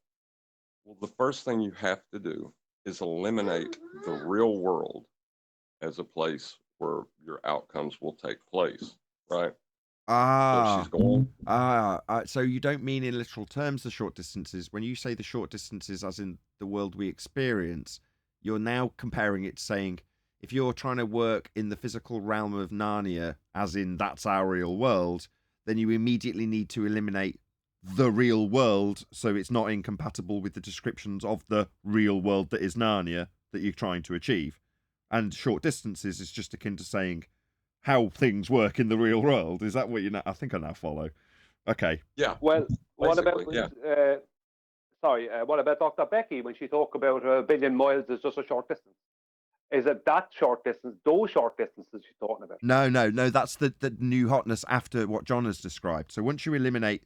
Well, the first thing you have to do is eliminate the real world as a place where your outcomes will take place, right? So she's going. So you don't mean in literal terms the short distances. When you say the short distances as in the world we experience, you're now comparing it to saying, if you're trying to work in the physical realm of Narnia, as in that's our real world, then you immediately need to eliminate the real world so it's not incompatible with the descriptions of the real world that is Narnia that you're trying to achieve. And short distances is just akin to saying how things work in the real world. Is that what you know? I think I now follow. Okay. Yeah. Well, what about basically, what about Dr. Becky when she talked about a billion miles is just a short distance? Is it that short distance, those short distances she's talking about? No. That's the new hotness after what John has described. So once you eliminate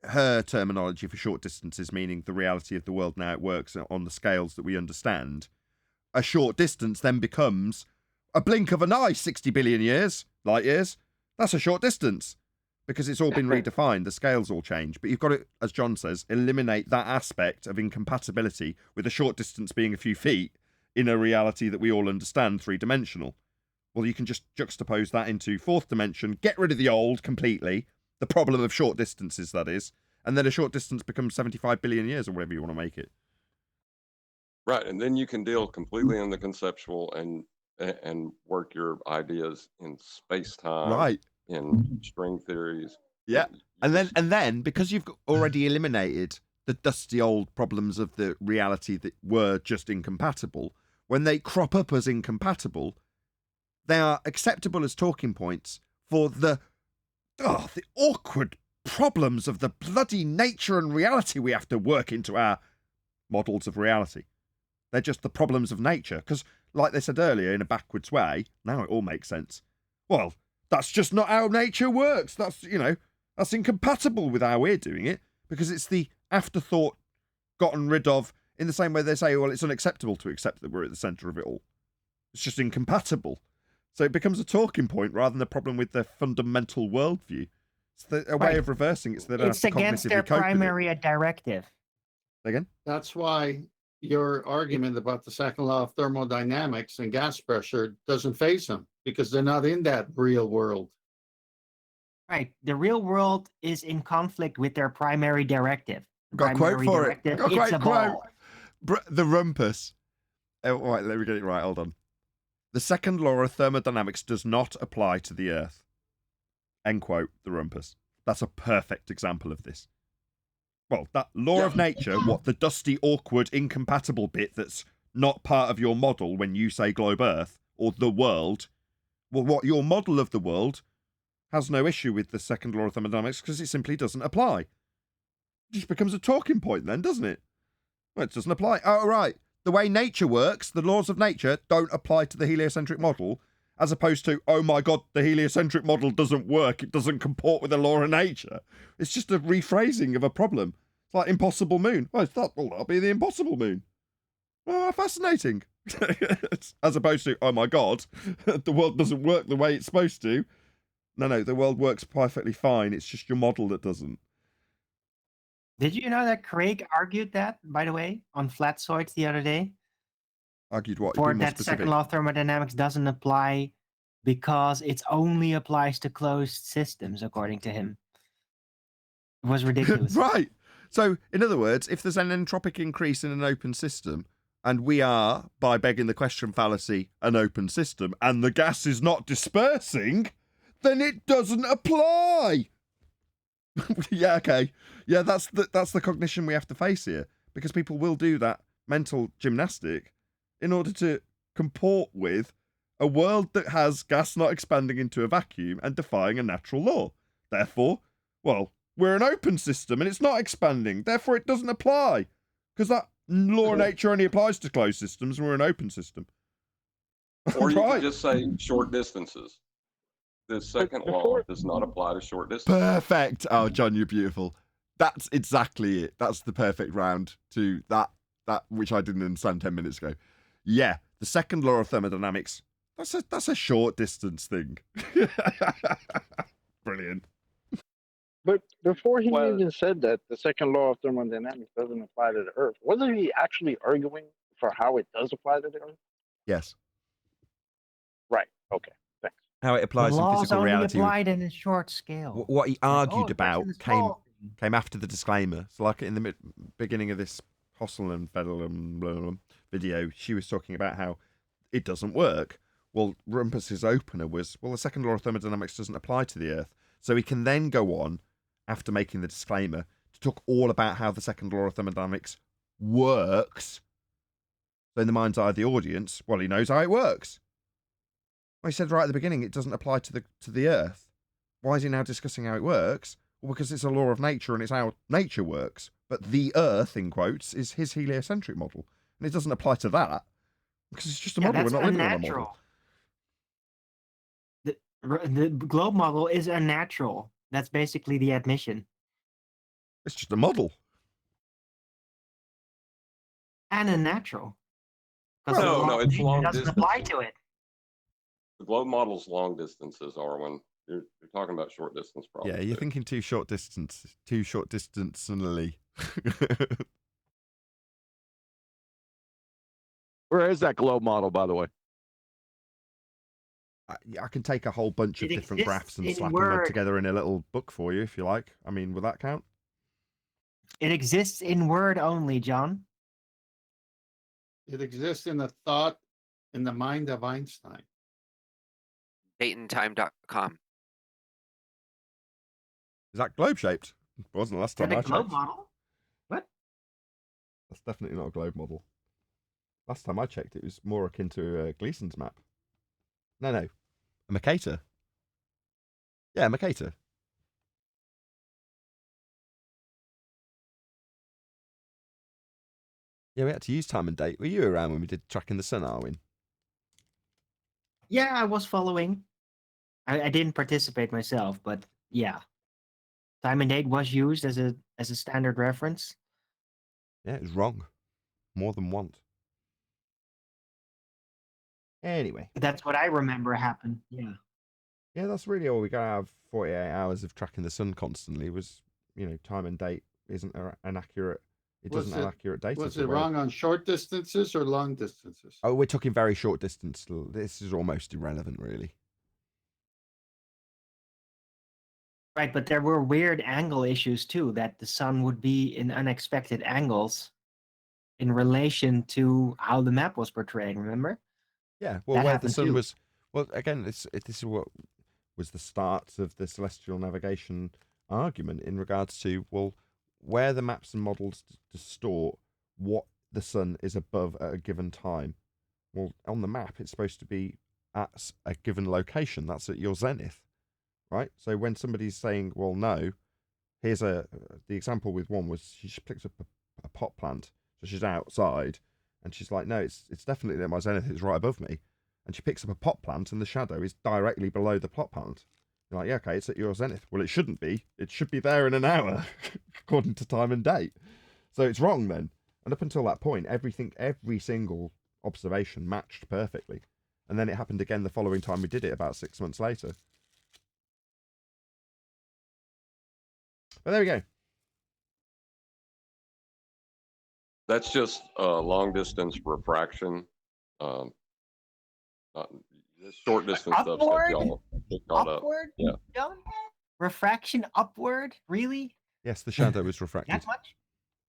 her terminology for short distances, meaning the reality of the world and how it works on the scales that we understand, a short distance then becomes a blink of an eye, 60 billion light years. That's a short distance because it's all been redefined. The scales all change. But you've got to, as John says, eliminate that aspect of incompatibility with a short distance being a few feet in a reality that we all understand, three-dimensional. Well, you can just juxtapose that into fourth dimension, get rid of the old completely, the problem of short distances, that is, and then a short distance becomes 75 billion years or whatever you want to make it. Right, and then you can deal completely in the conceptual and work your ideas in space time, Right. in string theories. Yeah. And then because you've already eliminated the dusty old problems of the reality that were just incompatible, when they crop up as incompatible, they are acceptable as talking points for the awkward problems of the bloody nature and reality we have to work into our models of reality. They're just the problems of nature. Because, like they said earlier, in a backwards way, now it all makes sense. Well, that's just not how nature works. That's, that's incompatible with how we're doing it, because it's the afterthought gotten rid of in the same way they say, well, it's unacceptable to accept that we're at the centre of it all. It's just incompatible. So it becomes a talking point rather than a problem with their fundamental worldview. It's a way of reversing it so they don't It's have to against their cognitively cope with it. primary directive. Again? That's why your argument about the second law of thermodynamics and gas pressure doesn't face them, because they're not in that real world. Right. The real world is in conflict with their primary directive. Got a quote for it. Got a It's great a quote. ball. The rumpus. Oh, right, let me get it right. Hold on. The second law of thermodynamics does not apply to the Earth. End quote, the rumpus. That's a perfect example of this. Well, that law of nature, what the dusty, awkward, incompatible bit that's not part of your model when you say globe Earth or the world, well, what your model of the world has no issue with the second law of thermodynamics because it simply doesn't apply. It just becomes a talking point then, doesn't it? Well, it doesn't apply. Oh, right. The way nature works, the laws of nature don't apply to the heliocentric model, as opposed to, oh my God, the heliocentric model doesn't work. It doesn't comport with the law of nature. It's just a rephrasing of a problem. It's like impossible moon. Well, that'll be the impossible moon. Oh, fascinating. As opposed to, oh my God, the world doesn't work the way it's supposed to. No, the world works perfectly fine. It's just your model that doesn't. Did you know that Craig argued that, by the way, on Flatzoids the other day? Argued what? For Be more that specific. second law of thermodynamics doesn't apply because it only applies to closed systems, according to him. It was ridiculous. Right. So, in other words, if there's an entropic increase in an open system, and we are, by begging the question fallacy, an open system, and the gas is not dispersing, then it doesn't apply. Yeah, okay. Yeah, that's the cognition we have to face here, because people will do that mental gymnastic in order to comport with a world that has gas not expanding into a vacuum and defying a natural law. Therefore, well, we're an open system and it's not expanding. Therefore, it doesn't apply, because that law of nature only applies to closed systems and we're an open system. Or you could just say short distances. The second law does not apply to short distances. Perfect. Oh, John, you're beautiful. That's exactly it. That's the perfect round to that which I didn't understand 10 minutes ago. Yeah, the second law of thermodynamics, that's a short distance thing. Brilliant. But before he even said that the second law of thermodynamics doesn't apply to the Earth, wasn't he actually arguing for how it does apply to the Earth? Yes. Right. Okay. Thanks. How it applies The in laws physical only reality. applied in a short scale. What he argued about it's came after the disclaimer. So, like in the beginning of this Hossenfelder video, she was talking about how it doesn't work. Well, Rumpus's opener was, well, the second law of thermodynamics doesn't apply to the Earth. So he can then go on, after making the disclaimer, to talk all about how the second law of thermodynamics works. So in the mind's eye of the audience, well, he knows how it works. Well, he said right at the beginning it doesn't apply to the Earth. Why is he now discussing how it works? Well, because it's a law of nature and it's how nature works. But the Earth, in quotes, is his heliocentric model. And it doesn't apply to that. Because it's just a model. We're not living on a model. The globe model is unnatural. That's basically the admission. It's just a model. And unnatural. No, it's long doesn't distance. apply to it. The globe model's long distances, Arwen. You're talking about short distance problems. Yeah, you're thinking too short distanceally. Where is that globe model, by the way? I can take a whole bunch of different graphs and in slap Word. them together in a little book for you, if you like. I mean, will that count? It exists in Word only, John. It exists in the thought, in the mind of Einstein. dateandtime.com. Is that globe shaped? It wasn't last time I checked. Model? What? That's definitely not a globe model. Last time I checked, it was more akin to Gleason's map. No, a Mercator. Yeah, Mercator. Yeah, we had to use time and date. Were you around when we did tracking the sun, Arwin? Yeah, I was following. I didn't participate myself, but yeah. Time and date was used as a standard reference. Yeah, it was wrong. More than once. Anyway. That's what I remember happened. Yeah. Yeah, that's really all we got out of 48 hours of tracking the sun constantly was, time and date isn't an accurate, it doesn't have accurate data. Was it wrong on short distances or long distances? Oh, we're talking very short distance. This is almost irrelevant, really. Right, but there were weird angle issues too, that the sun would be in unexpected angles in relation to how the map was portraying, remember? Yeah, well, That where the happened sun too. was... Well, again, this is what was the start of the celestial navigation argument in regards to, well, where the maps and models distort what the sun is above at a given time. Well, on the map, it's supposed to be at a given location. That's at your zenith, right? So when somebody's saying, well, no, here's the example with one was she picks up a pot plant. So she's outside and she's like, no, it's definitely at my zenith. It's right above me. And she picks up a pot plant and the shadow is directly below the pot plant. You're like, yeah, okay, it's at your zenith. Well, it shouldn't be. It should be there in an hour, according to time and date. So it's wrong then. And up until that point, every single observation matched perfectly. And then it happened again the following time we did it, about 6 months later. But there we go. That's just long distance refraction. This short distance stuff that y'all get caught up. Upward? Yeah. John? Refraction upward? Really? Yes, the shadow was refracted. That much?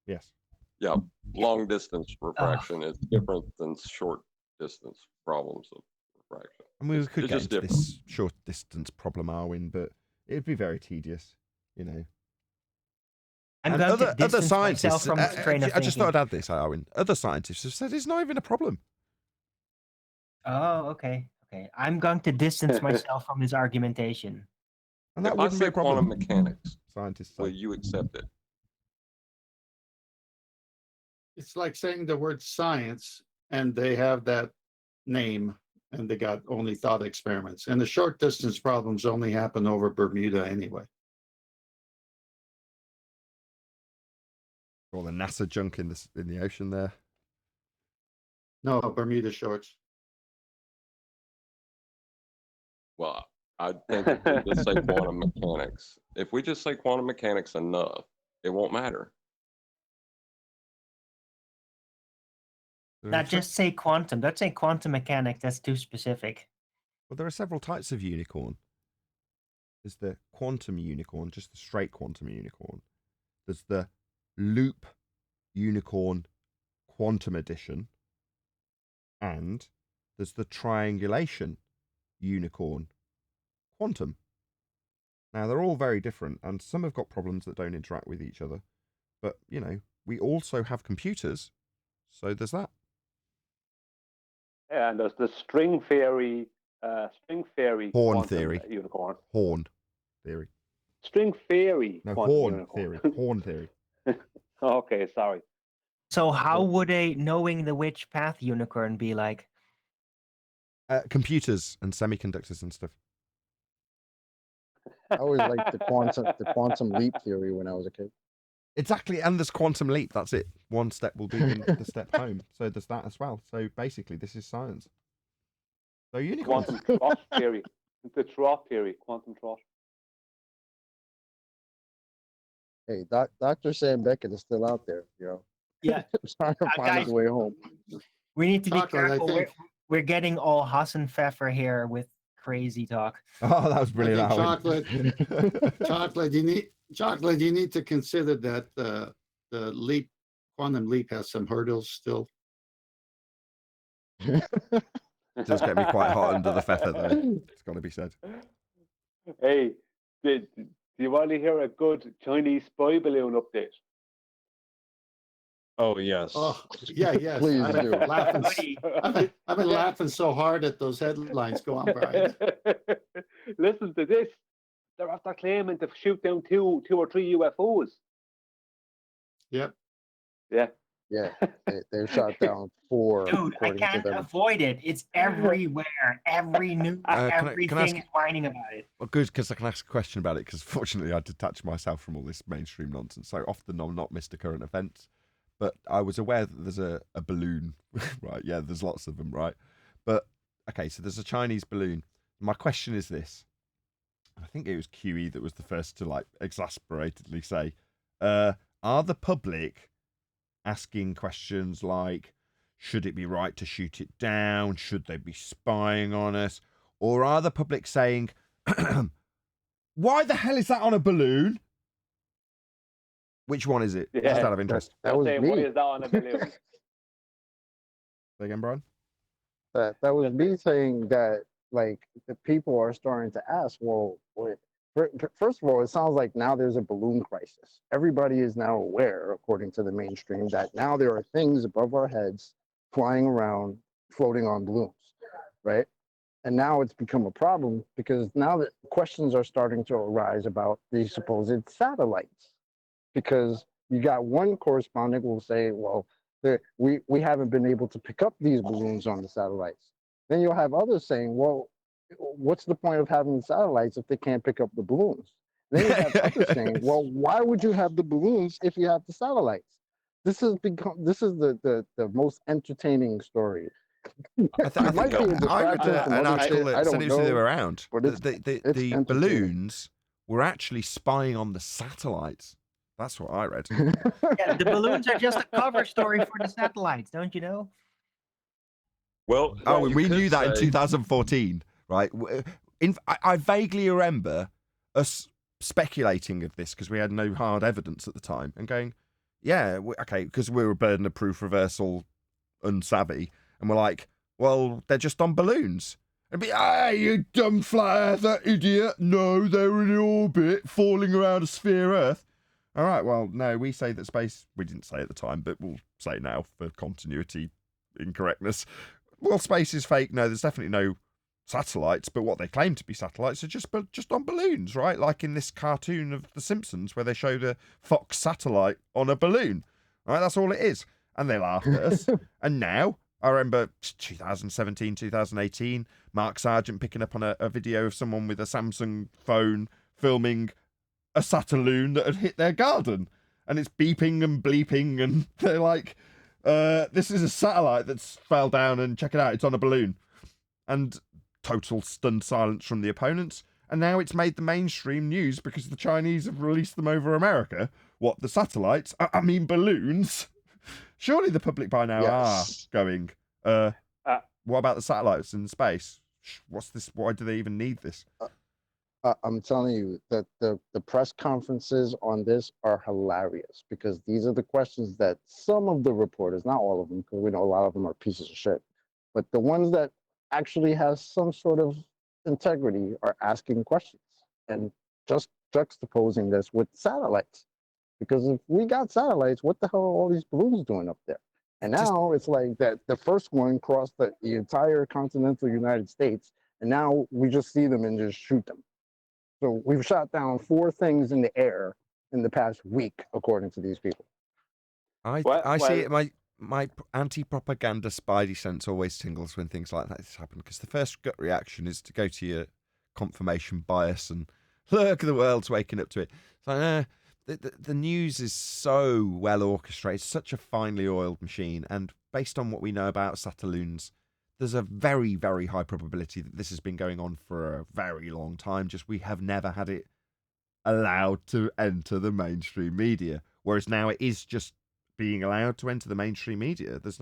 Yes. Yeah, long distance refraction is different than short distance problems of refraction. I mean, we could It's get just into different. this short distance problem, Arwin, but it'd be very tedious, I'm And going other to distance scientists, myself from this train of I just thought thinking. I'd add this, Arwin. Other scientists have said it's not even a problem. Oh, okay. I'm going to distance myself from his argumentation. And that If I wouldn't be say a problem. quantum mechanics, Scientists will say. you accept it? It's like saying the word science and they have that name and they got only thought experiments. And the short distance problems only happen over Bermuda anyway. All the NASA junk in the ocean there. No, Bermuda shorts. Well, I think if we just say quantum mechanics, if we just say quantum mechanics enough, it won't matter. Not just say quantum. Don't say quantum mechanics. That's too specific. Well, there are several types of unicorn. There's the quantum unicorn, just the straight quantum unicorn. There's the loop unicorn quantum edition. And there's the triangulation unicorn quantum. Now, they're all very different, and some have got problems that don't interact with each other. But, we also have computers, so there's that. Yeah, and there's the string theory Horn quantum theory. unicorn. Horn theory. String theory No, quantum horn unicorn. theory. Horn theory. Okay, sorry. So how would a knowing the which path unicorn be like? Computers and semiconductors and stuff. I always liked the quantum leap theory when I was a kid. Exactly, and there's quantum leap. That's it. One step will be the step home. So there's that as well. So basically, this is science. So unicorns. Quantum trot theory. The trot theory, quantum trot. Hey, Dr. Sam Beckett is still out there, Yeah. trying to find guys, his way home. We need to be Chocolate, I careful. think. We're getting all Hossenfelder here with crazy talk. Oh, that was I brilliant. think Alan. chocolate, you need to consider that the quantum leap has some hurdles still. It does get me quite hot under the feather, though. It's got to be said. Hey, do you want to hear a good Chinese spy balloon update? Oh yes. Oh, yeah, yes. Please I've been do. I've been laughing so hard at those headlines. Go on, Brian. Listen to this. They're after claiming to shoot down two or three UFOs. Yep. Yeah. Yeah, they shot down 4. Dude, I according to can't them. avoid it. It's everywhere. Every news, everything is whining about it. Well, good, because I can ask a question about it, because fortunately I detach myself from all this mainstream nonsense. So often I'm not Mr. Current Events, but I was aware that there's a balloon, right? Yeah, there's lots of them, right? But, okay, so there's a Chinese balloon. My question is this. I think it was QE that was the first to, like, exasperatedly say, are the public asking questions like, should it be right to shoot it down? Should they be spying on us? Or are the public saying, why the hell is that on a balloon? Which one is it? Just out of interest. That was Why me. is that on a balloon? Say again, Brian? That was me saying that, like, the people are starting to ask, well, first of all, it sounds like now there's a balloon crisis. Everybody is now aware, according to the mainstream, that now there are things above our heads flying around, floating on balloons, right? And now it's become a problem because now that questions are starting to arise about the supposed satellites. Because you got one correspondent will say, well, we haven't been able to pick up these balloons on the satellites. Then you'll have others saying, well, what's the point of having the satellites if they can't pick up the balloons? Then you have others saying, well, why would you have the balloons if you have the satellites? This is the most entertaining story. I think I read an article that said it was the other way around. The balloons were actually spying on the satellites. That's what I read. Yeah, the balloons are just a cover story for the satellites, don't you know? Well, we knew that in 2014, right? I vaguely remember us speculating of this because we had no hard evidence at the time and going, yeah, okay, because we were burden of proof reversal unsavvy, and we're like, well, they're just on balloons. And be, you dumb flat earther idiot. No, they're in orbit, falling around a sphere Earth. All right, well, no, we say that space, we didn't say at the time, but we'll say now for continuity incorrectness. Well, space is fake. No, there's definitely no satellites, but what they claim to be satellites are just on balloons, right? Like in this cartoon of The Simpsons where they showed a Fox satellite on a balloon. Right, that's all it is. And they laughed at us. And now, I remember 2017, 2018, Mark Sargent picking up on a video of someone with a Samsung phone filming a satelloon that had hit their garden. And it's beeping and bleeping, and they're like, this is a satellite that's fell down, and check it out, it's on a balloon. And total stunned silence from the opponents. And now it's made the mainstream news because the Chinese have released them over America. What, the satellites? I mean balloons? Surely the public by now are going, what about the satellites in space? What's this? Why do they even need this? I'm telling you that the press conferences on this are hilarious because these are the questions that some of the reporters, not all of them, because we know a lot of them are pieces of shit, but the ones that actually has some sort of integrity are asking questions and just juxtaposing this with satellites. Because if we got satellites, what the hell are all these balloons doing up there? And now it's like that the first one crossed the entire continental United States, and now we just see them and just shoot them. So we've shot down 4 things in the air in the past week, according to these people. I see it. My anti-propaganda spidey sense always tingles when things like that happen, because the first gut reaction is to go to your confirmation bias and look, the world's waking up to it. It's like, the news is so well orchestrated, such a finely oiled machine, and based on what we know about satelloons, there's a very, very high probability that this has been going on for a very long time, just we have never had it allowed to enter the mainstream media, whereas now it is just being allowed to enter the mainstream media. There's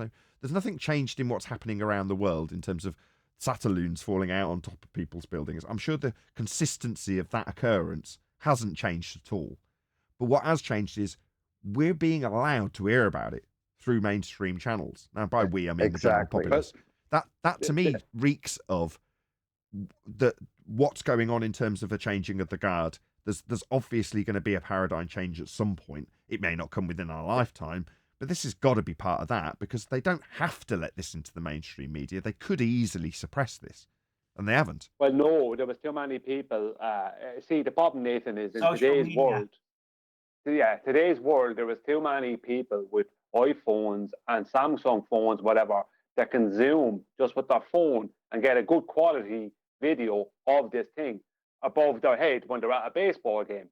nothing changed in what's happening around the world in terms of satelloons falling out on top of people's buildings. I'm sure the consistency of that occurrence hasn't changed at all. But what has changed is we're being allowed to hear about it through mainstream channels. Now, by we, I mean the general populace. That to me reeks of what's going on in terms of a changing of the guard. There's obviously going to be a paradigm change at some point. It may not come within our lifetime, but this has got to be part of that, because they don't have to let this into the mainstream media. They could easily suppress this, and they haven't. Well, no, there was too many people. See, the problem, Nathan, is in Social today's media. world. Yeah, today's world, there was too many people with iPhones and Samsung phones, whatever, that can zoom just with their phone and get a good quality video of this thing above their head when they're at a baseball game.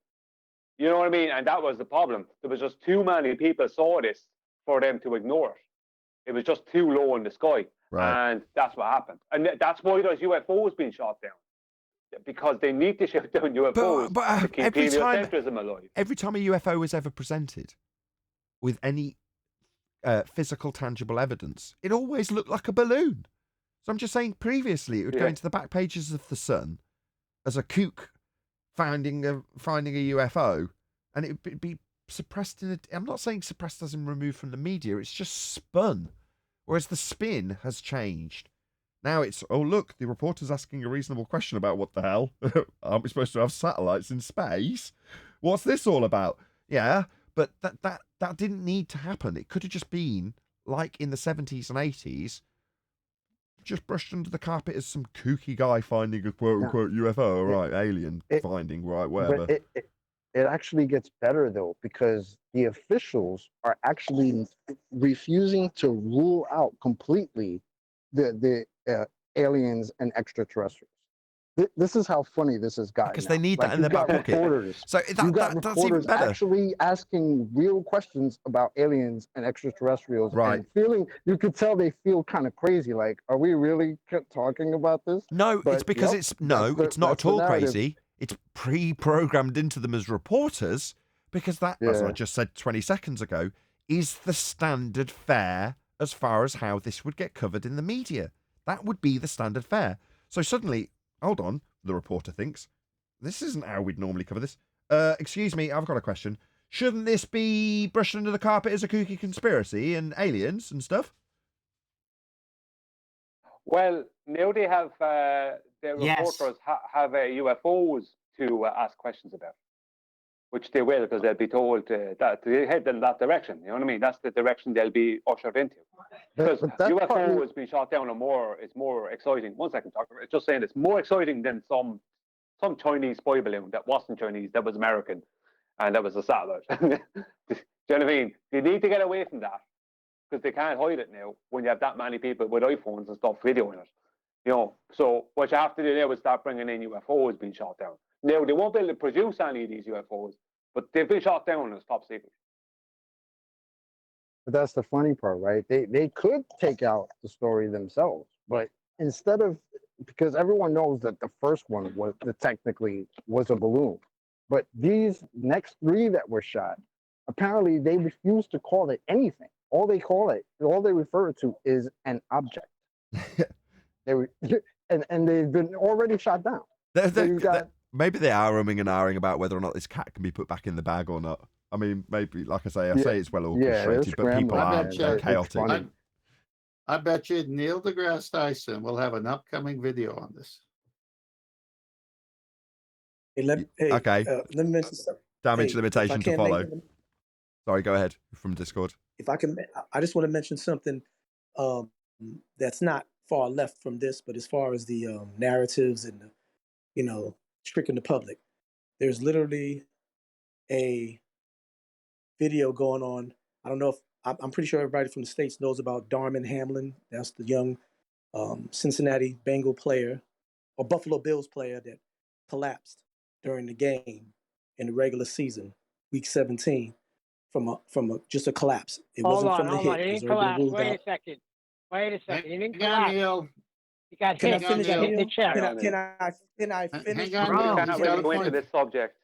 You know what I mean? And that was the problem. There was just too many people saw this for them to ignore it. It was just too low in the sky. Right. And that's what happened. And that's why there's UFOs being shot down. Because they need to shoot down UFOs to keep heliocentrism alive. Every time a UFO was ever presented with any physical, tangible evidence, it always looked like a balloon. So I'm just saying, previously, it would go into the back pages of The Sun as a kook finding a UFO, and it would be suppressed I'm not saying suppressed as in removed from the media, it's just spun. Whereas the spin has changed. Now it's, oh, look, the reporter's asking a reasonable question about what the hell? Aren't we supposed to have satellites in space? What's this all about? Yeah, but that didn't need to happen. It could have just been, like in the 70s and 80s, just brushed under the carpet as some kooky guy finding a quote-unquote UFO, right, alien finding, right, whatever. But it actually gets better, though, because the officials are actually refusing to rule out completely the aliens and extraterrestrials. This is how funny this has gotten. Because they need that in their back pocket. So that's even better. Actually asking real questions about aliens and extraterrestrials, right? And you could tell they feel kind of crazy. Like, are we really talking about this? No, it's because it's not at all crazy. It's pre-programmed into them as reporters, because that, as I just said 20 seconds ago, is the standard fare as far as how this would get covered in the media. That would be the standard fare. So suddenly, hold on, the reporter thinks, this isn't how we'd normally cover this. Excuse me, I've got a question. Shouldn't this be brushed under the carpet as a kooky conspiracy and aliens and stuff? Well, now they have the reporters have UFOs to ask questions about, which they will, because they'll be told that they head in that direction. You know what I mean? That's the direction they'll be ushered into. Because UFO has been shot down, it's more exciting. One second, Doctor. It's just saying it's more exciting than some Chinese spy balloon that wasn't Chinese, that was American, and that was a satellite. Do you know what I mean? You need to get away from that, because they can't hide it now when you have that many people with iPhones and stuff videoing it. You know, so what you have to do now is start bringing in UFOs being shot down. Now, they won't be able to produce any of these UFOs, but they've been shot down as top secret. But that's the funny part, right? They could take out the story themselves, but instead of, because everyone knows that the first one technically was a balloon, but these next three that were shot, apparently they refuse to call it anything. All they refer to is an object. And they've been already shot down. Maybe they are umming and ahhing about whether or not this cat can be put back in the bag or not. I mean, maybe, like I say it's well orchestrated, but people are chaotic. I bet you Neil deGrasse Tyson will have an upcoming video on this. Okay. Let me mention something. Damage limitation to follow. Sorry, go ahead from Discord. If I can, I just want to mention something that's not far left from this, but as far as the narratives and tricking the public, there's literally a video going on. I don't know if I'm pretty sure everybody from the States knows about Darman Hamlin. That's the young Cincinnati Bengal player or Buffalo Bills player that collapsed during the game in the regular season, week 17, from just a collapse. It wasn't from the hit. He didn't collapse. Wait a second. He didn't collapse. He got hit in the chest. Can I finish? Hang on, Neil. We're going into this subject.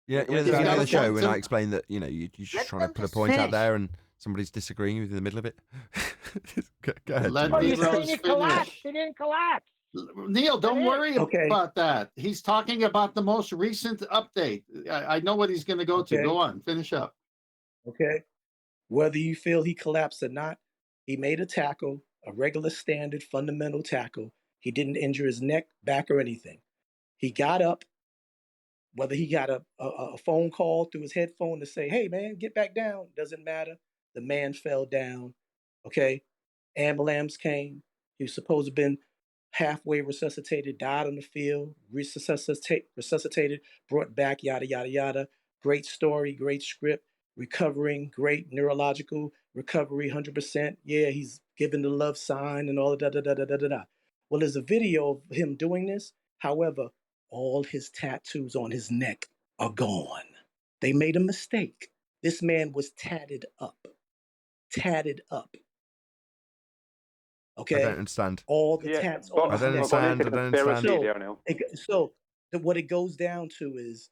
Yeah, at the beginning of the show when I explained that, you're just trying to put a point out there and somebody's disagreeing with you in the middle of it. Go ahead. He collapsed. He didn't collapse. Neil, don't worry about that. He's talking about the most recent update. I know what he's going to go to. Go on, finish up. Okay. Whether you feel he collapsed or not, he made a tackle a regular standard fundamental tackle. He didn't injure his neck, back, or anything. He got up, whether he got a phone call through his headphone to say, hey, man, get back down, doesn't matter. The man fell down, okay? Ambulance came. He was supposed to have been halfway resuscitated, died on the field, resuscitated, brought back, yada, yada, yada. Great story, great script, recovering, great neurological recovery, 100%. Yeah, he's giving the love sign and all the da-da-da-da-da-da. Well, there's a video of him doing this. However, all his tattoos on his neck are gone. They made a mistake. This man was tatted up. Tatted up. Okay? I don't understand. All the tats on his I don't neck. understand. I don't understand. So what it goes down to is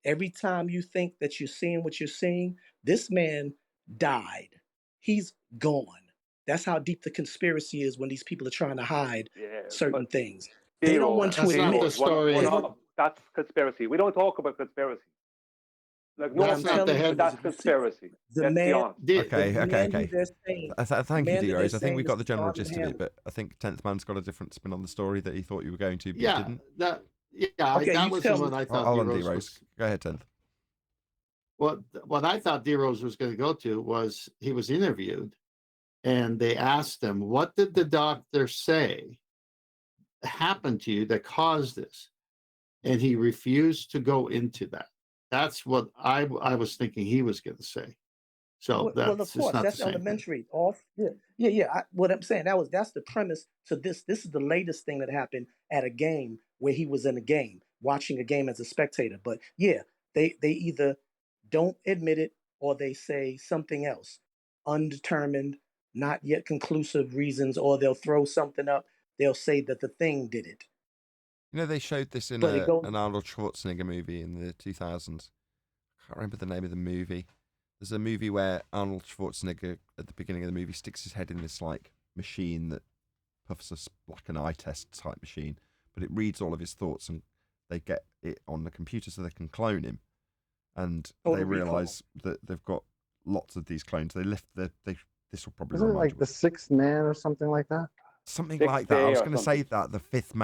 every time you think that you're seeing what you're seeing, this man died. He's gone. That's how deep the conspiracy is when these people are trying to hide certain things. They don't want to admit the story. That's conspiracy. We don't talk about conspiracy. Like no That's not the offense, head. but that's conspiracy. The Let's be man- honest. Okay. they're saying- Thank you, man that D-Rose. they're I think we saying got is the general Charlie gist of it, Hamilton. but I think 10th Man's got a different spin on the story that he thought you were going to, but Yeah, you didn't. that Okay, that you was tell what me. I thought. Hold on, D-Rose D-Rose. was- Go ahead, 10th. What I thought D-Rose was going to go to was he was interviewed, and they asked him, "What did the doctor say happened to you that caused this?" And he refused to go into that. That's what I was thinking he was going to say. So Well, of that's course, not that's the same thing. elementary. What I'm saying, that's the premise to this. This is the latest thing that happened at a game where he was in a game, watching a game as a spectator. But yeah, they either don't admit it or they say something else, undetermined, not yet conclusive reasons, or they'll throw something up. They'll say that the thing did it. You know, they showed this in But it goes- an Arnold Schwarzenegger movie in the 2000s. I can't remember the name of the movie. There's a movie where Arnold Schwarzenegger, at the beginning of the movie, sticks his head in this like machine that puffs us like an eye test type machine, but it reads all of his thoughts, and they get it on the computer so they can clone him. And Total they Recall. realise that they've got lots of these clones. They lift this will probably Isn't it remind like the Sixth Man or something like that? something Sixth like that. I Day was or going to say something. that the fifth.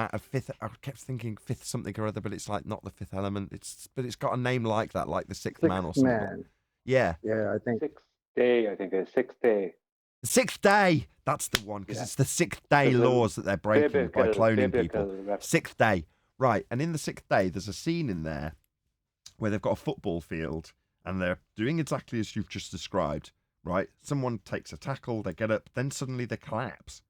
I kept thinking fifth something or other, but it's like not the Fifth Element. It's got a name like that, like the Sixth Man or Sixth something. Man. Yeah, Yeah, I think. Sixth day, I think it's sixth day. the Sixth Day. That's the one because Yeah. it's the Sixth Day Biblical- laws that they're breaking by biblical- cloning biblical people. reference. Sixth Day, right? And in the Sixth Day, there's a scene in there where they've got a football field and they're doing exactly as you've just described. Right? Someone takes a tackle, they get up, then suddenly they collapse,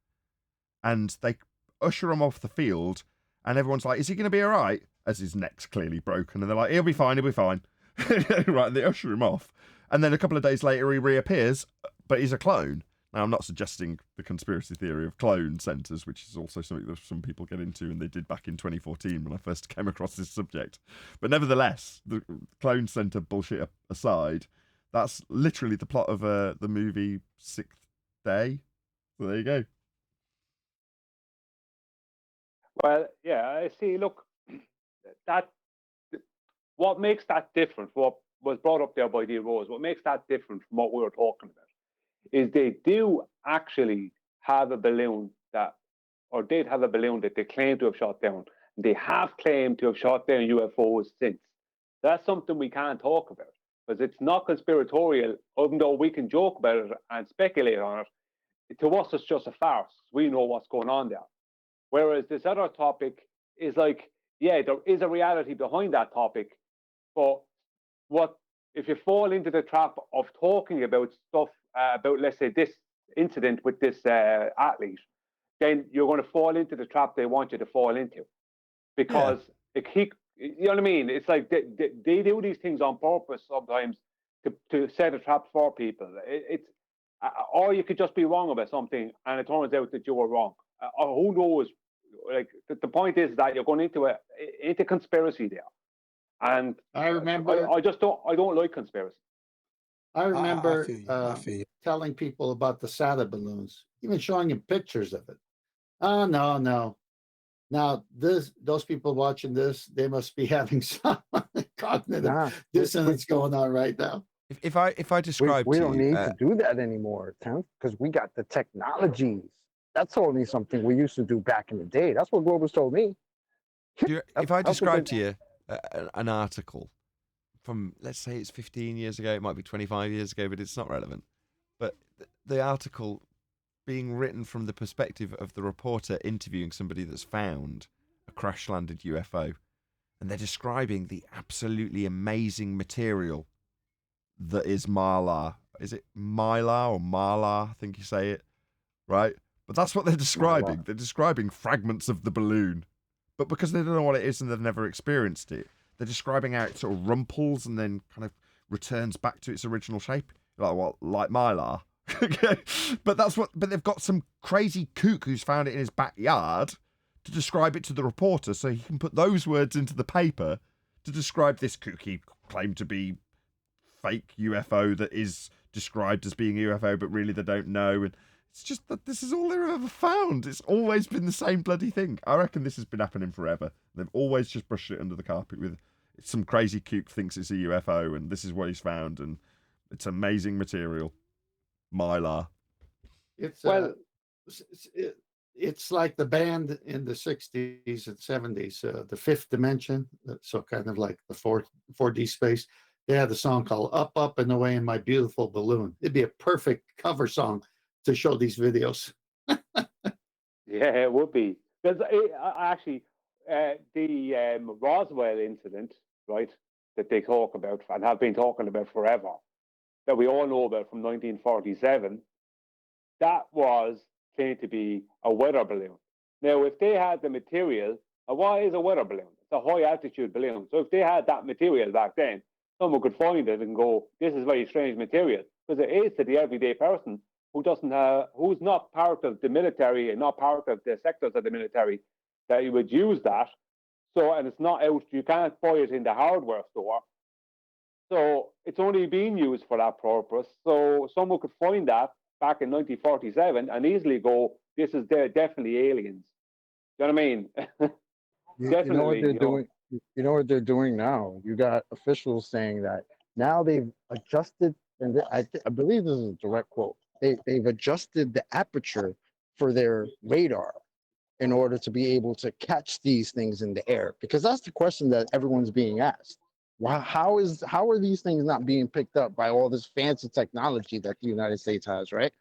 and they usher him off the field, and everyone's like, "Is he going to be all right?" As his neck's clearly broken, and they're like, "He'll be fine, he'll be fine." Right? And they usher him off, and then a couple of days later he reappears, but he's a clone. Now, I'm not suggesting the conspiracy theory of clone centers, which is also something that some people get into, and they did back in 2014 when I first came across this subject. But nevertheless, the clone center bullshit aside, that's literally the plot of the movie Sixth Day. So there you go. Well, yeah, I see. Look, that what makes that different? What was brought up there by D Rose? What makes that different from what we were talking about is they do actually have a balloon that, or did have a balloon that they claim to have shot down. They have claimed to have shot down UFOs since. That's something we can't talk about because it's not conspiratorial, even though we can joke about it and speculate on it. To us, it's just a farce. We know what's going on there. Whereas this other topic is like, yeah, there is a reality behind that topic, but what if you fall into the trap of talking about stuff about, let's say, this incident with this athlete, then you're going to fall into the trap they want you to fall into, because you know what I mean? It's like they do these things on purpose sometimes to set a trap for people. Or you could just be wrong about something, and it turns out that you were wrong. Or who knows? Like the point is that you're going into conspiracy there, and I remember. I don't like conspiracy. I remember I feel you. telling people about the SATA balloons, even showing them pictures of it. Oh, no. Now, those people watching this, they must be having some cognitive dissonance going on right now. If I describe we to don't you, need to do that anymore, Tim, because we got the technologies. That's only something we used to do back in the day. That's what Globus told me. If I That's what describe they- to you an article from, let's say it's 15 years ago, it might be 25 years ago, but it's not relevant. But the article being written from the perspective of the reporter interviewing somebody that's found a crash-landed UFO, and they're describing the absolutely amazing material that is Mylar. Is it Mylar or Marlar? I think you say it, right? But that's what they're describing. Mylar. They're describing fragments of the balloon. But because they don't know what it is and they've never experienced it, they're describing how it sort of rumples and then kind of returns back to its original shape. Like what? Like Mylar. But they've got some crazy kook who's found it in his backyard to describe it to the reporter so he can put those words into the paper to describe this kooky claim to be fake UFO that is described as being a UFO, but really they don't know. And it's just that this is all they've ever found. It's always been the same bloody thing. I reckon this has been happening forever. They've always just brushed it under the carpet with some crazy kook thinks it's a UFO and this is what he's found and it's amazing material. Mylar. It's Well- it's like the band in the 60s and 70s, the Fifth Dimension, so kind of like the 4D space. They had a song called Up, Up and Away in My Beautiful Balloon. It'd be a perfect cover song to show these videos. Yeah, it would be. Because actually, the Roswell incident, right, that they talk about and have been talking about forever, that we all know about from 1947, that was claimed to be a weather balloon. Now, if they had the material, what is a weather balloon? It's a high altitude balloon. So if they had that material back then, someone could find it and go, this is very strange material. Because it is to the everyday person who who's not part of the military and not part of the sectors of the military, that you would use that. So, and it's not out, you can't buy it in the hardware store. So it's only being used for that purpose. So someone could find that back in 1947 and easily go, this is definitely aliens. Do you know what I mean? You know what they're doing? You know what they're doing now? You got officials saying that now they've adjusted, and I believe this is a direct quote. They've adjusted the aperture for their radar in order to be able to catch these things in the air. Because that's the question that everyone's being asked. How are these things not being picked up by all this fancy technology that the United States has, right?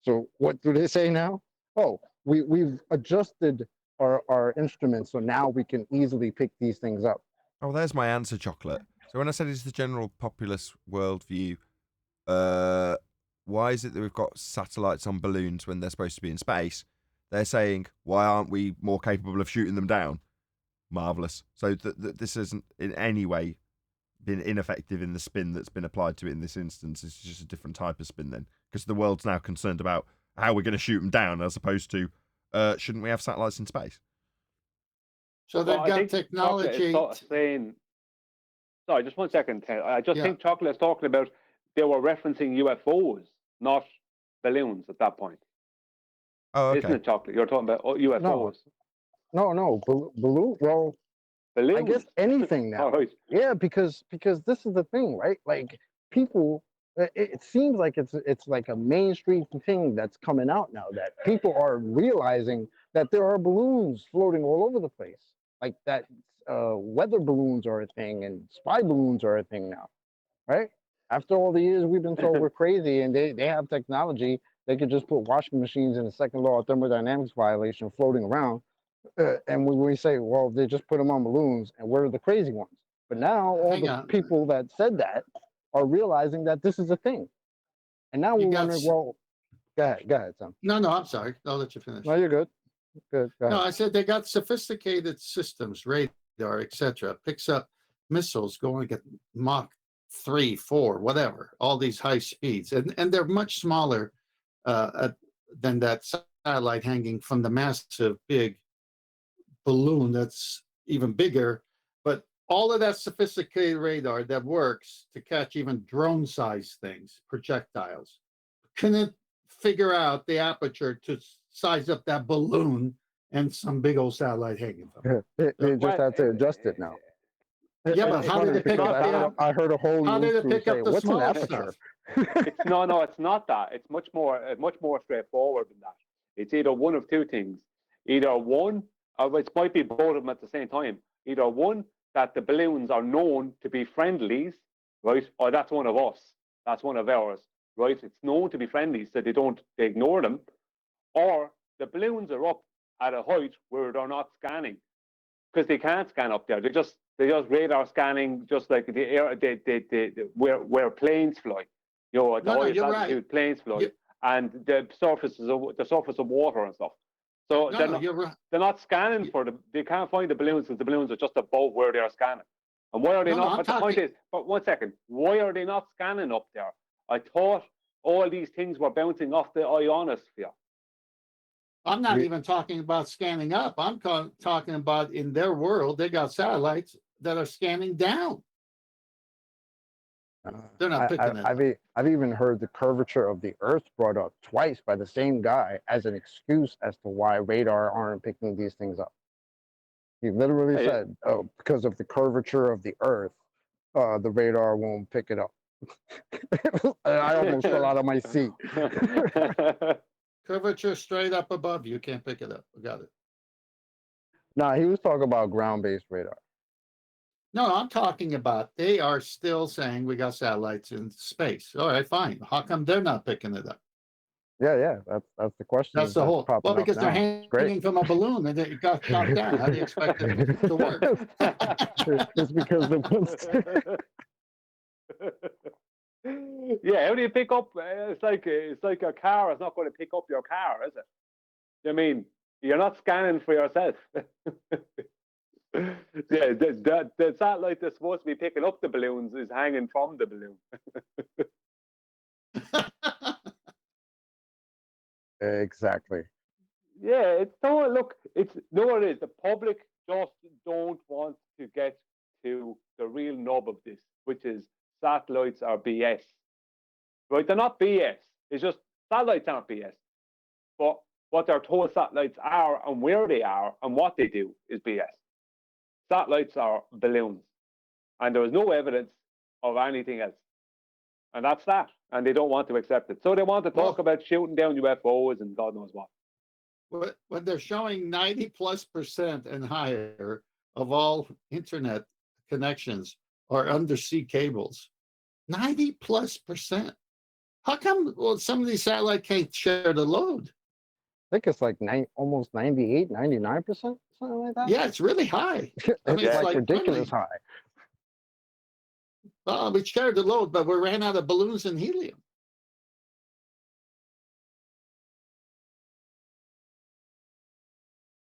So what do they say now? Oh, we've adjusted our instruments so now we can easily pick these things up. Oh, there's my answer, Chocolate. So when I said it's the general populace worldview, why is it that we've got satellites on balloons when they're supposed to be in space? They're saying, why aren't we more capable of shooting them down? Marvellous. So this isn't in any way been ineffective in the spin that's been applied to it in this instance. It's just a different type of spin then. Because the world's now concerned about how we're going to shoot them down as opposed to, shouldn't we have satellites in space? So they've I got think Chocolate is technology. sort of saying, sorry, just 1 second, Ted. I just Yeah. think Chocolate is talking about they were referencing UFOs, not balloons at that point. Oh, okay. Isn't it, Chocolate? You're talking about UFOs. No, balloon. Well, Balloons. I guess anything now. All right. Yeah, because this is the thing, right? Like people, it seems like it's like a mainstream thing that's coming out now that people are realizing that there are balloons floating all over the place, like that. Weather balloons are a thing, and spy balloons are a thing now, right? After all the years we've been told we're crazy, and they have technology, they could just put washing machines in the second law of thermodynamics violation floating around. And when we say, well, they just put them on balloons, and we're the crazy ones. But now all Hang the on. people that said that are realizing that this is a thing. And now we're wondering, well, go ahead, Tom. No, I'm sorry. I'll let you finish. No, you're good. Good. Go No, ahead. I said they got sophisticated systems, radar, etc. Picks up missiles going at Mach 3, 4, whatever, all these high speeds. And they're much smaller than that satellite hanging from the massive big balloon that's even bigger. But all of that sophisticated radar that works to catch even drone-sized things, projectiles, couldn't figure out the aperture to size up that balloon and some big old satellite hanging from it. They just have to adjust it now. Yeah, but It's how did funny it pick because up I heard a whole how did news it crew pick say, up the what's an smaller aperture? stuff? No, it's not that. It's much more straightforward than that. It's either one of two things. Either one, or it might be both of them at the same time. Either one, that the balloons are known to be friendlies, right? Or that's one of us. That's one of ours, right? It's known to be friendly, so they ignore them. Or the balloons are up at a height where they're not scanning, because they can't scan up there. They just radar scanning, just like the air, where planes fly. You know, at the highest altitude, planes fly, and the surface of water and stuff. So they're not scanning for they can't find the balloons because the balloons are just above where they are scanning. And why are they not? But the point is, but 1 second, why are they not scanning up there? I thought all these things were bouncing off the ionosphere. I'm not even talking about scanning up. I'm talking about in their world, they got satellites that are scanning down. They're not picking it up. I've even heard the curvature of the Earth brought up twice by the same guy as an excuse as to why radar aren't picking these things up. He literally said, "Oh, because of the curvature of the Earth, the radar won't pick it up." I almost fell out of my seat. Curvature straight up above you can't pick it up. Got it. Nah, he was talking about ground-based radar. No, I'm talking about they are still saying we got satellites in space. All right, fine. How come they're not picking it up? Yeah, that's the question. That's the whole. Well, because they're hanging from a balloon and it got shot down. How do you expect it to work? It's because the Yeah, how do you pick up? It's like a car is not going to pick up your car, is it? I mean, you're not scanning for yourself. Yeah, the satellite that's supposed to be picking up the balloons is hanging from the balloon. Exactly. Yeah, it's no look. It's no, what it is. The public just don't want to get to the real nub of this, which is satellites are BS. Right? They're not BS. It's just satellites aren't BS. But what they're told satellites are and where they are and what they do is BS. Satellites are balloons, and there is no evidence of anything else, and that's that. And they don't want to accept it, so they want to talk about shooting down UFOs and God knows what. When they're showing 90+% and higher of all internet connections are undersea cables, 90+%. How come some of these satellites can't share the load? I think it's like almost 98, 99%, something like that. Yeah, it's really high. I mean, it's it's like ridiculous really high. Well, we shared the load, but we ran out of balloons and helium.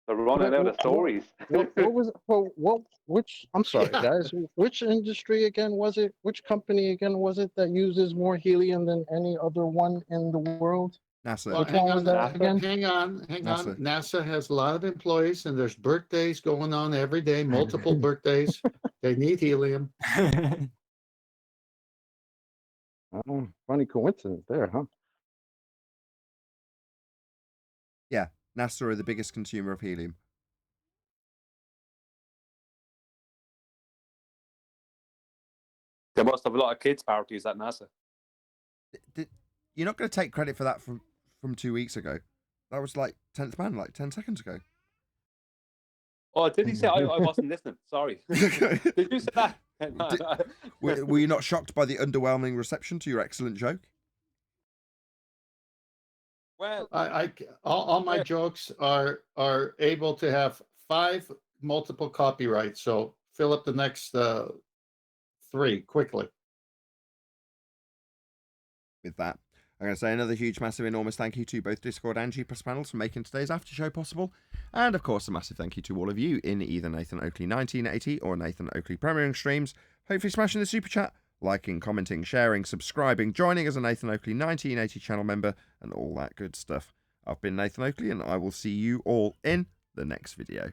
They're running out of stories. What was which? I'm sorry, guys. Which industry again was it? Which company again was it that uses more helium than any other one in the world? NASA. Well, Which one was that again? Hang on. NASA. NASA has a lot of employees, and there's birthdays going on every day, multiple birthdays. They need helium. Oh, funny coincidence there, huh? Yeah, NASA are the biggest consumer of helium. They must have a lot of kids' parties at NASA. You're not going to take credit for that from 2 weeks ago. That was like 10th man, like 10 seconds ago. Oh, did he say? I wasn't listening. Sorry. Did you say that? Were you not shocked by the underwhelming reception to your excellent joke? Well, all my jokes are able to have 5 multiple copyrights. So fill up the next 3 quickly. With that, I'm going to say another huge, massive, enormous thank you to both Discord and G+ panels for making today's after show possible. And of course, a massive thank you to all of you in either Nathan Oakley 1980 or Nathan Oakley premiering streams. Hopefully smashing the super chat, liking, commenting, sharing, subscribing, joining as a Nathan Oakley 1980 channel member, and all that good stuff. I've been Nathan Oakley, and I will see you all in the next video.